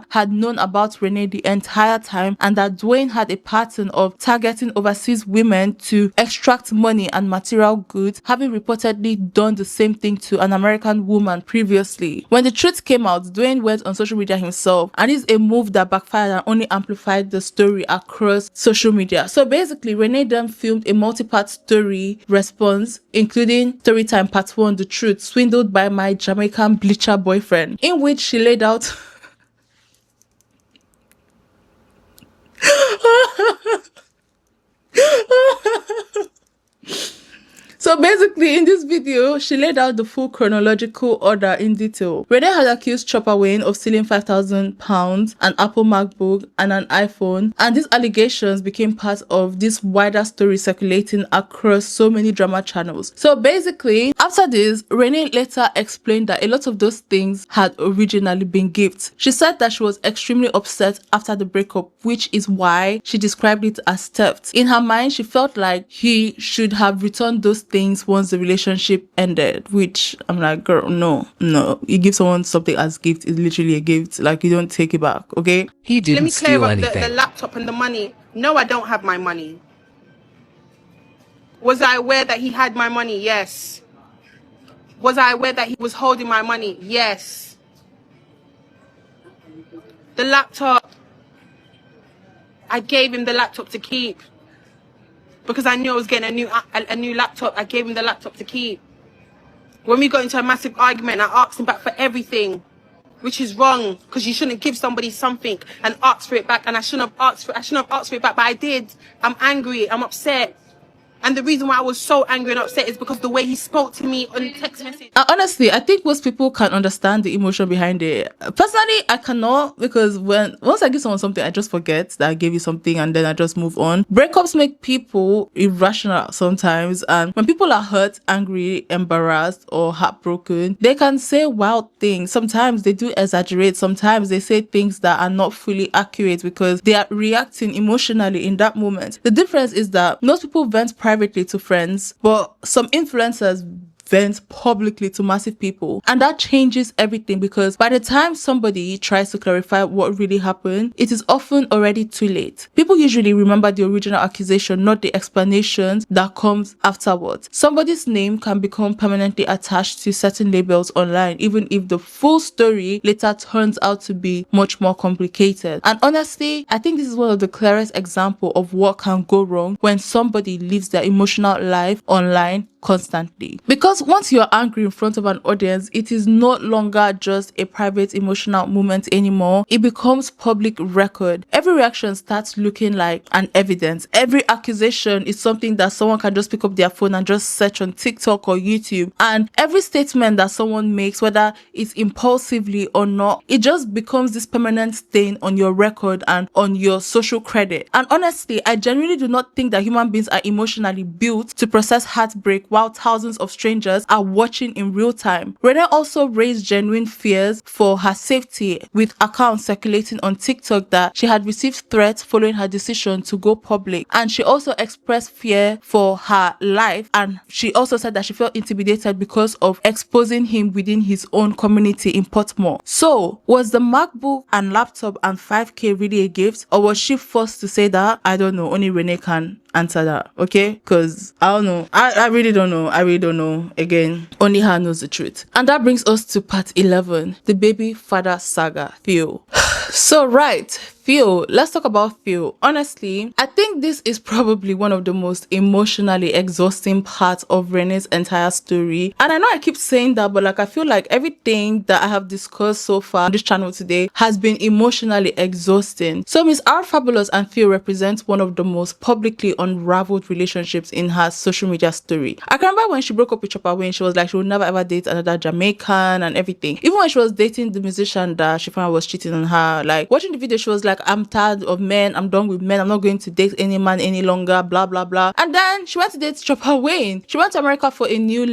had known about Renee the entire time, and that Dwayne had a pattern of targeting overseas women to extract money and material goods, having reportedly done the same thing to an American woman previously. When the truth came out, Dwayne went on social media himself, and it's a move that backfired and only amplified the story across social media. So basically, Renee then filmed a multi-part story response, including Storytime Part 1, The Truth, Swindled by My Jamaican Bleacher Boyfriend, in which she laid out So basically, in this video, she laid out the full chronological order in detail. Renee had accused Chopper Wayne of stealing £5,000, an Apple MacBook, and an iPhone, and these allegations became part of this wider story circulating across so many drama channels. So basically, after this, Renee later explained that a lot of those things had originally been gifts. She said that she was extremely upset after the breakup, which is why she described it as theft. In her mind, she felt like he should have returned those things once the relationship ended, which I'm like, girl, no. You give someone something as gift, is literally a gift. Like, you don't take it back, okay? He didn't steal anything. Let me clear up the laptop and the money. No, I don't have my money. Was I aware that he had my money? Yes. Was I aware that he was holding my money? Yes. The laptop, I gave him the laptop to keep. Because I knew I was getting a new laptop, I gave him the laptop to keep. When we got into a massive argument, I asked him back for everything, which is wrong, because you shouldn't give somebody something and ask for it back. And I shouldn't have asked for it back, but I did. I'm angry, I'm upset. And the reason why I was so angry and upset is because the way he spoke to me on text message. Honestly, I think most people can understand the emotion behind it. Personally, I cannot, because once I give someone something, I just forget that I gave you something and then I just move on. Breakups make people irrational sometimes, and when people are hurt, angry, embarrassed, or heartbroken, they can say wild things. Sometimes they do exaggerate. Sometimes they say things that are not fully accurate because they are reacting emotionally in that moment. The difference is that most people vent privately to friends, but some influencers vent publicly to massive people, and that changes everything, because by the time somebody tries to clarify what really happened, it is often already too late. People usually remember the original accusation, not the explanations that comes afterwards. Somebody's name can become permanently attached to certain labels online, even if the full story later turns out to be much more complicated. And honestly, I think this is one of the clearest examples of what can go wrong when somebody lives their emotional life online constantly. Because once you're angry in front of an audience, it is no longer just a private emotional moment anymore. It becomes public record. Every reaction starts looking like an evidence. Every accusation is something that someone can just pick up their phone and just search on TikTok or YouTube. And every statement that someone makes, whether it's impulsively or not, it just becomes this permanent stain on your record and on your social credit. And honestly, I genuinely do not think that human beings are emotionally built to process heartbreak while thousands of strangers are watching in real time. Renee also raised genuine fears for her safety, with accounts circulating on TikTok that she had received threats following her decision to go public. And she also expressed fear for her life, and she also said that she felt intimidated because of exposing him within his own community in Portmore. So, was the MacBook and laptop and 5K really a gift, or was she forced to say that? I don't know. Only Renee can answer that, okay? Because I don't know. I really don't know. I really don't know. Again, only her knows the truth. And that brings us to part 11, the baby father saga, Theo. So right, Feud. Let's talk about Feud. Honestly, I think this is probably one of the most emotionally exhausting parts of Renee's entire story. And I know I keep saying that, but like I feel like everything that I have discussed so far on this channel today has been emotionally exhausting. So Miss R Fabulous and Feud represent one of the most publicly unraveled relationships in her social media story. I can remember when she broke up with Chopper Wayne, she was like she would never ever date another Jamaican and everything. Even when she was dating the musician that she found was cheating on her, like watching the video, she was like, I'm tired of men, I'm done with men, I'm not going to date any man any longer, blah blah blah. And then she went to date Chopper Wayne. She went to America for a new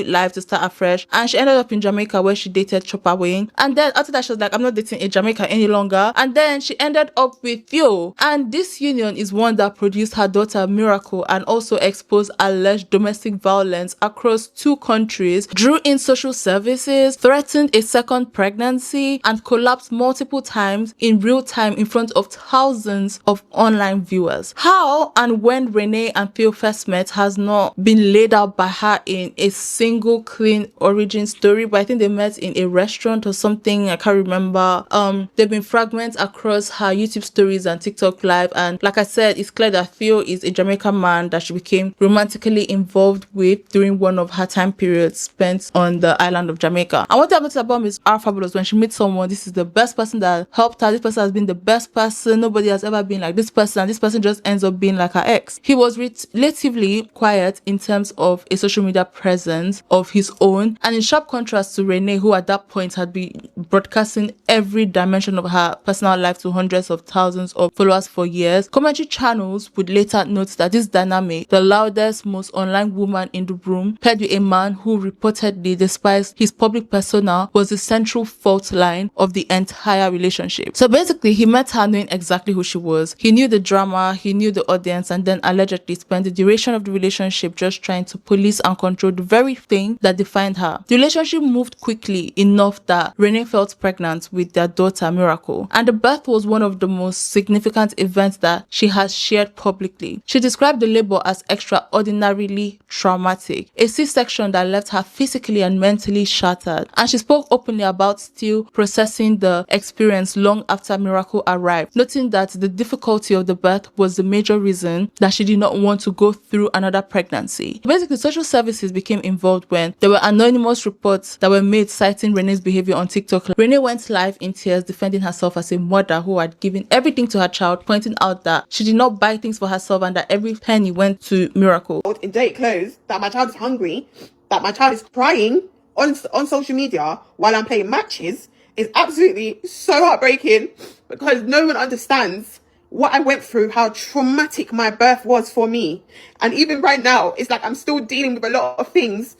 life to start afresh, and she ended up in Jamaica where she dated Chopper Wayne. And then after that, she was like, I'm not dating a Jamaican any longer. And then she ended up with Feud. And this union is one that produced her daughter Miracle and also exposed alleged domestic violence across 2 countries, drew in social services, threatened a second pregnancy, and collapsed multiple times in real time in front of thousands of online viewers. How and when Renee and Feud first met has not been laid out by her in a single clean origin story, but I think they met in a restaurant or something, I can't remember. There have been fragments across her YouTube stories and TikTok live, and like I said, it's clear that Feud is a Jamaican man that she became romantically involved with during one of her time periods spent on the island of Jamaica. And what I noticed about Miss R Fabulous, when she meets someone, this is the best person that helped her, this person has been the best person, nobody has ever been like this person, and this person just ends up being like her ex. He was relatively quiet in terms of a social media presence of his own, and in sharp contrast to Renee, who at that point had been broadcasting every dimension of her personal life to hundreds of thousands of followers for years. Commentary channels would later note that this dynamic, the loudest, most online woman in the room, paired with a man who reportedly despised his public persona, was the central fault line of the entire relationship. So basically, he met her knowing exactly who she was. He knew the drama, he knew the audience, and then allegedly spent the duration of the relationship just trying to police and control the very thing that defined her. The relationship moved quickly enough that Renee felt pregnant with their daughter Miracle, and the birth was one of the most significant events that she has shared publicly. She described the labor as extraordinarily traumatic, a C-section that left her physically and mentally shattered, and she spoke openly about still processing the experience long after Miracle arrived, noting that the difficulty of the birth was the major reason that she did not want to go through another pregnancy. Basically, social services became involved when there were anonymous reports that were made citing Renee's behavior on TikTok. Renee went live in tears defending herself as a mother who had given everything to her child, pointing out that she did not buy things for herself and that every penny went to Miracle. In dirty clothes, that my child is hungry, that my child is crying on social media while I'm playing matches is absolutely so heartbreaking, because no one understands what I went through, how traumatic my birth was for me. And even right now, it's like I'm still dealing with a lot of things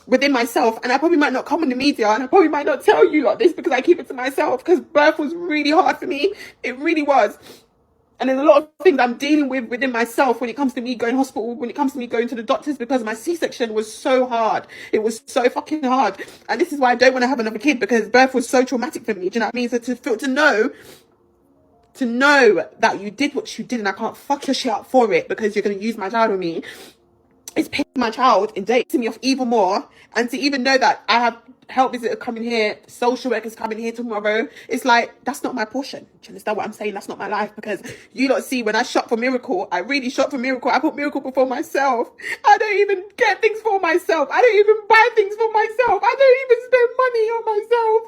within myself, and I probably might not come on the media, and I probably might not tell you like this because I keep it to myself, because birth was really hard for me. It really was. And there's a lot of things I'm dealing with within myself when it comes to me going to hospital, when it comes to me going to the doctors, because my C-section was so hard. It was so fucking hard. And this is why I don't want to have another kid, because birth was so traumatic for me. Do you know what I mean? So to know that you did what you did and I can't fuck your shit up for it because you're going to use my child with me, it's pissing my child and dating me off even more. And to even know that I have help visitor coming here, social workers coming here tomorrow, it's like, that's not my portion. Do you understand what I'm saying? That's not my life, because you lot see, when I shop for Miracle, I really shop for Miracle. I put Miracle before myself. I don't even get things for myself. I don't even buy things for myself. I don't even spend money on myself.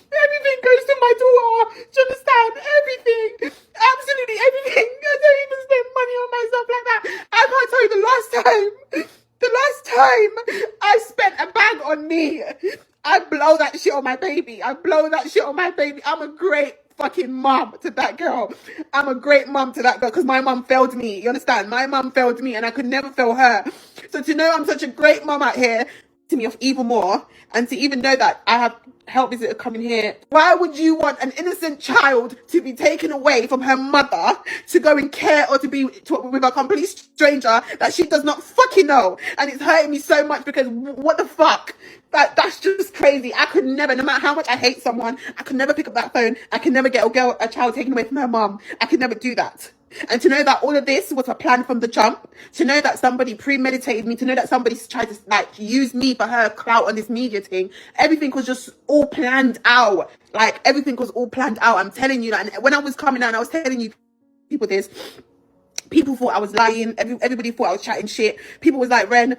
Everything goes to my daughter. Do you understand? Everything. Absolutely everything. I don't even spend money on myself like that. I can't tell you the last time I spent a bag on me. I blow that shit on my baby. I'm a great fucking mum to that girl. I'm a great mum to that girl, because my mum failed me. You understand? My mum failed me and I could never fail her. So to know I'm such a great mum out here, to me off even more, and to even know that I have help visitor coming here. Why would you want an innocent child to be taken away from her mother to go and care or to be with a complete stranger that she does not fucking know? And it's hurting me so much, because what the fuck? That's just crazy. I could never, no matter how much I hate someone, I could never pick up that phone. I could never get a child taken away from her mom. I could never do that. And to know that all of this was a plan from the jump, to know that somebody premeditated me, to know that somebody tried to like use me for her clout on this media thing, everything was just all planned out. Like everything was all planned out. I'm telling you that. And when I was coming out, I was telling you people this. People thought I was lying. Everybody thought I was chatting shit. People was like, Ren,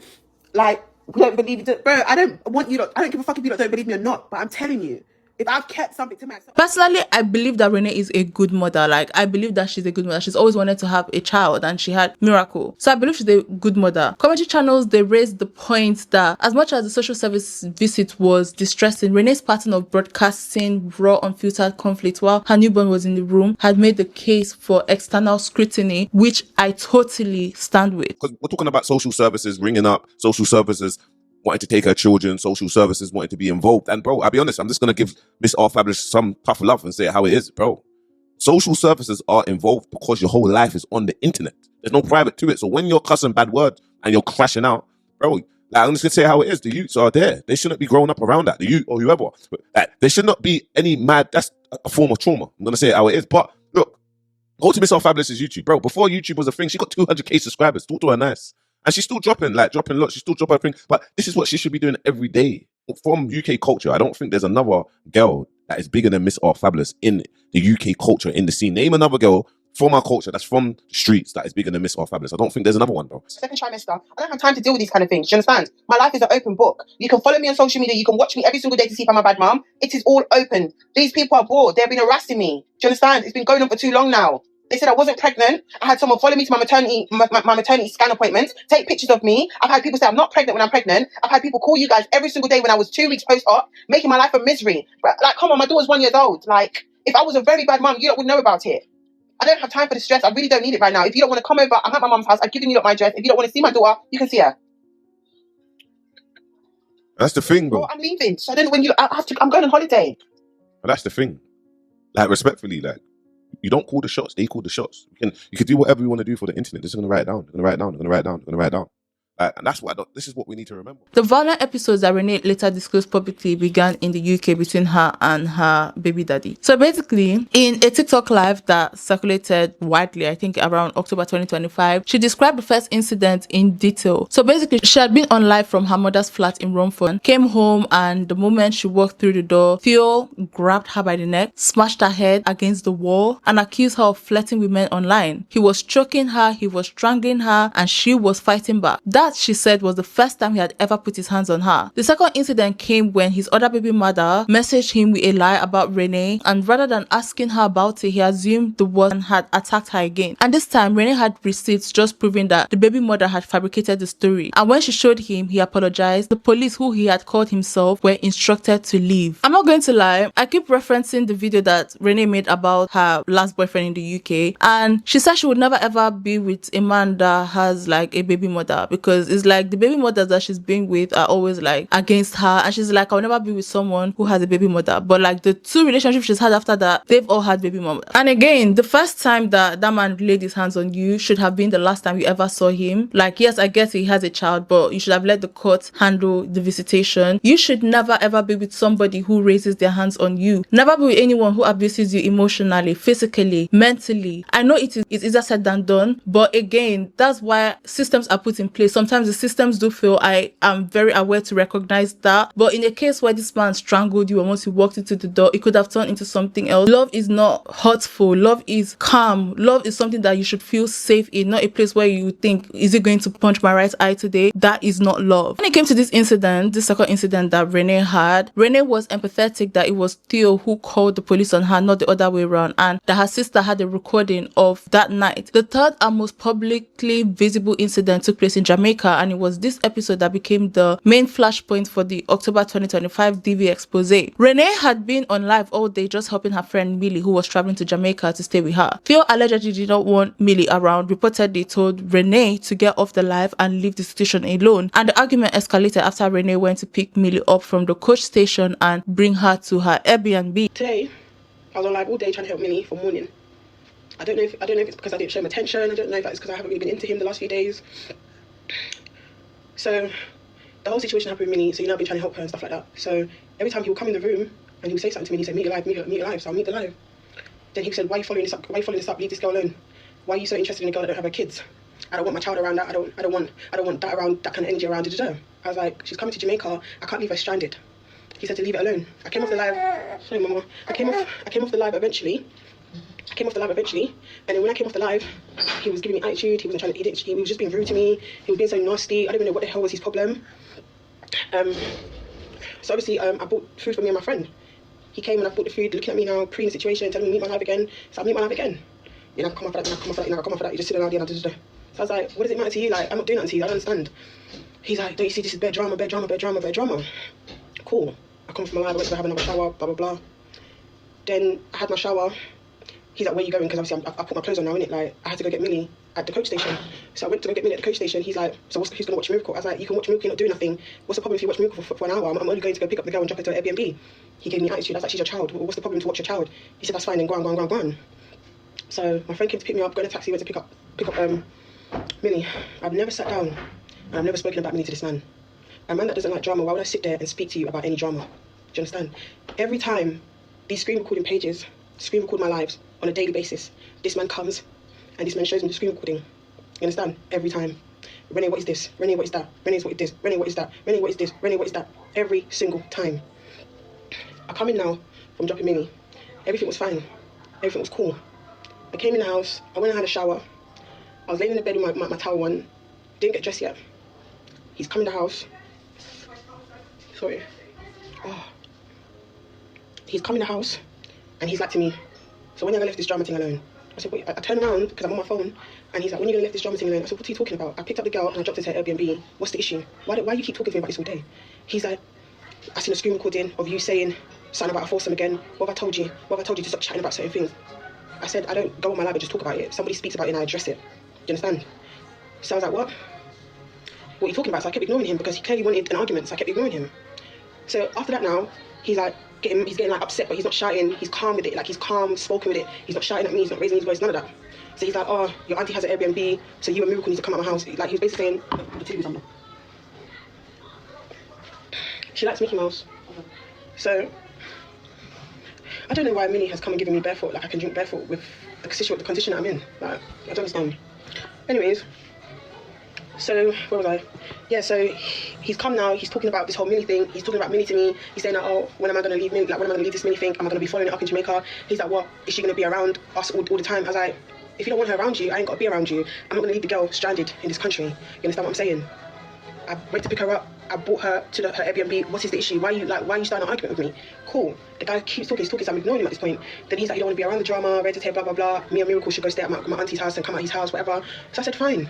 like, we don't believe it. Bro, I don't want you lot, I don't give a fuck if you lot don't believe me or not. But I'm telling you, if I've kept something to myself. Personally, I believe that Renee is a good mother. Like, I believe that she's a good mother. She's always wanted to have a child and she had Miracle. So I believe she's a good mother. Commentary channels, they raised the point that as much as the social service visit was distressing, Renee's pattern of broadcasting raw, unfiltered conflict while her newborn was in the room had made the case for external scrutiny, which I totally stand with. Because we're talking about social services ringing up, social services wanting to take her children, social services wanting to be involved. And bro, I'll be honest, I'm just going to give Miss R Fabulous some tough love and say it how it is, bro. Social services are involved because your whole life is on the internet. There's no private to it. So when you're cussing bad words and you're crashing out, bro, like, I'm just going to say how it is. The youths are there. They shouldn't be growing up around that. The youth or whoever. Like, there should not be any mad, that's a form of trauma. I'm going to say it how it is. But look, go to Miss R Fabulous' YouTube, bro. Before YouTube was a thing, she got 200k subscribers. Talk to her nice. And she's still dropping lots. She's still dropping her thing. But this is what she should be doing every day. From UK culture, I don't think there's another girl that is bigger than Miss R Fabulous in the UK culture, in the scene. Name another girl from our culture that's from the streets that is bigger than Miss R Fabulous. I don't think there's another one, bro. Second trimester, I don't have time to deal with these kind of things. Do you understand? My life is an open book. You can follow me on social media. You can watch me every single day to see if I'm a bad mom. It is all open. These people are bored. They've been harassing me. Do you understand? It's been going on for too long now. They said I wasn't pregnant. I had someone follow me to my maternity scan appointments, take pictures of me. I've had people say I'm not pregnant when I'm pregnant. I've had people call you guys every single day when I was 2 weeks post-op, making my life a misery. But, like, come on, my daughter's 1 year old. Like, if I was a very bad mum, you lot would know about it. I don't have time for the stress. I really don't need it right now. If you don't want to come over, I'm at my mum's house. I've given you lot my address. If you don't want to see my daughter, you can see her. That's the thing, bro. Well, I'm leaving. So I don't know when I'm going on holiday. But that's the thing. Like, respectfully, like, you don't call the shots, they call the shots. You can do whatever you want to do for the internet. They're just going to write it down. They're going to write it down. They're going to write it down. They're going to write it down. And that's what this is what we need to remember. The violent episodes that Renee later disclosed publicly began in the UK between her and her baby daddy. So basically, in a TikTok live that circulated widely, I think around October 2025, she described the first incident in detail. So basically, she had been on live from her mother's flat in Romford, came home, and the moment she walked through the door, Theo grabbed her by the neck, smashed her head against the wall, and accused her of flirting with men online. He was choking her, he was strangling her, and she was fighting back. That, she said, was the first time he had ever put his hands on her. The second incident came when his other baby mother messaged him with a lie about Renee, and rather than asking her about it, he assumed the one had attacked her again. And this time, Renee had receipts just proving that the baby mother had fabricated the story. And when she showed him, he apologized. The police, who he had called himself, were instructed to leave. I'm not going to lie, I keep referencing the video that Renee made about her last boyfriend in the UK, and she said she would never ever be with a man that has like a baby mother, because it's like the baby mothers that she's been with are always like against her, and she's like, I'll never be with someone who has a baby mother. But like the two relationships she's had after that, they've all had baby mama. And again, the first time that man laid his hands on you should have been the last time you ever saw him. Like, yes, I guess he has a child, but you should have let the court handle the visitation. You should never ever be with somebody who raises their hands on you. Never be with anyone who abuses you emotionally, physically, mentally. I know it's easier said than done, but again, that's why systems are put in place. Sometimes the systems do fail. I am very aware to recognize that. But in a case where this man strangled you and once you walked into the door, it could have turned into something else. Love is not hurtful. Love is calm. Love is something that you should feel safe in, not a place where you think, is it going to punch my right eye today? That is not love. When it came to this incident, this second incident that Renee had, Renee was empathetic that it was Theo who called the police on her, not the other way around, and that her sister had a recording of that night. The third and most publicly visible incident took place in Jamaica, and it was this episode that became the main flashpoint for the October 2025 DV expose. Renee had been on live all day just helping her friend Millie, who was traveling to Jamaica, to stay with her. Theo allegedly did not want Millie around, reportedly told Renee to get off the live and leave the station alone, and the argument escalated after Renee went to pick Millie up from the coach station and bring her to her Airbnb. Today, I was on live all day trying to help Millie for morning. I don't know if it's because I didn't show him attention. I don't know if it's because I haven't really been into him the last few days. So the whole situation happened with Millie, so I've been trying to help her and stuff like that. So every time he would come in the room and he would say something to me, he said, meet alive, so I'll meet alive. Then he said, why are you following this up? Leave this girl alone. why are you so interested in a girl that don't have her kids? I don't want my child around that. I don't want that around, that kind of energy around. I was like, she's coming to Jamaica. I can't leave her stranded. He said to leave it alone. I came off the live. Sorry, Mama. I came off the live eventually. And then when I came off the live, he was giving me attitude. He wasn't trying to eat it. He was just being rude to me. He was being so nasty. I don't even know what the hell was his problem. So obviously, I bought food for me and my friend. He came and I bought the food, looking at me now, pre the situation, telling me meet my life again. So I meet my life again. You know, I come off for that, I come off for that, you know, I come off for that. You just sit around here and So I was like, what does it matter to you? Like, I'm not doing nothing to you. I don't understand. He's like, don't you see this is bad drama. Cool. I come from my life, I went to have another shower, blah, blah, blah. Then I had my shower. He's like, where are you going? Because obviously I put my clothes on now, innit? Like, I had to go get Millie at the coach station. So I went to go get Millie at the coach station. He's like, so who's going to watch Miracle? I was like, you can watch Miracle, you're not doing nothing. What's the problem if you watch Miracle for an hour? I'm only going to go pick up the girl and drop her to her Airbnb. He gave me attitude. I was like, she's your child. What's the problem to watch your child? He said, that's fine, then go on. So my friend came to pick me up, got in a taxi, went to pick up Millie. I've never sat down and I've never spoken about Millie to this man. A man that doesn't like drama, why would I sit there and speak to you about any drama? Do you understand? Every time these screen recording pages screen record my lives on a daily basis, this man comes and this man shows me the screen recording. You understand? Every time. Renee, what is this? Renee, what is that? Renee, what is this? Renee, what is that? Renee, what is this? Renee, what is that? Every single time. I come in now from dropping Millie. Everything was fine. Everything was cool. I came in the house. I went and had a shower. I was laying in the bed with my towel on. Didn't get dressed yet. He's come in the house. Sorry. Oh. He's come in the house and he's like to me, so when are you gonna leave this drama thing alone? I said, wait, I turn around because I'm on my phone and he's like, when are you gonna leave this drama thing alone? I said, what are you talking about? I picked up the girl and I dropped her to her Airbnb. What's the issue? Why do you keep talking to me about this all day? He's like, I seen a screen recording of you saying something about a foursome again. What have I told you? What have I told you to stop chatting about certain things? I said, I don't go on my live and just talk about it. If somebody speaks about it and I address it. Do you understand? So I was like, what? What are you talking about? So I kept ignoring him because he clearly wanted an argument, so I kept ignoring him. So after that now, he's getting like upset, but he's not shouting. He's calm with it, like he's calm, spoken with it. He's not shouting at me, he's not raising his voice, none of that. So he's like, oh, your auntie has an Airbnb, so you and Miracle need to come out of my house. Like he was basically saying, the TV's on. She likes Mickey Mouse. So I don't know why Minnie has come and given me barefoot, like I can drink barefoot with the condition I'm in. Like, I don't understand. Anyways, so where was I? Yeah, so he's come now, he's talking about this whole Millie thing. He's talking about Millie to me. He's saying that, oh, when am I gonna leave Millie? Like, when am I gonna leave this Millie thing? Am I gonna be following it up in Jamaica? He's like, what? Is she gonna be around us all the time? I was like, if you don't want her around you, I ain't gotta be around you. I'm not gonna leave the girl stranded in this country. You understand what I'm saying? I went to pick her up. I brought her to her Airbnb. What is the issue? Why are you starting an argument with me? Cool. The guy keeps talking, so I'm ignoring him at this point. Then he's like, you don't want to be around the drama, red to tape, blah, blah, blah. Me and Miracle should go stay at my auntie's house and come at his house, whatever. So I said, fine.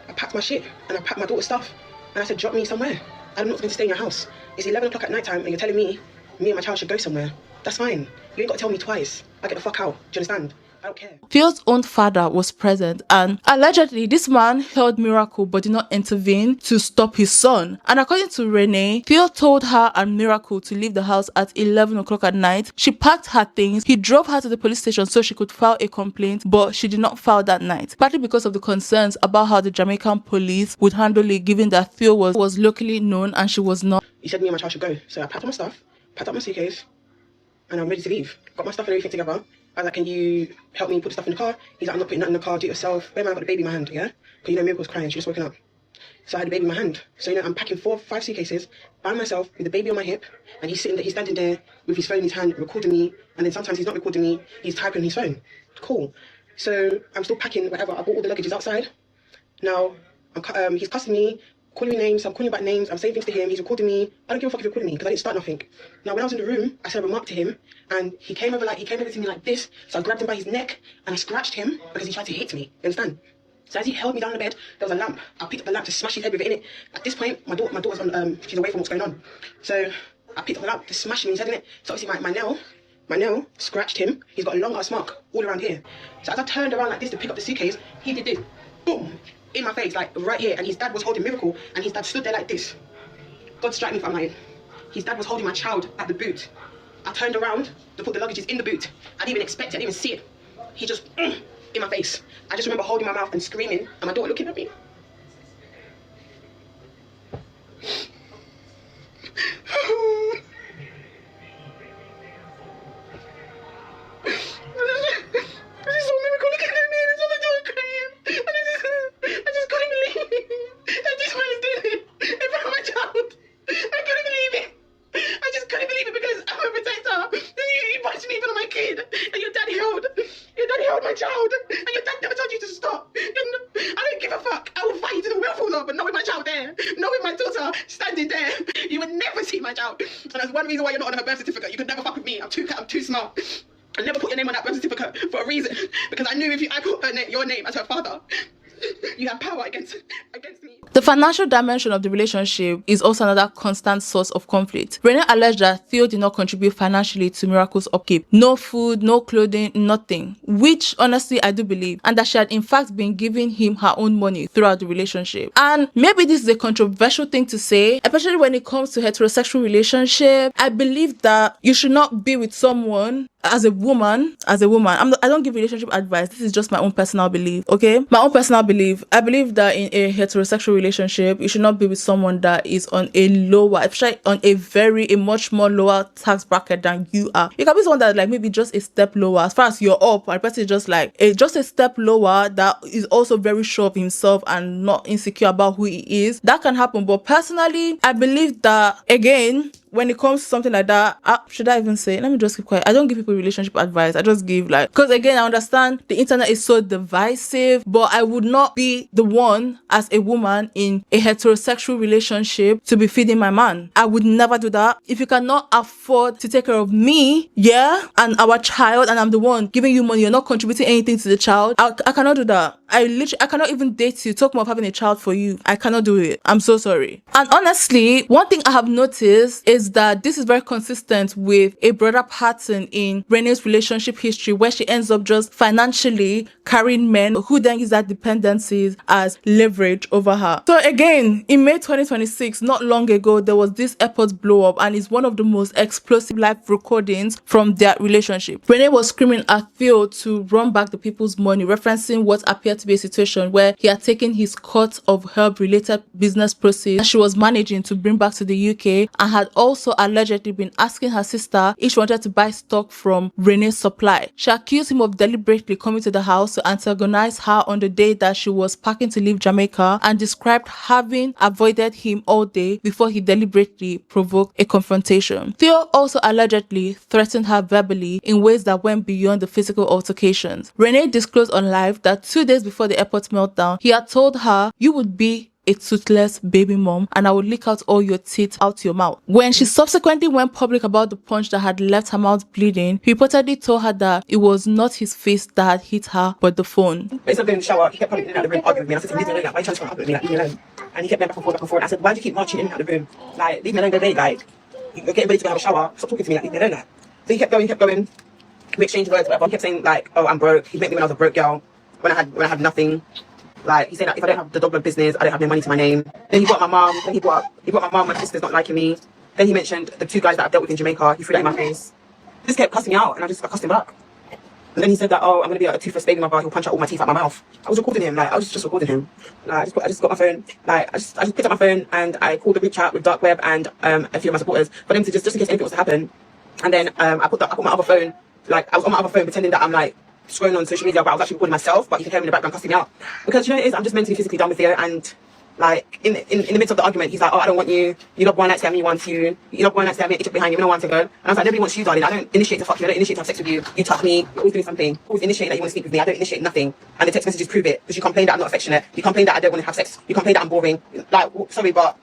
I packed my shit and I packed my daughter's stuff. And I said, drop me somewhere. I'm not going to stay in your house. It's 11 o'clock at night time and you're telling me and my child should go somewhere. That's fine. You ain't got to tell me twice. I get the fuck out. Do you understand? I don't care. Phil's own father was present and allegedly this man held Miracle but did not intervene to stop his son. And according to Renee, Phil told her and Miracle to leave the house at 11 o'clock at night. She packed her things. He drove her to the police station so she could file a complaint, but she did not file that night, partly because of the concerns about how the Jamaican police would handle it, given that Phil was locally known and she was not. He said me and my child should go. So I packed up my stuff, packed up my suitcase, and I'm ready to leave. Got my stuff and everything together. I was like, can you help me put the stuff in the car? He's like, I'm not putting that in the car, do it yourself. Where am I? I've got the baby in my hand, yeah? Because you know Miracle's crying, she just woken up. So I had the baby in my hand. So, you know, I'm packing 4 or 5 suitcases by myself with the baby on my hip, and he's standing there with his phone in his hand, recording me, and then sometimes he's not recording me, he's typing on his phone. Cool. So I'm still packing whatever. I bought all the luggages outside. Now, he's cussing me, calling me names, I'm calling back names, I'm saying things to him, he's recording me. I don't give a fuck if he's recording me, because I didn't start nothing. Now, when I was in the room, I said a remark to him, and he came over to me like this, so I grabbed him by his neck, and I scratched him, because he tried to hit me, you understand? So as he held me down on the bed, there was a lamp. I picked up the lamp to smash his head with it in it. At this point, my daughter's on, she's away from what's going on. So I picked up the lamp to smash him his head in it. So obviously my nail scratched him. He's got a long ass mark all around here. So as I turned around like this to pick up the suitcase, he did this, boom, in my face, like right here. And his dad was holding Miracle, and his dad stood there like this. God strike me if I'm lying. His dad was holding my child at the boot. I turned around to put the luggages in the boot. I didn't even expect it, I didn't even see it. He just, in my face. I just remember holding my mouth and screaming, and my daughter looking at me. This is so Miracle looking at me, and it's my child. And that's one reason why you're not on her birth certificate. You could never fuck with me. I'm too smart. I never put your name on that birth certificate for a reason. Because I knew if I put your name as her father, you have power against me. The financial dimension of the relationship is also another constant source of conflict. Renee alleged that Theo did not contribute financially to Miracle's upkeep. No food, no clothing, nothing. Which, honestly, I do believe. And that she had in fact been giving him her own money throughout the relationship. And maybe this is a controversial thing to say, especially when it comes to heterosexual relationship. I believe that you should not be with someone as a woman. I don't give relationship advice. This is just my own personal belief, okay? My own personal belief. I believe that in a heterosexual relationship, you should not be with someone that is on a lower, especially on a much more lower tax bracket than you are. You can be someone that like maybe just a step lower. As far as you're up, and the person is just like just a step lower that is also very sure of himself and not insecure about who he is. That can happen. But personally, I believe that, again, when it comes to something like that, should I even say, let me just keep quiet. I don't give people relationship advice. I just give because again, I understand the internet is so divisive, but I would not be the one as a woman in a heterosexual relationship to be feeding my man. I would never do that. If you cannot afford to take care of me, and our child, and I'm the one giving you money, you're not contributing anything to the child, I cannot do that. I cannot even date you, talk more of having a child for you. I cannot do it. I'm so sorry. And honestly, one thing I have noticed is that this is very consistent with a broader pattern in Renee's relationship history, where she ends up just financially carrying men who then use that dependencies as leverage over her. So again, in May 2026, not long ago, there was this airport blow up, and it's one of the most explosive live recordings from their relationship. Renee was screaming at Theo to run back the people's money, referencing what appeared to be a situation where he had taken his cut of herb-related business proceeds that she was managing to bring back to the UK, and had also allegedly been asking her sister if she wanted to buy stock from Renee's supply. She accused him of deliberately coming to the house to antagonize her on the day that she was packing to leave Jamaica, and described having avoided him all day before he deliberately provoked a confrontation. Theo also allegedly threatened her verbally in ways that went beyond the physical altercations. Renee disclosed on live that 2 days before the airport meltdown, he had told her, "You would be a toothless baby mom, and I would lick out all your teeth out your mouth." When she subsequently went public about the punch that had left her mouth bleeding, he reportedly told her that it was not his fist that had hit her, but the phone. But instead of going in the shower, he kept coming in and out of the room arguing with me. I said to him, leave me alone, like, why are you trying to argue with me? Like, leave me alone. And he kept going back and forth, back and forth. I said, why do you keep marching in and out of the room? Like, leave me alone, go late, like, you're getting ready to go have a shower. Stop talking to me, like, leave me alone, like. So he kept going. We exchanged words, whatever. He kept saying, like, oh, I'm broke. He met me when I was a broke girl, when I had nothing. Like, he said that if I don't have the dog business, I don't have no money to my name. Then he brought my mom. Then he brought my mom. My sister's not liking me. Then he mentioned the 2 guys that I've dealt with in Jamaica. He threw that in my face. He just kept cussing me out, and I cussed him back. And then he said that, oh, I'm gonna be a toothless baby mother. He'll punch out all my teeth out my mouth. I was recording him. Like, I was just recording him. Like, I just got my phone. Like, I just picked up my phone and I called the group chat with Dark Web and a few of my supporters for them to just in case anything was to happen. And then I put my other phone. Like, I was on my other phone pretending that I'm like scrolling on social media, but I was actually recording myself, but you can hear me in the background cussing me out. Because you know what it is, I'm just mentally, physically done with Theo, and like in the midst of the argument, he's like, oh, I don't want you, you love one night stand me, you want you love one night stand me, itch up behind you, we don't want to go. And I was like, nobody wants you, darling. I don't initiate to fuck you, I don't initiate to have sex with you, you touch me, you're always doing something, always initiate that you want to sleep with me, I don't initiate nothing. And the text messages prove it, because you complain that I'm not affectionate, you complain that I don't want to have sex, you complain that I'm boring. Like, sorry, but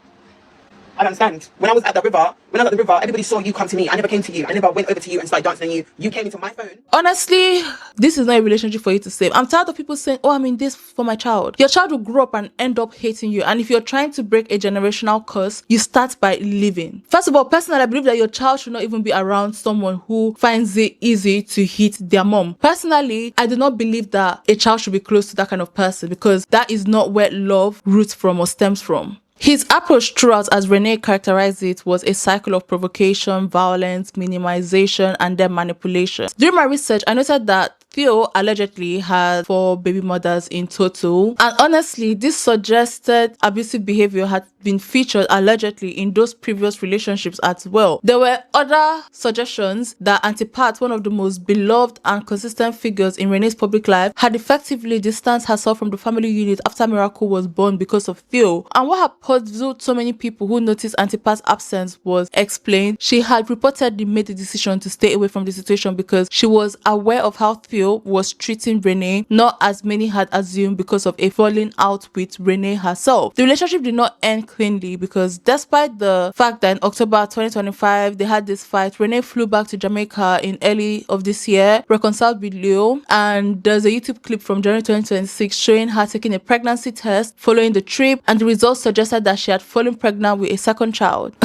I don't understand. When I was at the river, everybody saw you come to me. I never came to you. I never went over to you and started dancing on you. You came into my phone. Honestly, this is not a relationship for you to save. I'm tired of people saying, oh, I'm in this for my child. Your child will grow up and end up hating you. And if you're trying to break a generational curse, you start by leaving. First of all, personally, I believe that your child should not even be around someone who finds it easy to hit their mom. Personally, I do not believe that a child should be close to that kind of person, because that is not where love roots from or stems from. His approach throughout, as Renee characterized it, was a cycle of provocation, violence, minimization, and then manipulation. During my research, I noted that Theo allegedly had 4 baby mothers in total. And honestly, this suggested abusive behavior had been featured allegedly in those previous relationships as well. There were other suggestions that Auntie Pat, one of the most beloved and consistent figures in Renee's public life, had effectively distanced herself from the family unit after Miracle was born because of Theo. And what had puzzled so many people who noticed Auntie Pat's absence was explained. She had reportedly made the decision to stay away from the situation because she was aware of how Theo Leo was treating Renee not as many had assumed because of a falling out with Renee herself. The relationship did not end cleanly because despite the fact that in October 2025 they had this fight, Renee flew back to Jamaica in early of this year, reconciled with Leo, and there's a YouTube clip from January 2026 showing her taking a pregnancy test following the trip, and the results suggested that she had fallen pregnant with a second child.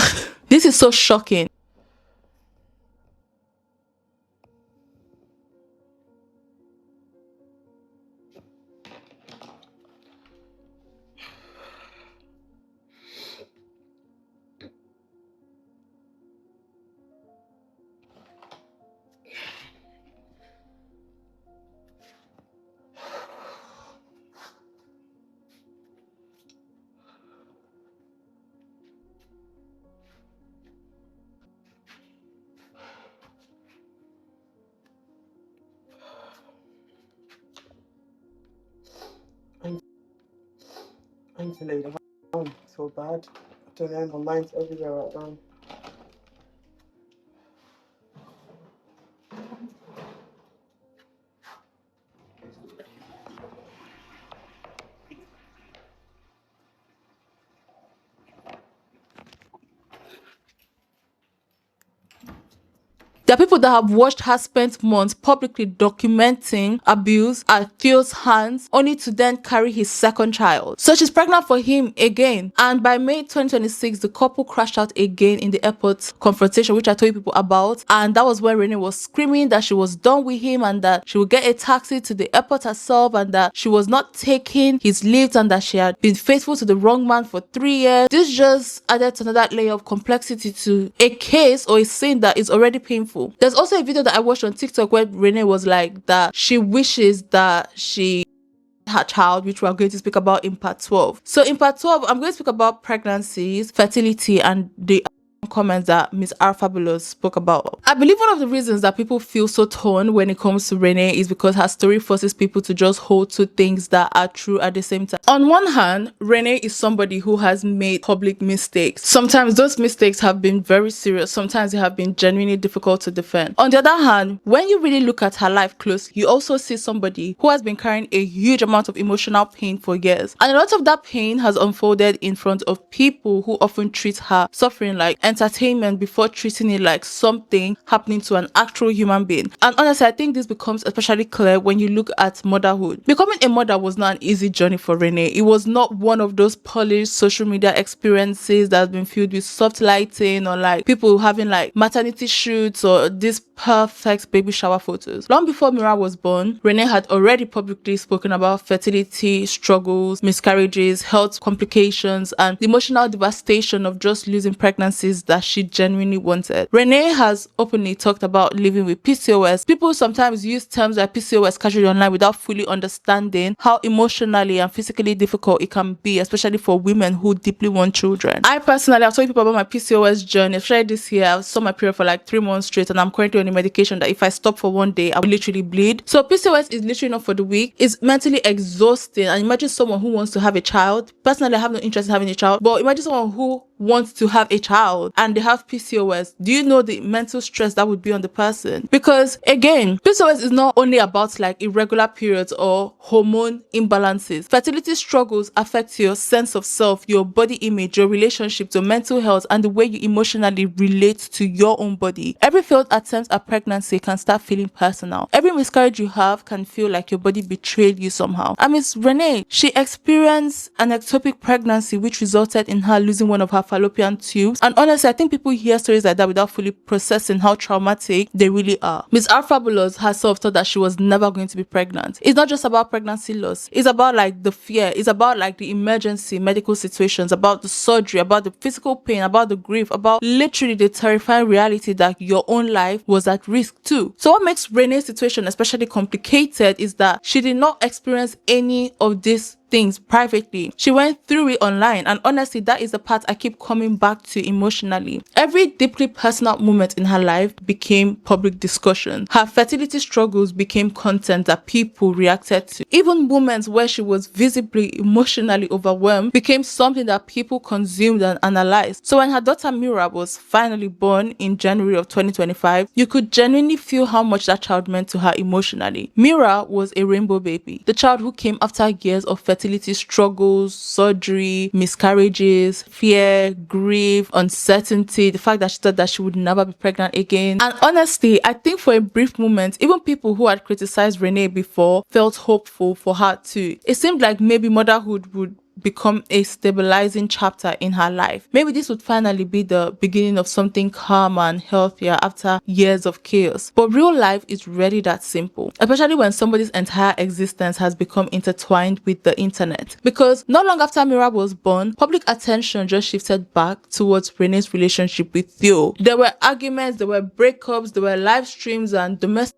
This is so shocking. I'm feeling so bad. I don't know, my mind's everywhere right now. There are people that have watched her spend months publicly documenting abuse at Theo's hands, only to then carry his second child. So she's pregnant for him again. And by May 2026, the couple crashed out again in the airport confrontation, which I told you people about. And that was when Renee was screaming that she was done with him and that she would get a taxi to the airport herself and that she was not taking his lift and that she had been faithful to the wrong man for 3 years. This just added to another layer of complexity to a case or a scene that is already painful. There's also a video that I watched on TikTok where Renee was like that she wishes that she her child, which we are going to speak about in part 12. So in part 12, I'm going to speak about pregnancies, fertility, and the comments that Miss R Fabulous spoke about. I believe one of the reasons that people feel so torn when it comes to Renee is because her story forces people to just hold to things that are true at the same time. On one hand, Renee is somebody who has made public mistakes. Sometimes those mistakes have been very serious. Sometimes they have been genuinely difficult to defend. On the other hand, when you really look at her life closely, you also see somebody who has been carrying a huge amount of emotional pain for years. And a lot of that pain has unfolded in front of people who often treat her suffering like entertainment before treating it like something happening to an actual human being. And honestly, I think this becomes especially clear when you look at motherhood. Becoming a mother was not an easy journey for Renee. It was not one of those polished social media experiences that has been filled with soft lighting or like people having like maternity shoots or this perfect baby shower photos. Long before Mira was born, Renee had already publicly spoken about fertility struggles, miscarriages, health complications, and the emotional devastation of just losing pregnancies that she genuinely wanted. Renee has openly talked about living with PCOS. People sometimes use terms like PCOS casually online without fully understanding how emotionally and physically difficult it can be, especially for women who deeply want children. I personally, I've told people about my PCOS journey. Especially this year, I saw my period for like 3 months straight and I'm currently on a medication that if I stop for 1 day, I will literally bleed. So PCOS is literally not for the weak. It's mentally exhausting. And imagine someone who wants to have a child. Personally, I have no interest in having a child, but imagine someone who wants to have a child and they have PCOS. Do you know the mental stress that would be on the person? Because again, PCOS is not only about like irregular periods or hormone imbalances. Fertility struggles affect your sense of self, your body image, your relationships, your mental health, and the way you emotionally relate to your own body. Every failed attempt at pregnancy can start feeling personal. Every miscarriage you have can feel like your body betrayed you somehow. And Miss Renee, she experienced an ectopic pregnancy which resulted in her losing one of her fallopian tubes. And honestly, I think people hear stories like that without fully processing how traumatic they really are. Miss R Fabulous herself thought that she was never going to be pregnant. It's not just about pregnancy loss. It's about like the fear. It's about like the emergency medical situations, about the surgery, about the physical pain, about the grief, about literally the terrifying reality that your own life was at risk too. So what makes Renee's situation especially complicated is that she did not experience any of this things privately. She went through it online, and honestly, that is the part I keep coming back to emotionally. Every deeply personal moment in her life became public discussion. Her fertility struggles became content that people reacted to. Even moments where she was visibly emotionally overwhelmed became something that people consumed and analyzed. So when her daughter Mira was finally born in January of 2025, you could genuinely feel how much that child meant to her emotionally. Mira was a rainbow baby, the child who came after years of fertility struggles, surgery, miscarriages, fear, grief, uncertainty, the fact that she thought that she would never be pregnant again. And honestly, I think for a brief moment, even people who had criticized Renee before felt hopeful for her too. It seemed like maybe motherhood would become a stabilizing chapter in her life. Maybe this would finally be the beginning of something calmer and healthier after years of chaos. But real life is really that simple, especially when somebody's entire existence has become intertwined with the internet. Because not long after Mira was born, public attention just shifted back towards Renee's relationship with Theo. There were arguments, there were breakups, there were live streams and domestic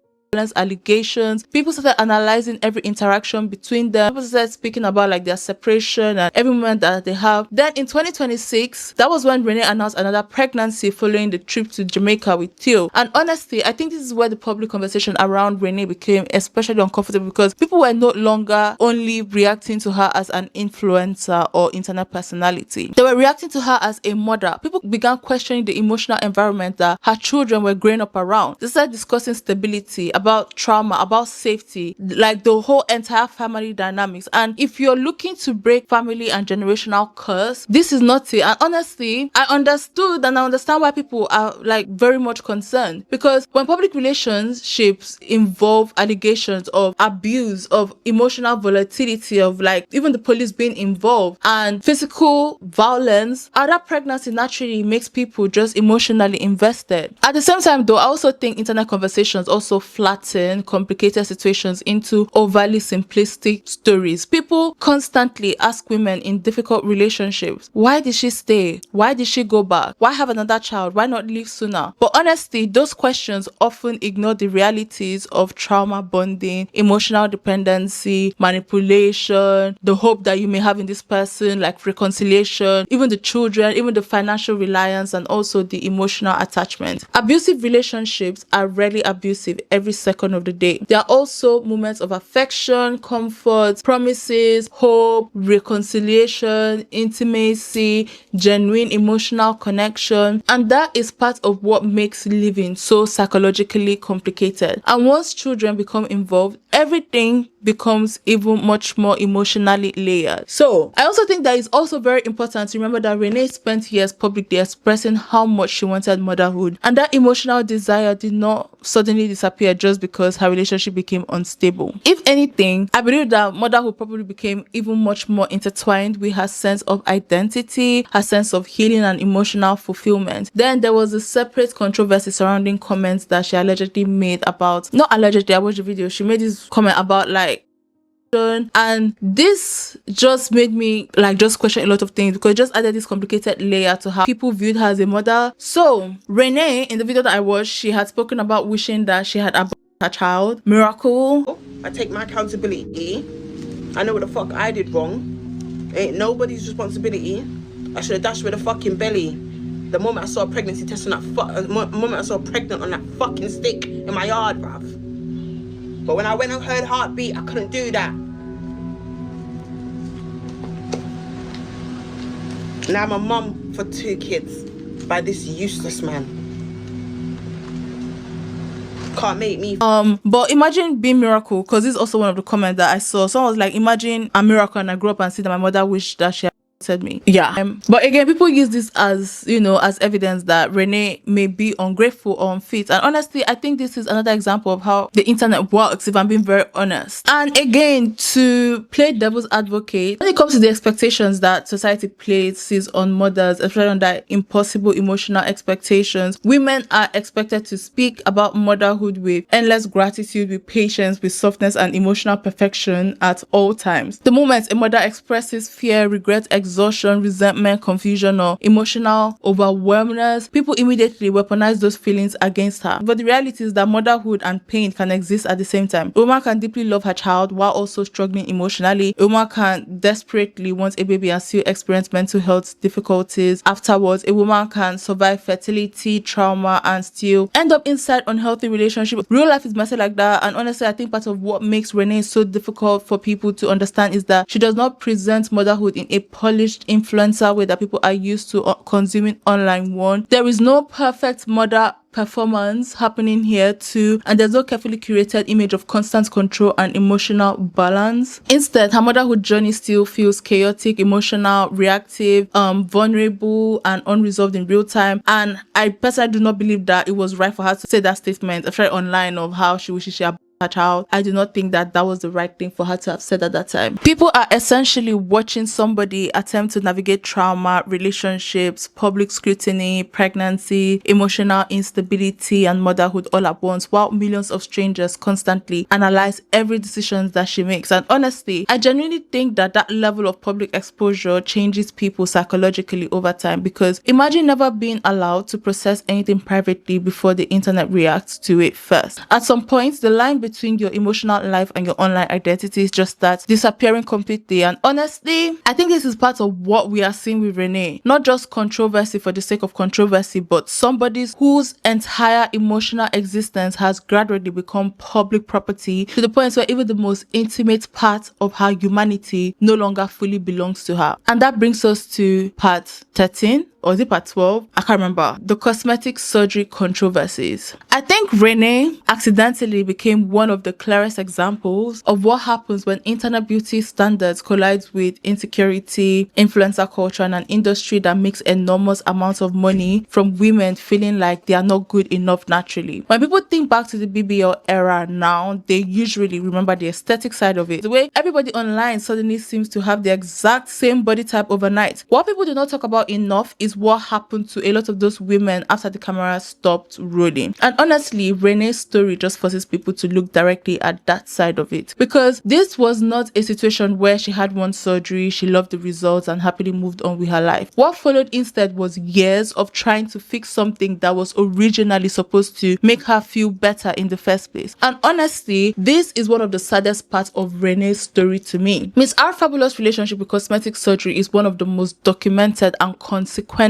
allegations. People started analyzing every interaction between them. People started speaking about like their separation and every moment that they have. Then in 2026, that was when Renee announced another pregnancy following the trip to Jamaica with Theo. And honestly, I think this is where the public conversation around Renee became especially uncomfortable, because people were no longer only reacting to her as an influencer or internet personality. They were reacting to her as a mother. People began questioning the emotional environment that her children were growing up around. They started discussing stability, about trauma, about safety, like the whole entire family dynamics. And if you're looking to break family and generational curse, this is not it. And honestly, I understood and I understand why people are like very much concerned, because when public relationships involve allegations of abuse, of emotional volatility, of like even the police being involved and physical violence, that pregnancy naturally makes people just emotionally invested. At the same time though, I also think internet conversations also flatten complicated situations into overly simplistic stories. People constantly ask women in difficult relationships, why did she stay? Why did she go back? Why have another child? Why not leave sooner? But honestly, those questions often ignore the realities of trauma bonding, emotional dependency, manipulation, the hope that you may have in this person, like reconciliation, even the children, even the financial reliance, and also the emotional attachment. Abusive relationships are rarely abusive every second of the day. There are also moments of affection, comfort, promises, hope, reconciliation, intimacy, genuine emotional connection, and that is part of what makes living so psychologically complicated. And once children become involved, everything becomes even much more emotionally layered. So I also think that it's also very important to remember that Renee spent years publicly expressing how much she wanted motherhood, and that emotional desire did not suddenly disappear just because her relationship became unstable. If anything, I believe that motherhood probably became even much more intertwined with her sense of identity, her sense of healing and emotional fulfillment. Then there was a separate controversy surrounding comments that she allegedly made about, not allegedly, I watched the video, she made this comment about like, and this just made me like just question a lot of things, because it just added this complicated layer to how people viewed her as a mother. So Renee, in the video that I watched, she had spoken about wishing that she had aborted her child. Miracle. I take my accountability. I know what the fuck I did wrong. Ain't nobody's responsibility. I should have dashed with a fucking belly. The moment I saw a pregnancy test on that moment I saw pregnant on that fucking stick in my yard, bruv. But when I went and heard heartbeat, I couldn't do that. Now I'm a mum for 2 kids by this useless man. Can't make me. But imagine being Miracle, because this is also one of the comments that I saw. Someone was like, imagine a Miracle and I grew up and see that my mother wished that she said me. Yeah. But again, people use this as, you know, as evidence that Renee may be ungrateful or unfit. And honestly, I think this is another example of how the internet works, if I'm being very honest. And again, to play devil's advocate, when it comes to the expectations that society places on mothers, especially on that impossible emotional expectations, women are expected to speak about motherhood with endless gratitude, with patience, with softness and emotional perfection at all times. The moment a mother expresses fear, regret, exhaustion, resentment, confusion, or emotional overwhelmness, people immediately weaponize those feelings against her. But the reality is that motherhood and pain can exist at the same time. A woman can deeply love her child while also struggling emotionally. A woman can desperately want a baby and still experience mental health difficulties afterwards. A woman can survive fertility, trauma, and still end up inside unhealthy relationships. Real life is messy like that, and honestly, I think part of what makes Renee so difficult for people to understand is that she does not present motherhood in a polished influencer way that people are used to consuming online. One, there is no perfect mother performance happening here too, and there's no carefully curated image of constant control and emotional balance. Instead, her motherhood journey still feels chaotic, emotional, reactive, vulnerable, and unresolved in real time. And I personally do not believe that it was right for her to say that statement, especially online, of how she wishes she had her child. I do not think that that was the right thing for her to have said at that time. People are essentially watching somebody attempt to navigate trauma, relationships, public scrutiny, pregnancy, emotional instability, and motherhood all at once, while millions of strangers constantly analyze every decision that she makes. And honestly, I genuinely think that that level of public exposure changes people psychologically over time, because imagine never being allowed to process anything privately before the internet reacts to it first. At some point, the line between your emotional life and your online identity is just that disappearing completely. And honestly, I think this is part of what we are seeing with Renee. Not just controversy for the sake of controversy, but somebody whose entire emotional existence has gradually become public property, to the point where even the most intimate part of her humanity no longer fully belongs to her. And that brings us to part 13. Or is it part 12? I can't remember. The cosmetic surgery controversies. I think Renee accidentally became one of the clearest examples of what happens when internet beauty standards collide with insecurity, influencer culture, and an industry that makes enormous amounts of money from women feeling like they are not good enough naturally. When people think back to the BBL era now, they usually remember the aesthetic side of it. The way everybody online suddenly seems to have the exact same body type overnight. What people do not talk about enough is what happened to a lot of those women after the camera stopped rolling. And honestly, Renee's story just forces people to look directly at that side of it, because this was not a situation where she had one surgery, she loved the results, and happily moved on with her life. What followed instead was years of trying to fix something that was originally supposed to make her feel better in the first place. And honestly, this is one of the saddest parts of Renee's story to me. Miss R Fabulous relationship with cosmetic surgery is one of the most documented and consequential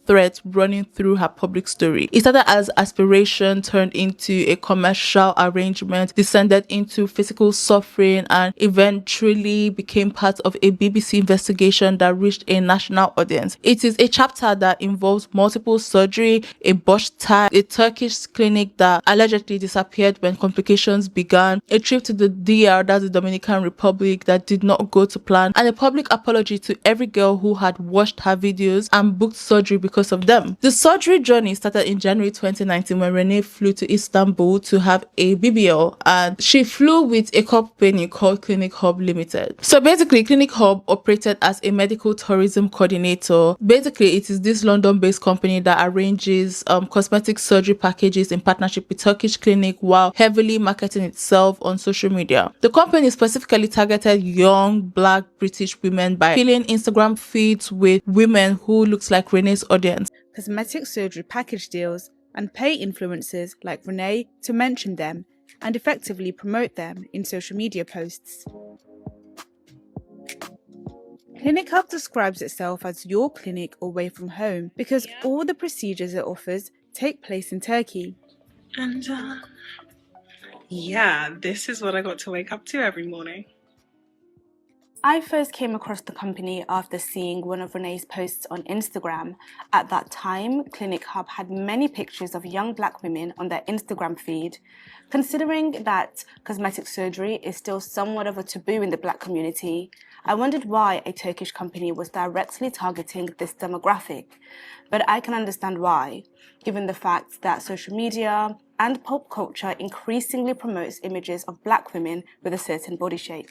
threads running through her public story. It started as aspiration, turned into a commercial arrangement, descended into physical suffering, and eventually became part of a BBC investigation that reached a national audience. It is a chapter that involves multiple surgery, a botched tie, a Turkish clinic that allegedly disappeared when complications began, a trip to the DR, that's the Dominican Republic, that did not go to plan, and a public apology to every girl who had watched her videos and booked surgery because of them. The surgery journey started in January 2019 when Renee flew to Istanbul to have a BBL, and she flew with a company called Clinic Hub Limited. So basically, Clinic Hub operated as a medical tourism coordinator. Basically, it is this London-based company that arranges cosmetic surgery packages in partnership with Turkish clinic while heavily marketing itself on social media. The company specifically targeted young Black British women by filling Instagram feeds with women who looks like Renee's audience. Cosmetic surgery package deals and pay influencers like Renee to mention them and effectively promote them in social media posts. Clinic Hub describes itself as your clinic away from home because all the procedures it offers take place in Turkey. And yeah, this is what I got to wake up to every morning. I first came across the company after seeing one of Renee's posts on Instagram. At that time, Clinic Hub had many pictures of young Black women on their Instagram feed. Considering that cosmetic surgery is still somewhat of a taboo in the Black community, I wondered why a Turkish company was directly targeting this demographic. But I can understand why, given the fact that social media and pop culture increasingly promotes images of Black women with a certain body shape.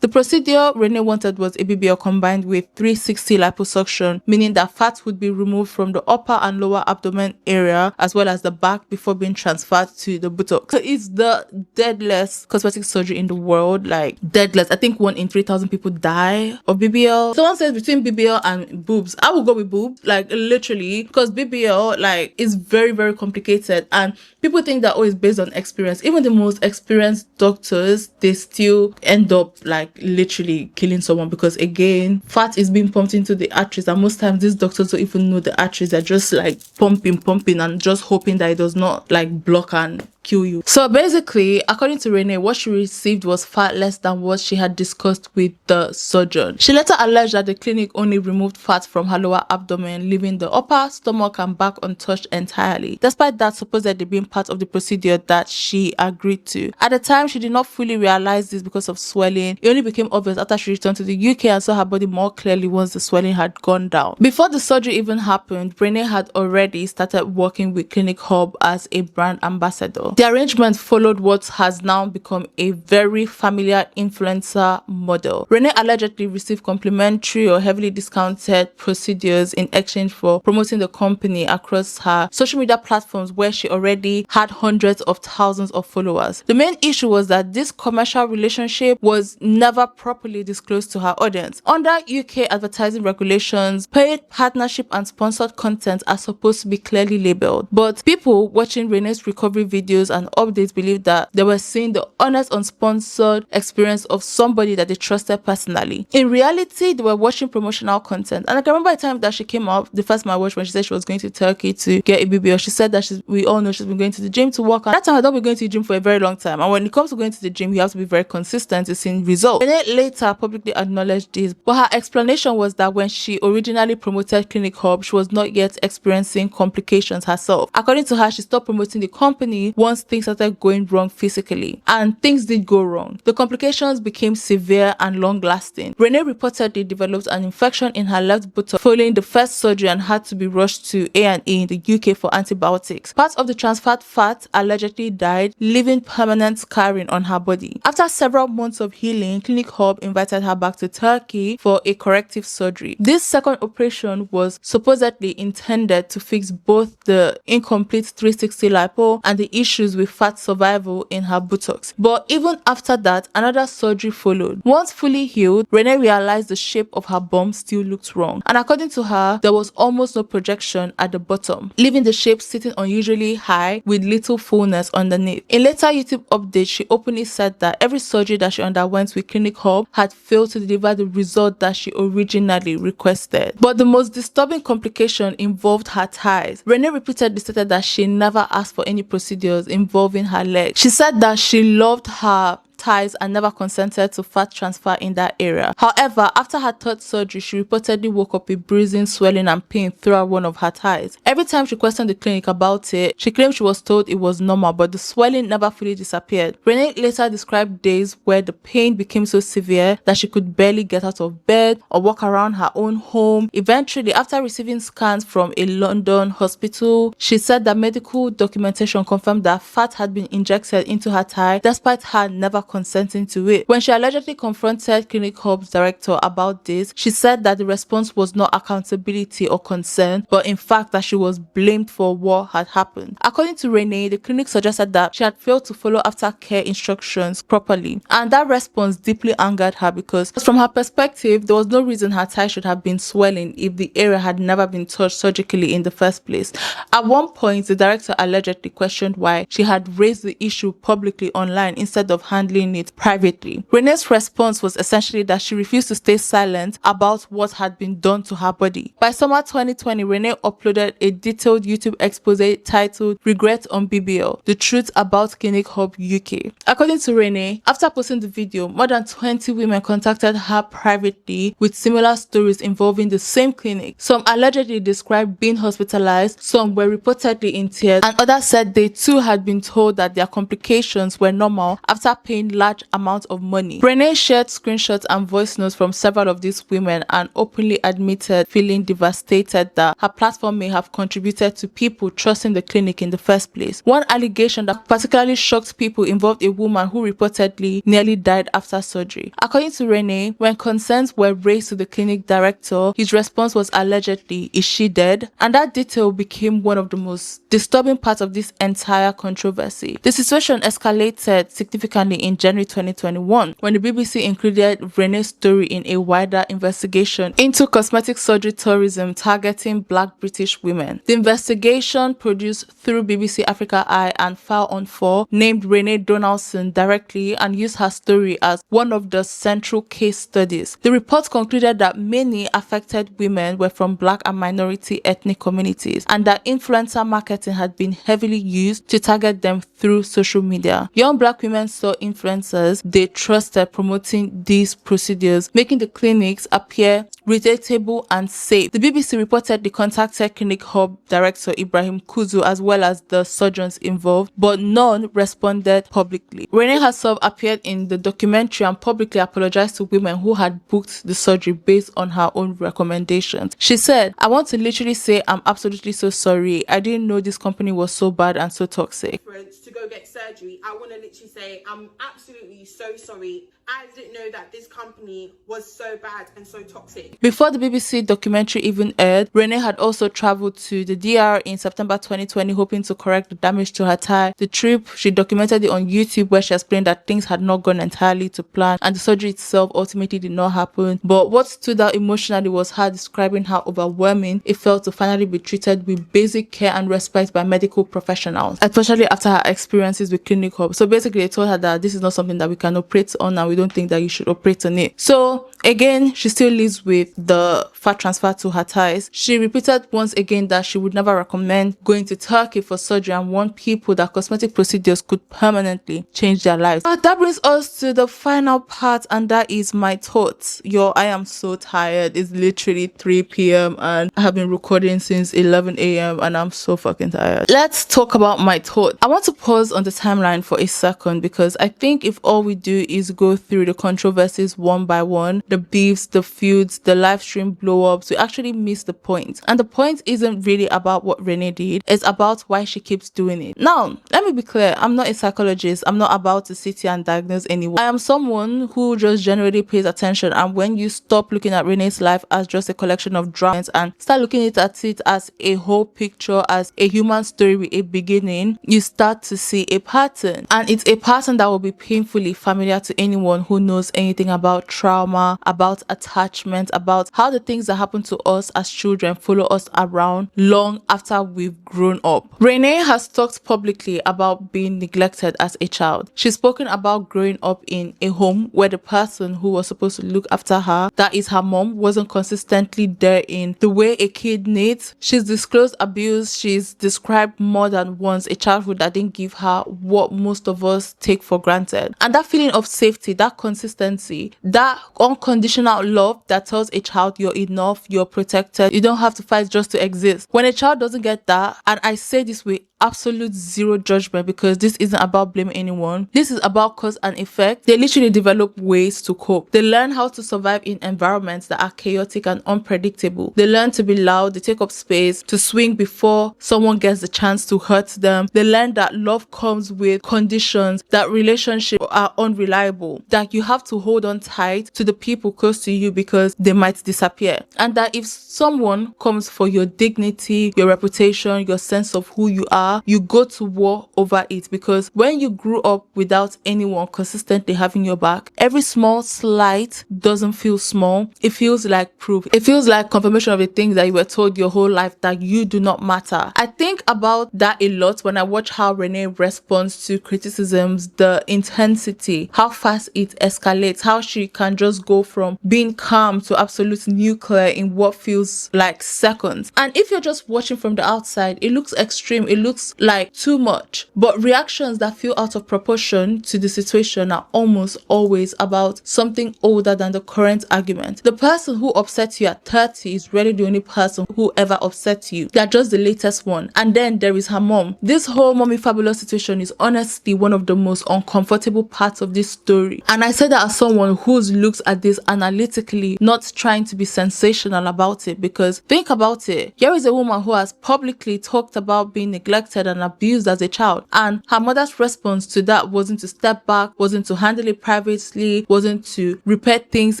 The procedure Renee wanted was a BBL combined with 360 liposuction, meaning that fat would be removed from the upper and lower abdomen area as well as the back before being transferred to the buttocks. So it's the deadliest cosmetic surgery in the world, like deadliest. I think 1 in 3,000 people die of BBL. Someone says between BBL and boobs, I will go with boobs, like literally, because BBL like is very, very complicated and people think that, oh, it's based on experience. Even the most experienced doctors, they still end up like literally killing someone because again, fat is being pumped into the arteries and most times these doctors don't even know the arteries. They're just like pumping and just hoping that it does not like block and kill you. So basically, according to Renee, what she received was far less than what she had discussed with the surgeon. She later alleged that the clinic only removed fat from her lower abdomen, leaving the upper stomach and back untouched entirely, despite that supposedly being part of the procedure that she agreed to. At the time, she did not fully realize this because of swelling. It only became obvious after she returned to the UK and saw her body more clearly once the swelling had gone down. Before the surgery even happened, Renee had already started working with Clinic Hub as a brand ambassador. The arrangement followed what has now become a very familiar influencer model. Renee allegedly received complimentary or heavily discounted procedures in exchange for promoting the company across her social media platforms where she already had hundreds of thousands of followers. The main issue was that this commercial relationship was never properly disclosed to her audience. Under UK advertising regulations, paid partnership and sponsored content are supposed to be clearly labeled, but people watching Renee's recovery videos and updates believed that they were seeing the honest, unsponsored experience of somebody that they trusted personally. In reality, they were watching promotional content. And I can remember a time that she came up, the first time I watched when she said she was going to Turkey to get a BBL, she said that we all know she's been going to the gym to work. And that time I had not been going to the gym for a very long time. And when it comes to going to the gym, you have to be very consistent to see results. Renee later publicly acknowledged this, but her explanation was that when she originally promoted Clinic Hub, she was not yet experiencing complications herself. According to her, she stopped promoting the company once things started going wrong physically, and things did go wrong. The complications became severe and long-lasting. Renee reportedly developed an infection in her left buttock following the first surgery and had to be rushed to A&E in the UK for antibiotics. Part of the transferred fat allegedly died, leaving permanent scarring on her body. After several months of healing, Clinic Hub invited her back to Turkey for a corrective surgery. This second operation was supposedly intended to fix both the incomplete 360 lipo and the issues with fat survival in her buttocks. But even after that, another surgery followed. Once fully healed, Renee realized the shape of her bum still looked wrong. And according to her, there was almost no projection at the bottom, leaving the shape sitting unusually high with little fullness underneath. In later YouTube updates, she openly said that every surgery that she underwent with Clinic Hub had failed to deliver the result that she originally requested. But the most disturbing complication involved her thighs. Renee repeatedly stated that she never asked for any procedures involving her legs. She said that she loved her thighs and never consented to fat transfer in that area. However, after her third surgery, she reportedly woke up with bruising, swelling and pain throughout one of her thighs. Every time she questioned the clinic about it, she claimed she was told it was normal, but the swelling never fully disappeared. Renee later described days where the pain became so severe that she could barely get out of bed or walk around her own home. Eventually, after receiving scans from a London hospital, she said that medical documentation confirmed that fat had been injected into her thigh despite her never consenting to it. When she allegedly confronted Clinic Hub's director about this, she said that the response was not accountability or consent, but in fact that she was blamed for what had happened. According to Renee, the clinic suggested that she had failed to follow aftercare instructions properly, and that response deeply angered her because from her perspective, there was no reason her thigh should have been swelling if the area had never been touched surgically in the first place. At one point, the director allegedly questioned why she had raised the issue publicly online instead of handling it privately. Renee's response was essentially that she refused to stay silent about what had been done to her body. By summer 2020, Renee uploaded a detailed YouTube expose titled "Regret on BBL: The Truth About Clinic Hub UK." According to Renee, after posting the video, more than 20 women contacted her privately with similar stories involving the same clinic. Some allegedly described being hospitalized, some were reportedly in tears, and others said they too had been told that their complications were normal after paying paying large amounts of money. Renee shared screenshots and voice notes from several of these women and openly admitted feeling devastated that her platform may have contributed to people trusting the clinic in the first place. One allegation that particularly shocked people involved a woman who reportedly nearly died after surgery. According to Renee, when concerns were raised to the clinic director, his response was allegedly, "Is she dead?" And that detail became one of the most disturbing parts of this entire controversy. The situation escalated significantly in January 2021 when the BBC included Renee's story in a wider investigation into cosmetic surgery tourism targeting Black British women. The investigation, produced through BBC Africa Eye and File on 4, named Renee Donaldson directly and used her story as one of the central case studies. The report concluded that many affected women were from Black and minority ethnic communities and that influencer marketing had been heavily used to target them through social media. Young Black women saw influencers they trusted promoting these procedures, making the clinics appear relatable and safe. The BBC reportedly contacted Clinic Hub director Ibrahim Kuzu as well as the surgeons involved, but none responded publicly. Renee herself appeared in the documentary and publicly apologized to women who had booked the surgery based on her own recommendations. She said, "I want to literally say I'm absolutely so sorry. I didn't know this company was so bad and so toxic." To go get surgery, I want to literally say I'm absolutely so sorry. I didn't know that this company was so bad and so toxic. Before the BBC documentary even aired, Renee had also traveled to the DR in September 2020 hoping to correct the damage to her thigh. The trip, she documented it on YouTube where she explained that things had not gone entirely to plan and the surgery itself ultimately did not happen. But what stood out emotionally was her describing how overwhelming it felt to finally be treated with basic care and respect by medical professionals, especially after her experiences with Clinic Hub. So basically they told her that this is not something that we can operate on and we don't think that you should operate on it. So again, she still lives with the fat transfer to her thighs. She repeated once again that she would never recommend going to Turkey for surgery and warned people that cosmetic procedures could permanently change their lives. But that brings us to the final part, and that is my thoughts. Yo, I am so tired. It's literally 3 p.m. and I have been recording since 11 a.m. and I'm so fucking tired. Let's talk about my thoughts. I want to pause on the timeline for a second because I think if all we do is go through the controversies one by one, the beefs, the feuds, the live stream blow-ups, we actually miss the point. And the point isn't really about what Renee did, it's about why she keeps doing it. Now, let me be clear, I'm not a psychologist, I'm not about to sit here and diagnose anyone. I am someone who just generally pays attention, and when you stop looking at Renee's life as just a collection of dramas and start looking at it as a whole picture, as a human story with a beginning, you start to see a pattern. And it's a pattern that will be painfully familiar to anyone who knows anything about trauma, about attachment, about how the things that happen to us as children follow us around long after we've grown up. Renee has talked publicly about being neglected as a child. She's spoken about growing up in a home where the person who was supposed to look after her, that is her mom, wasn't consistently there in the way a kid needs. She's disclosed abuse. She's described more than once a childhood that didn't give her what most of us take for granted. And that feeling of safety, that consistency, that unconditional love that tells a child you're enough, you're protected, you don't have to fight just to exist. When a child doesn't get that, and I say this with absolute zero judgment because this isn't about blaming anyone, this is about cause and effect, they literally develop ways to cope. They learn how to survive in environments that are chaotic and unpredictable. They learn to be loud, they take up space, to swing before someone gets the chance to hurt them. They learn that love comes with conditions, that relationships are unreliable, that you have to hold on tight to the people close to you because they might disappear, and that if someone comes for your dignity, your reputation, your sense of who you are, you go to war over it. Because when you grew up without anyone consistently having your back, every small slight doesn't feel small, it feels like proof. It feels like confirmation of the things that you were told your whole life, that you do not matter. I think about that a lot when I watch how Renee responds to criticisms, the intensity, how fast it escalates, how she can just go from being calm to absolute nuclear in what feels like seconds. And if you're just watching from the outside, it looks extreme, it looks like too much. But reactions that feel out of proportion to the situation are almost always about something older than the current argument. The person who upsets you at 30 is really the only person who ever upsets you. They're just the latest one. And then there is her mom. This whole Mommy Fabulous situation is honestly one of the most uncomfortable parts of this story. And I say that as someone who looks at this analytically, not trying to be sensational about it, because think about it. Here is a woman who has publicly talked about being neglected and abused as a child, and her mother's response to that wasn't to step back, wasn't to handle it privately, wasn't to repair things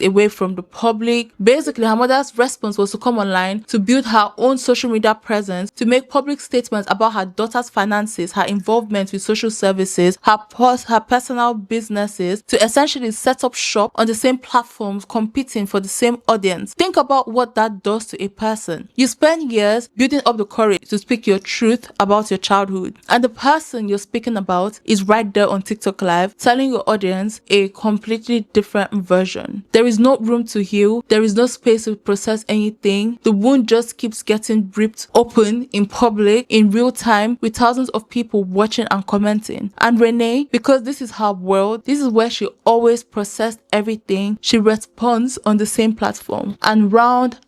away from the public. Basically, her mother's response was to come online, to build her own social media presence, to make public statements about her daughter's finances, her involvement with social services, her personal businesses, to essentially set up shop on the same platforms, competing for the same audience. Think about what that does to a person. You spend years building up the courage to speak your truth about your childhood, and the person you're speaking about is right there on TikTok Live telling your audience a completely different version. There is no room to heal. There is no space to process anything. The wound just keeps getting ripped open in public, in real time, with thousands of people watching and commenting. And Renee, because this is her world, this is where she always processed everything, she responds on the same platform, and round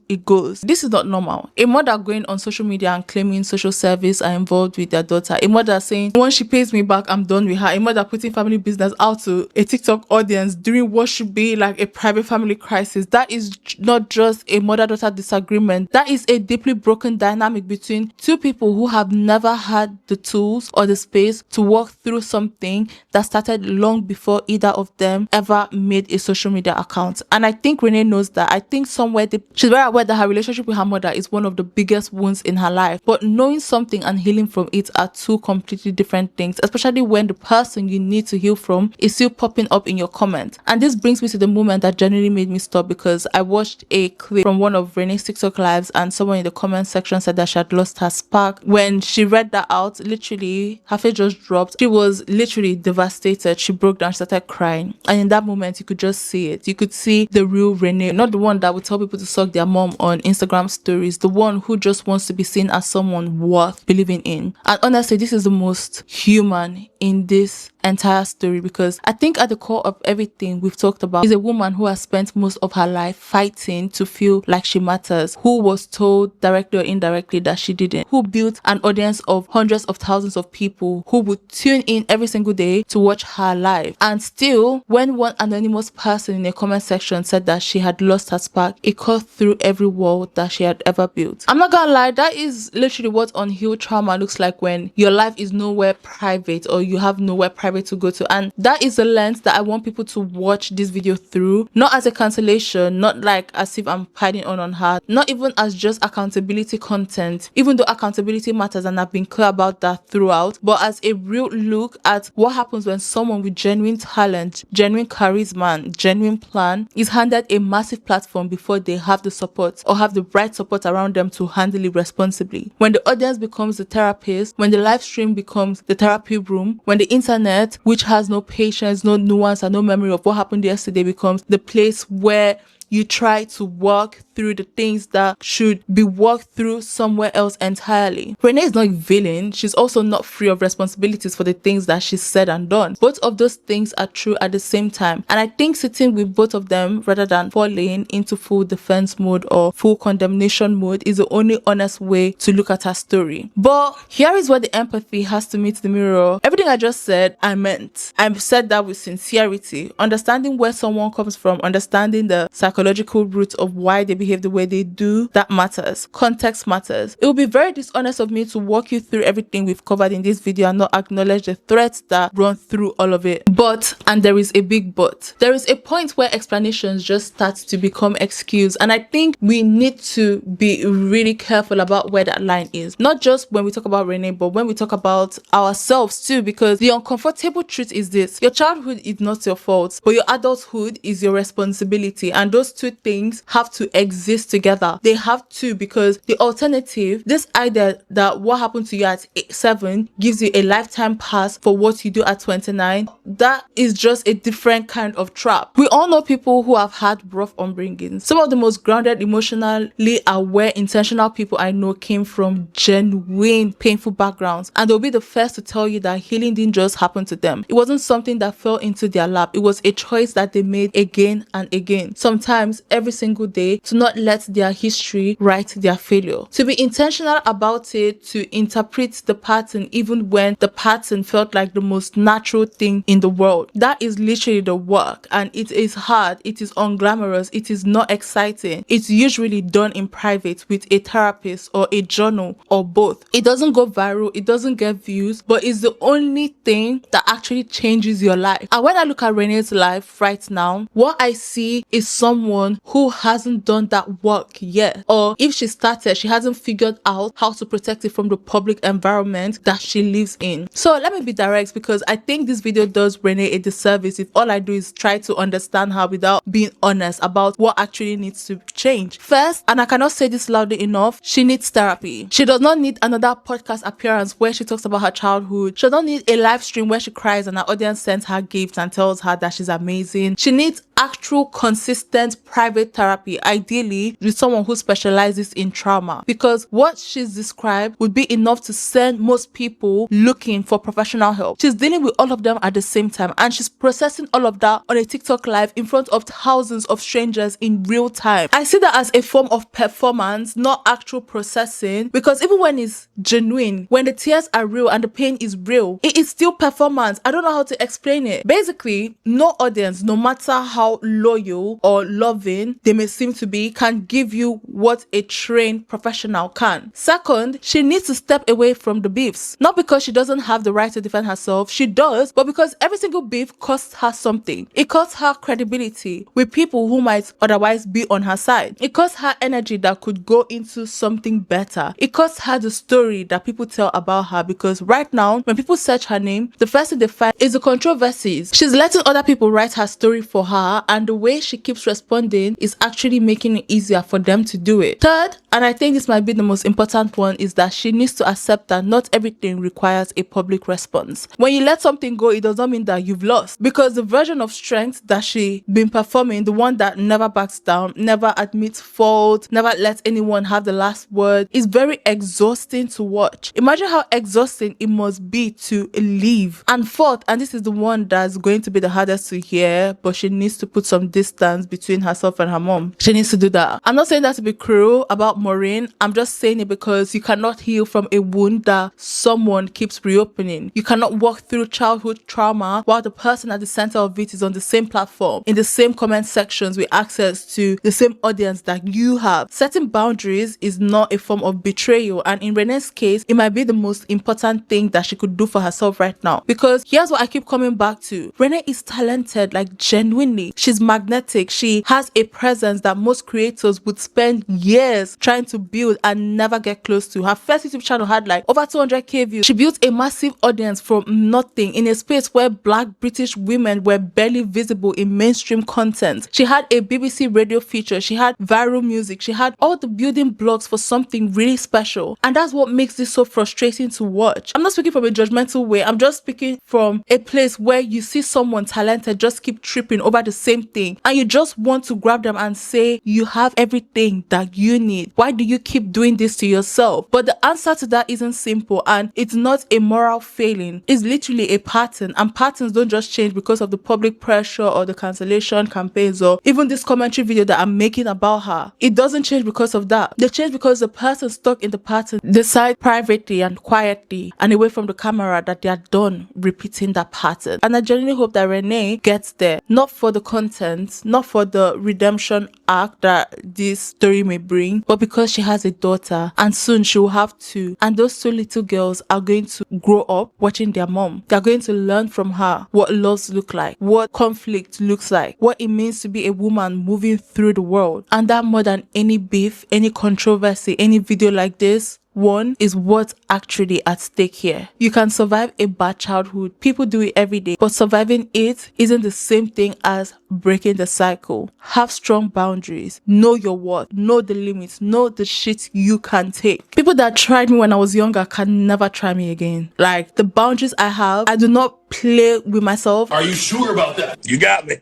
it goes. This is not normal. A mother going on social media and claiming social service are involved with their daughter. A mother saying, once she pays me back, I'm done with her. A mother putting family business out to a TikTok audience during what should be like a private family crisis. That is not just a mother-daughter disagreement. That is a deeply broken dynamic between two people who have never had the tools or the space to work through something that started long before either of them ever made a social media account. And I think Renee knows that. I think somewhere she's very aware that her relationship with her mother is one of the biggest wounds in her life. But knowing something and healing from it are two completely different things, especially when the person you need to heal from is still popping up in your comments. And this brings me to the moment that genuinely made me stop, because I watched a clip from one of Renee's TikTok lives, and someone in the comment section said that she had lost her spark. When she read that out, literally her face just dropped. She was literally devastated. She broke down, she started crying. And in that moment, you could just see it. You could see the real Renee, not the one that would tell people to suck their mom on Instagram stories, the one who just wants to be seen as someone worth believing in. And honestly, this is the most human in this entire story, because I think at the core of everything we've talked about is a woman who has spent most of her life fighting to feel like she matters, who was told directly or indirectly that she didn't, who built an audience of hundreds of thousands of people who would tune in every single day to watch her live. And still, when one anonymous person in a comment section said that she had lost her spark, it cut through every wall that she had ever built. I'm not gonna lie, that is literally what unhealed trauma looks like, when your life is nowhere private or you have nowhere private to go to. And that is the lens that I want people to watch this video through, not as a cancellation, not like as if I'm piling on her, not even as just accountability content, even though accountability matters and I've been clear about that throughout, but as a real look at what happens when someone with genuine talent, genuine charisma, and genuine plan is handed a massive platform before they have the support or have the right support around them to handle it responsibly. When the audience becomes the therapist, when the live stream becomes the therapy room, when the internet, which has no patience, no nuance, and no memory of what happened yesterday, becomes the place where you try to work through the things that should be worked through somewhere else entirely. Renee is not a villain. She's also not free of responsibilities for the things that she's said and done. Both of those things are true at the same time. And I think sitting with both of them rather than falling into full defense mode or full condemnation mode is the only honest way to look at her story. But here is where the empathy has to meet the mirror. Everything I just said, I meant. I said that with sincerity. Understanding where someone comes from, understanding the psychological roots of why they behave the way they do, that matters. Context matters. It would be very dishonest of me to walk you through everything we've covered in this video and not acknowledge the threads that run through all of it. But, and there is a big but, there is a point where explanations just start to become excuse, and I think we need to be really careful about where that line is. Not just when we talk about Renee, but when we talk about ourselves too, because the uncomfortable truth is this: your childhood is not your fault, but your adulthood is your responsibility, and those two things have to exist together. They have to, because the alternative, this idea that what happened to you at 7 gives you a lifetime pass for what you do at 29, that is just a different kind of trap. We all know people who have had rough upbringings. Some of the most grounded, emotionally aware, intentional people I know came from genuine painful backgrounds, and they'll be the first to tell you that healing didn't just happen to them. It wasn't something that fell into their lap. It was a choice that they made again and again. Sometimes times every single day, to not let their history write their failure, to be intentional about it, to interpret the pattern even when the pattern felt like the most natural thing in the world. That is literally the work, and it is hard, it is unglamorous, it is not exciting. It's usually done in private with a therapist or a journal or both. It doesn't go viral, it doesn't get views, but it's the only thing that actually changes your life. And when I look at Renee's life right now, what I see is someone who hasn't done that work yet, or if she started, she hasn't figured out how to protect it from the public environment that she lives in. So let me be direct, because I think this video does Renee a disservice if all I do is try to understand her without being honest about what actually needs to change. First, and I cannot say this loudly enough, she needs therapy. She does not need another podcast appearance where she talks about her childhood. She does not need a live stream where she cries and her audience sends her gifts and tells her that she's amazing. She needs actual consistent private therapy, ideally with someone who specializes in trauma, because what she's described would be enough to send most people looking for professional help. She's dealing with all of them at the same time, and she's processing all of that on a TikTok live in front of thousands of strangers in real time. I see that as a form of performance, not actual processing, because even when it's genuine, when the tears are real and the pain is real, it is still performance. I don't know how to explain it. Basically, no audience, no matter how loyal or loving they may seem to be, can give you what a trained professional can. Second, she needs to step away from the beefs. Not because she doesn't have the right to defend herself, she does, but because every single beef costs her something. It costs her credibility with people who might otherwise be on her side. It costs her energy that could go into something better. It costs her the story that people tell about her, because right now, when people search her name, the first thing they find is the controversies. She's letting other people write her story for her, and the way she keeps responding is actually making it easier for them to do it. Third, and I think this might be the most important one, is that she needs to accept that not everything requires a public response. When you let something go, it does not mean that you've lost, because the version of strength that she been performing, the one that never backs down, never admits fault, never lets anyone have the last word, is very exhausting to watch. Imagine how exhausting it must be to leave. And fourth, and this is the one that's going to be the hardest to hear, but she needs to put some distance between herself and her mom. She needs to do that. I'm not saying that to be cruel about Maureen. I'm just saying it because you cannot heal from a wound that someone keeps reopening. You cannot walk through childhood trauma while the person at the center of it is on the same platform, in the same comment sections, with access to the same audience that you have. Setting boundaries is not a form of betrayal, and in Renee's case, it might be the most important thing that she could do for herself right now. Because here's what I keep coming back to. Renee is talented, like genuinely. She's magnetic. She has a presence that most creators would spend years trying to build and never get close to. Her first YouTube channel had like over 200k views. She built a massive audience from nothing in a space where Black British women were barely visible in mainstream content. She had a BBC radio feature. She had viral music. She had all the building blocks for something really special. And that's what makes this so frustrating to watch. I'm not speaking from a judgmental way. I'm just speaking from a place where you see someone talented just keep tripping over the same thing, and you just want to grab them and say, you have everything that you need. Why do you keep doing this to yourself? But the answer to that isn't simple, and it's not a moral failing. It's literally a pattern, and patterns don't just change because of the public pressure or the cancellation campaigns or even this commentary video that I'm making about her. It doesn't change because of that. They change because the person stuck in the pattern decide privately and quietly and away from the camera that they are done repeating that pattern. And I genuinely hope that Renee gets there, not for the content, not for the redemption arc that this story may bring, but because she has a daughter, and soon she will have two, and those two little girls are going to grow up watching their mom. They're going to learn from her what loves look like, what conflict looks like, what it means to be a woman moving through the world. And that more than any beef, any controversy, any video like this, one is what's actually at stake here. You can survive a bad childhood. People do it every day. But surviving it isn't the same thing as breaking the cycle. Have strong boundaries. Know your worth. Know the limits. Know the shit you can take. People that tried me when I was younger can never try me again. Like, the boundaries I have, I do not play with myself. Are you sure about that? You got me.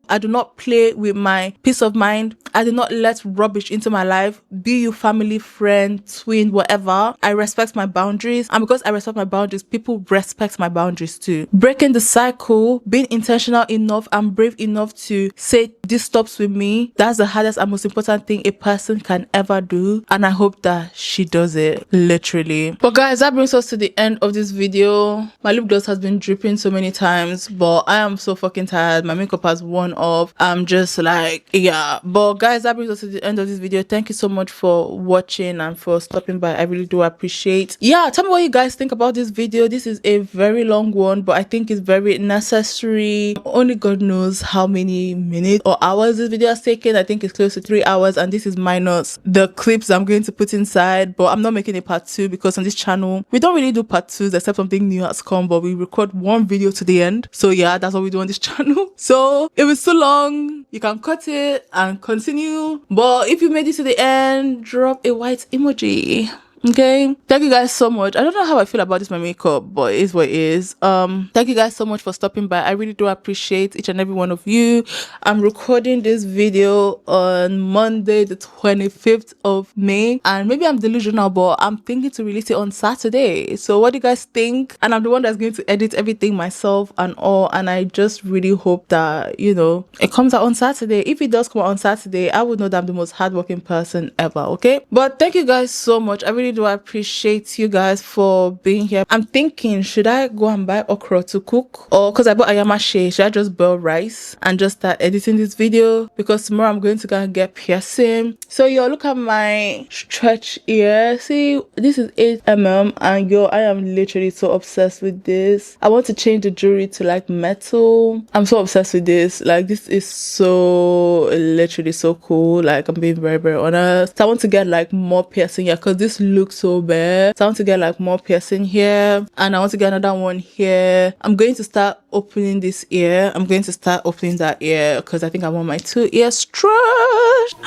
I do not play with my peace of mind. I do not let rubbish into my life. Be you family, friend, twin, whatever. I respect my boundaries. And because I respect my boundaries, people respect my boundaries too. Breaking the cycle, being intentional enough and brave enough to say this stops with me. That's the hardest and most important thing a person can ever do. And I hope that she does it, literally. But guys, that brings us to the end of this video. My lip gloss has been dripping so many times, but I am so fucking tired. My makeup has worn off. I'm just like, yeah. But guys, that brings us to the end of this video. Thank you so much for watching and for stopping by. I really do appreciate. Yeah, tell me what you guys think about this video. This is a very long one, but I think it's very necessary. Only God knows how many minutes or hours this video has taken. I think it's close to 3 hours, and this is minus the clips I'm going to put inside. But I'm not making a part 2 because on this channel we don't really do part 2s except something new has come, but we record one video to the end. So yeah, that's what we do on this channel. So if it's too long, you can cut it and continue. But if you made it to the end, drop a white emoji. Okay, thank you guys so much. I don't know how I feel about this my makeup, but it is what it is. Thank you guys so much for stopping by. I really do appreciate each and every one of you. I'm recording this video on Monday the 25th of May, and maybe I'm delusional, but I'm thinking to release it on Saturday. So what do you guys think? And I'm the one that's going to edit everything myself and all, and I just really hope that, you know, it comes out on Saturday. If it does come out on Saturday, I would know that I'm the most hardworking person ever. Okay, but thank you guys so much. I really do appreciate you guys for being here. I'm thinking, should I go and buy okra to cook, or because I bought ayamashe, should I just boil rice and just start editing this video? Because tomorrow I'm going to go and get piercing. So yo, look at my stretch ear. See, this is 8mm, and yo, I am literally so obsessed with this. I want to change the jewelry to like metal. I'm so obsessed with this. Like, this is so literally so cool. Like, I'm being very, very honest. So I want to get like more piercing here because this looks so bad. So I want to get like more piercing here, and I want to get another one here. I'm going to start opening this ear. I'm going to start opening that ear because I think I want my 2 ears stretched.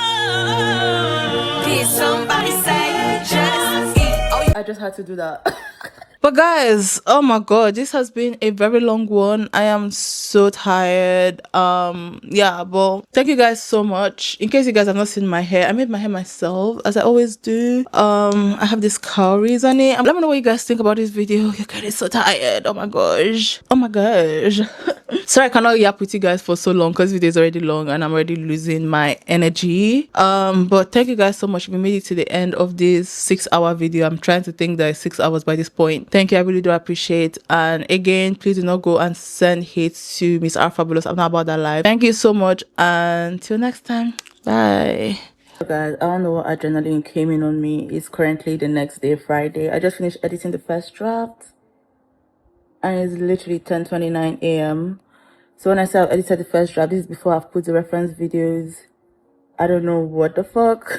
Did somebody say just eat? I just had to do that. But guys, oh my god, this has been a very long one. I am so tired. Yeah, but thank you guys so much. In case you guys have not seen my hair, I made my hair myself, as I always do. I have this cowries on it. Let me know what you guys think about this video. You're getting so tired. Oh my gosh. Oh my gosh. Sorry I cannot yap with you guys for so long because video is already long and I'm already losing my energy. But thank you guys so much if you made it to the end of this 6-hour video. I'm trying to think that it's 6 hours by this point. Thank you, I really do appreciate. And again, please do not go and send hate to Miss R Fabulous. I'm not about that life. Thank you so much, and till next time, bye. Guys, I don't know what adrenaline came in on me. It's currently the next day, Friday. I just finished editing the first draft, and it's literally 10:29 a.m. So when I say I've edited the first draft, this is before I've put the reference videos. I don't know what the fuck.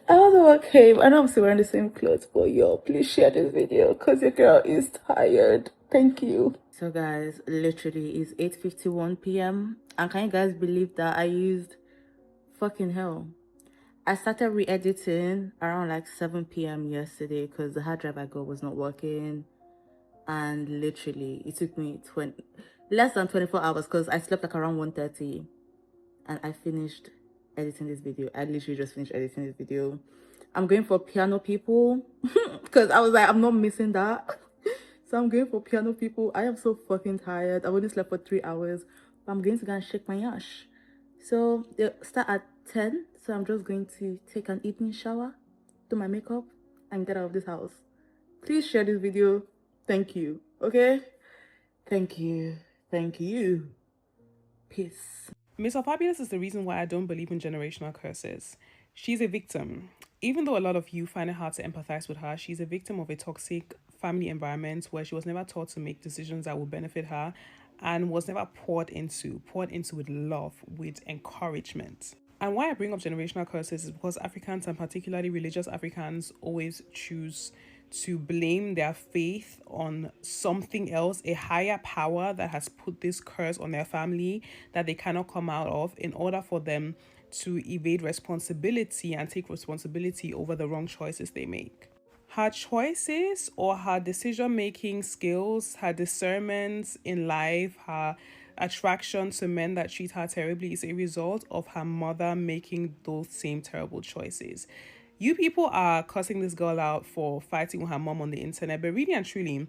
I don't know what came. I know I'm still wearing the same clothes, but yo, please share this video because your girl is tired. Thank you. So guys, literally it's 8:51 p.m. and can you guys believe that I used fucking hell? I started re-editing around like 7 p.m. yesterday because the hard drive I got was not working, and literally it took me less than 24 hours because I slept like around 1:30 and I finished editing this video. I literally just finished editing this video. I'm going for piano people because I was like, I'm not missing that. So I'm going for piano people. I am so fucking tired. I've only slept for 3 hours, but I'm going to go and shake my ash. So they start at 10, so I'm just going to take an evening shower, do my makeup, and get out of this house. Please share this video. Thank you. Okay, thank you. Thank you. Peace. Miss Fabulous is the reason why I don't believe in generational curses. She's a victim. Even though a lot of you find it hard to empathize with her, she's a victim of a toxic family environment where she was never taught to make decisions that would benefit her and was never poured into with love, with encouragement. And why I bring up generational curses is because Africans, and particularly religious Africans, always choose to blame their faith on something else, a higher power that has put this curse on their family that they cannot come out of, in order for them to evade responsibility and take responsibility over the wrong choices they make. Her choices or her decision-making skills, her discernment in life, her attraction to men that treat her terribly is a result of her mother making those same terrible choices. You people are cussing this girl out for fighting with her mom on the internet, but really and truly,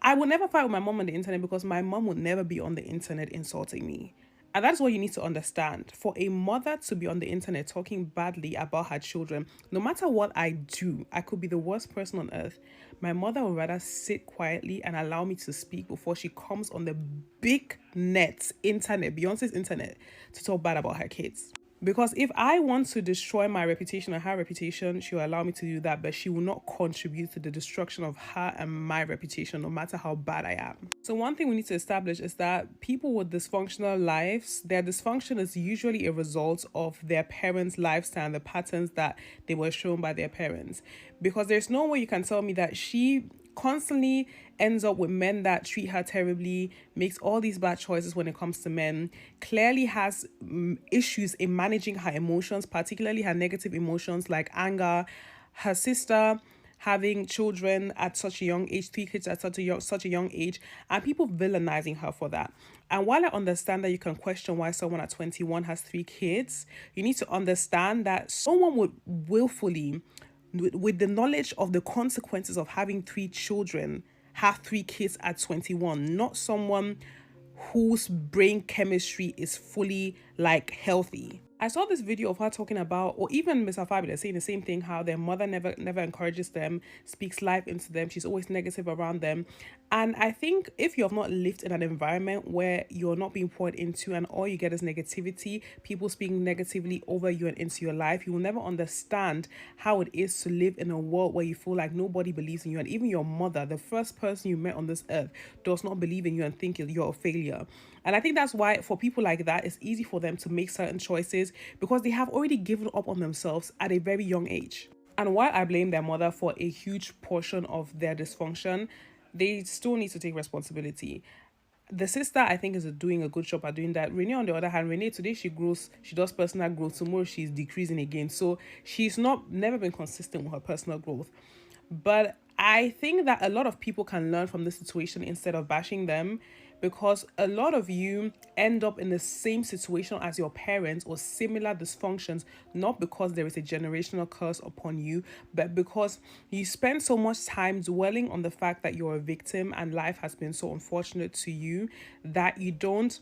I would never fight with my mom on the internet because my mom would never be on the internet insulting me. And that's what you need to understand. For a mother to be on the internet talking badly about her children, no matter what I do, I could be the worst person on earth. My mother would rather sit quietly and allow me to speak before she comes on the big net, internet, Beyonce's internet, to talk bad about her kids. Because if I want to destroy my reputation and her reputation, she will allow me to do that, but she will not contribute to the destruction of her and my reputation, no matter how bad I am. So one thing we need to establish is that people with dysfunctional lives, their dysfunction is usually a result of their parents' lifestyle and the patterns that they were shown by their parents. Because there's no way you can tell me that she constantly ends up with men that treat her terribly, makes all these bad choices when it comes to men, clearly has issues in managing her emotions, particularly her negative emotions like anger, her sister having children at such a young age, 3 kids at such a young age, and people villainizing her for that. And while I understand that you can question why someone at 21 has 3 kids, you need to understand that someone would willfully, with the knowledge of the consequences of having 3 children, have 3 kids at 21, not someone whose brain chemistry is fully like healthy. I saw this video of her talking about, or even Mr. Fabulous saying the same thing, how their mother never encourages them, speaks life into them, she's always negative around them. And I think if you have not lived in an environment where you're not being poured into and all you get is negativity, people speaking negatively over you and into your life, you will never understand how it is to live in a world where you feel like nobody believes in you, and even your mother, the first person you met on this earth, does not believe in you and think you're a failure. And I think that's why for people like that, it's easy for them to make certain choices because they have already given up on themselves at a very young age. And while I blame their mother for a huge portion of their dysfunction, they still need to take responsibility. The sister, I think, is doing a good job at doing that. Renee, on the other hand, Renee, today she grows, she does personal growth. Tomorrow she's decreasing again. So she's never been consistent with her personal growth. But I think that a lot of people can learn from this situation instead of bashing them, because a lot of you end up in the same situation as your parents or similar dysfunctions, not because there is a generational curse upon you, but because you spend so much time dwelling on the fact that you're a victim and life has been so unfortunate to you that you don't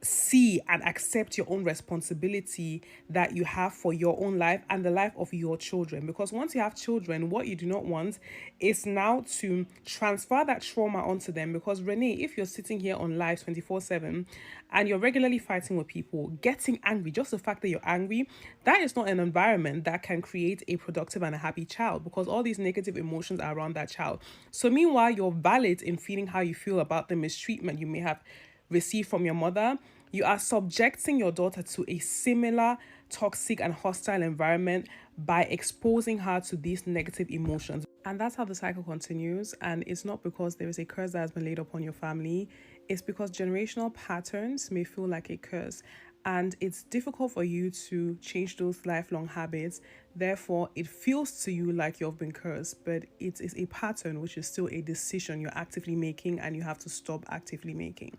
see and accept your own responsibility that you have for your own life and the life of your children. Because once you have children, what you do not want is now to transfer that trauma onto them. Because Renee, if you're sitting here on live 24/7 and you're regularly fighting with people, getting angry, just the fact that you're angry, that is not an environment that can create a productive and a happy child, because all these negative emotions are around that child. So meanwhile, you're valid in feeling how you feel about the mistreatment you may have received from your mother, you are subjecting your daughter to a similar toxic and hostile environment by exposing her to these negative emotions. And that's how the cycle continues. And it's not because there is a curse that has been laid upon your family. It's because generational patterns may feel like a curse. And it's difficult for you to change those lifelong habits. Therefore, it feels to you like you've been cursed, but it is a pattern which is still a decision you're actively making and you have to stop actively making.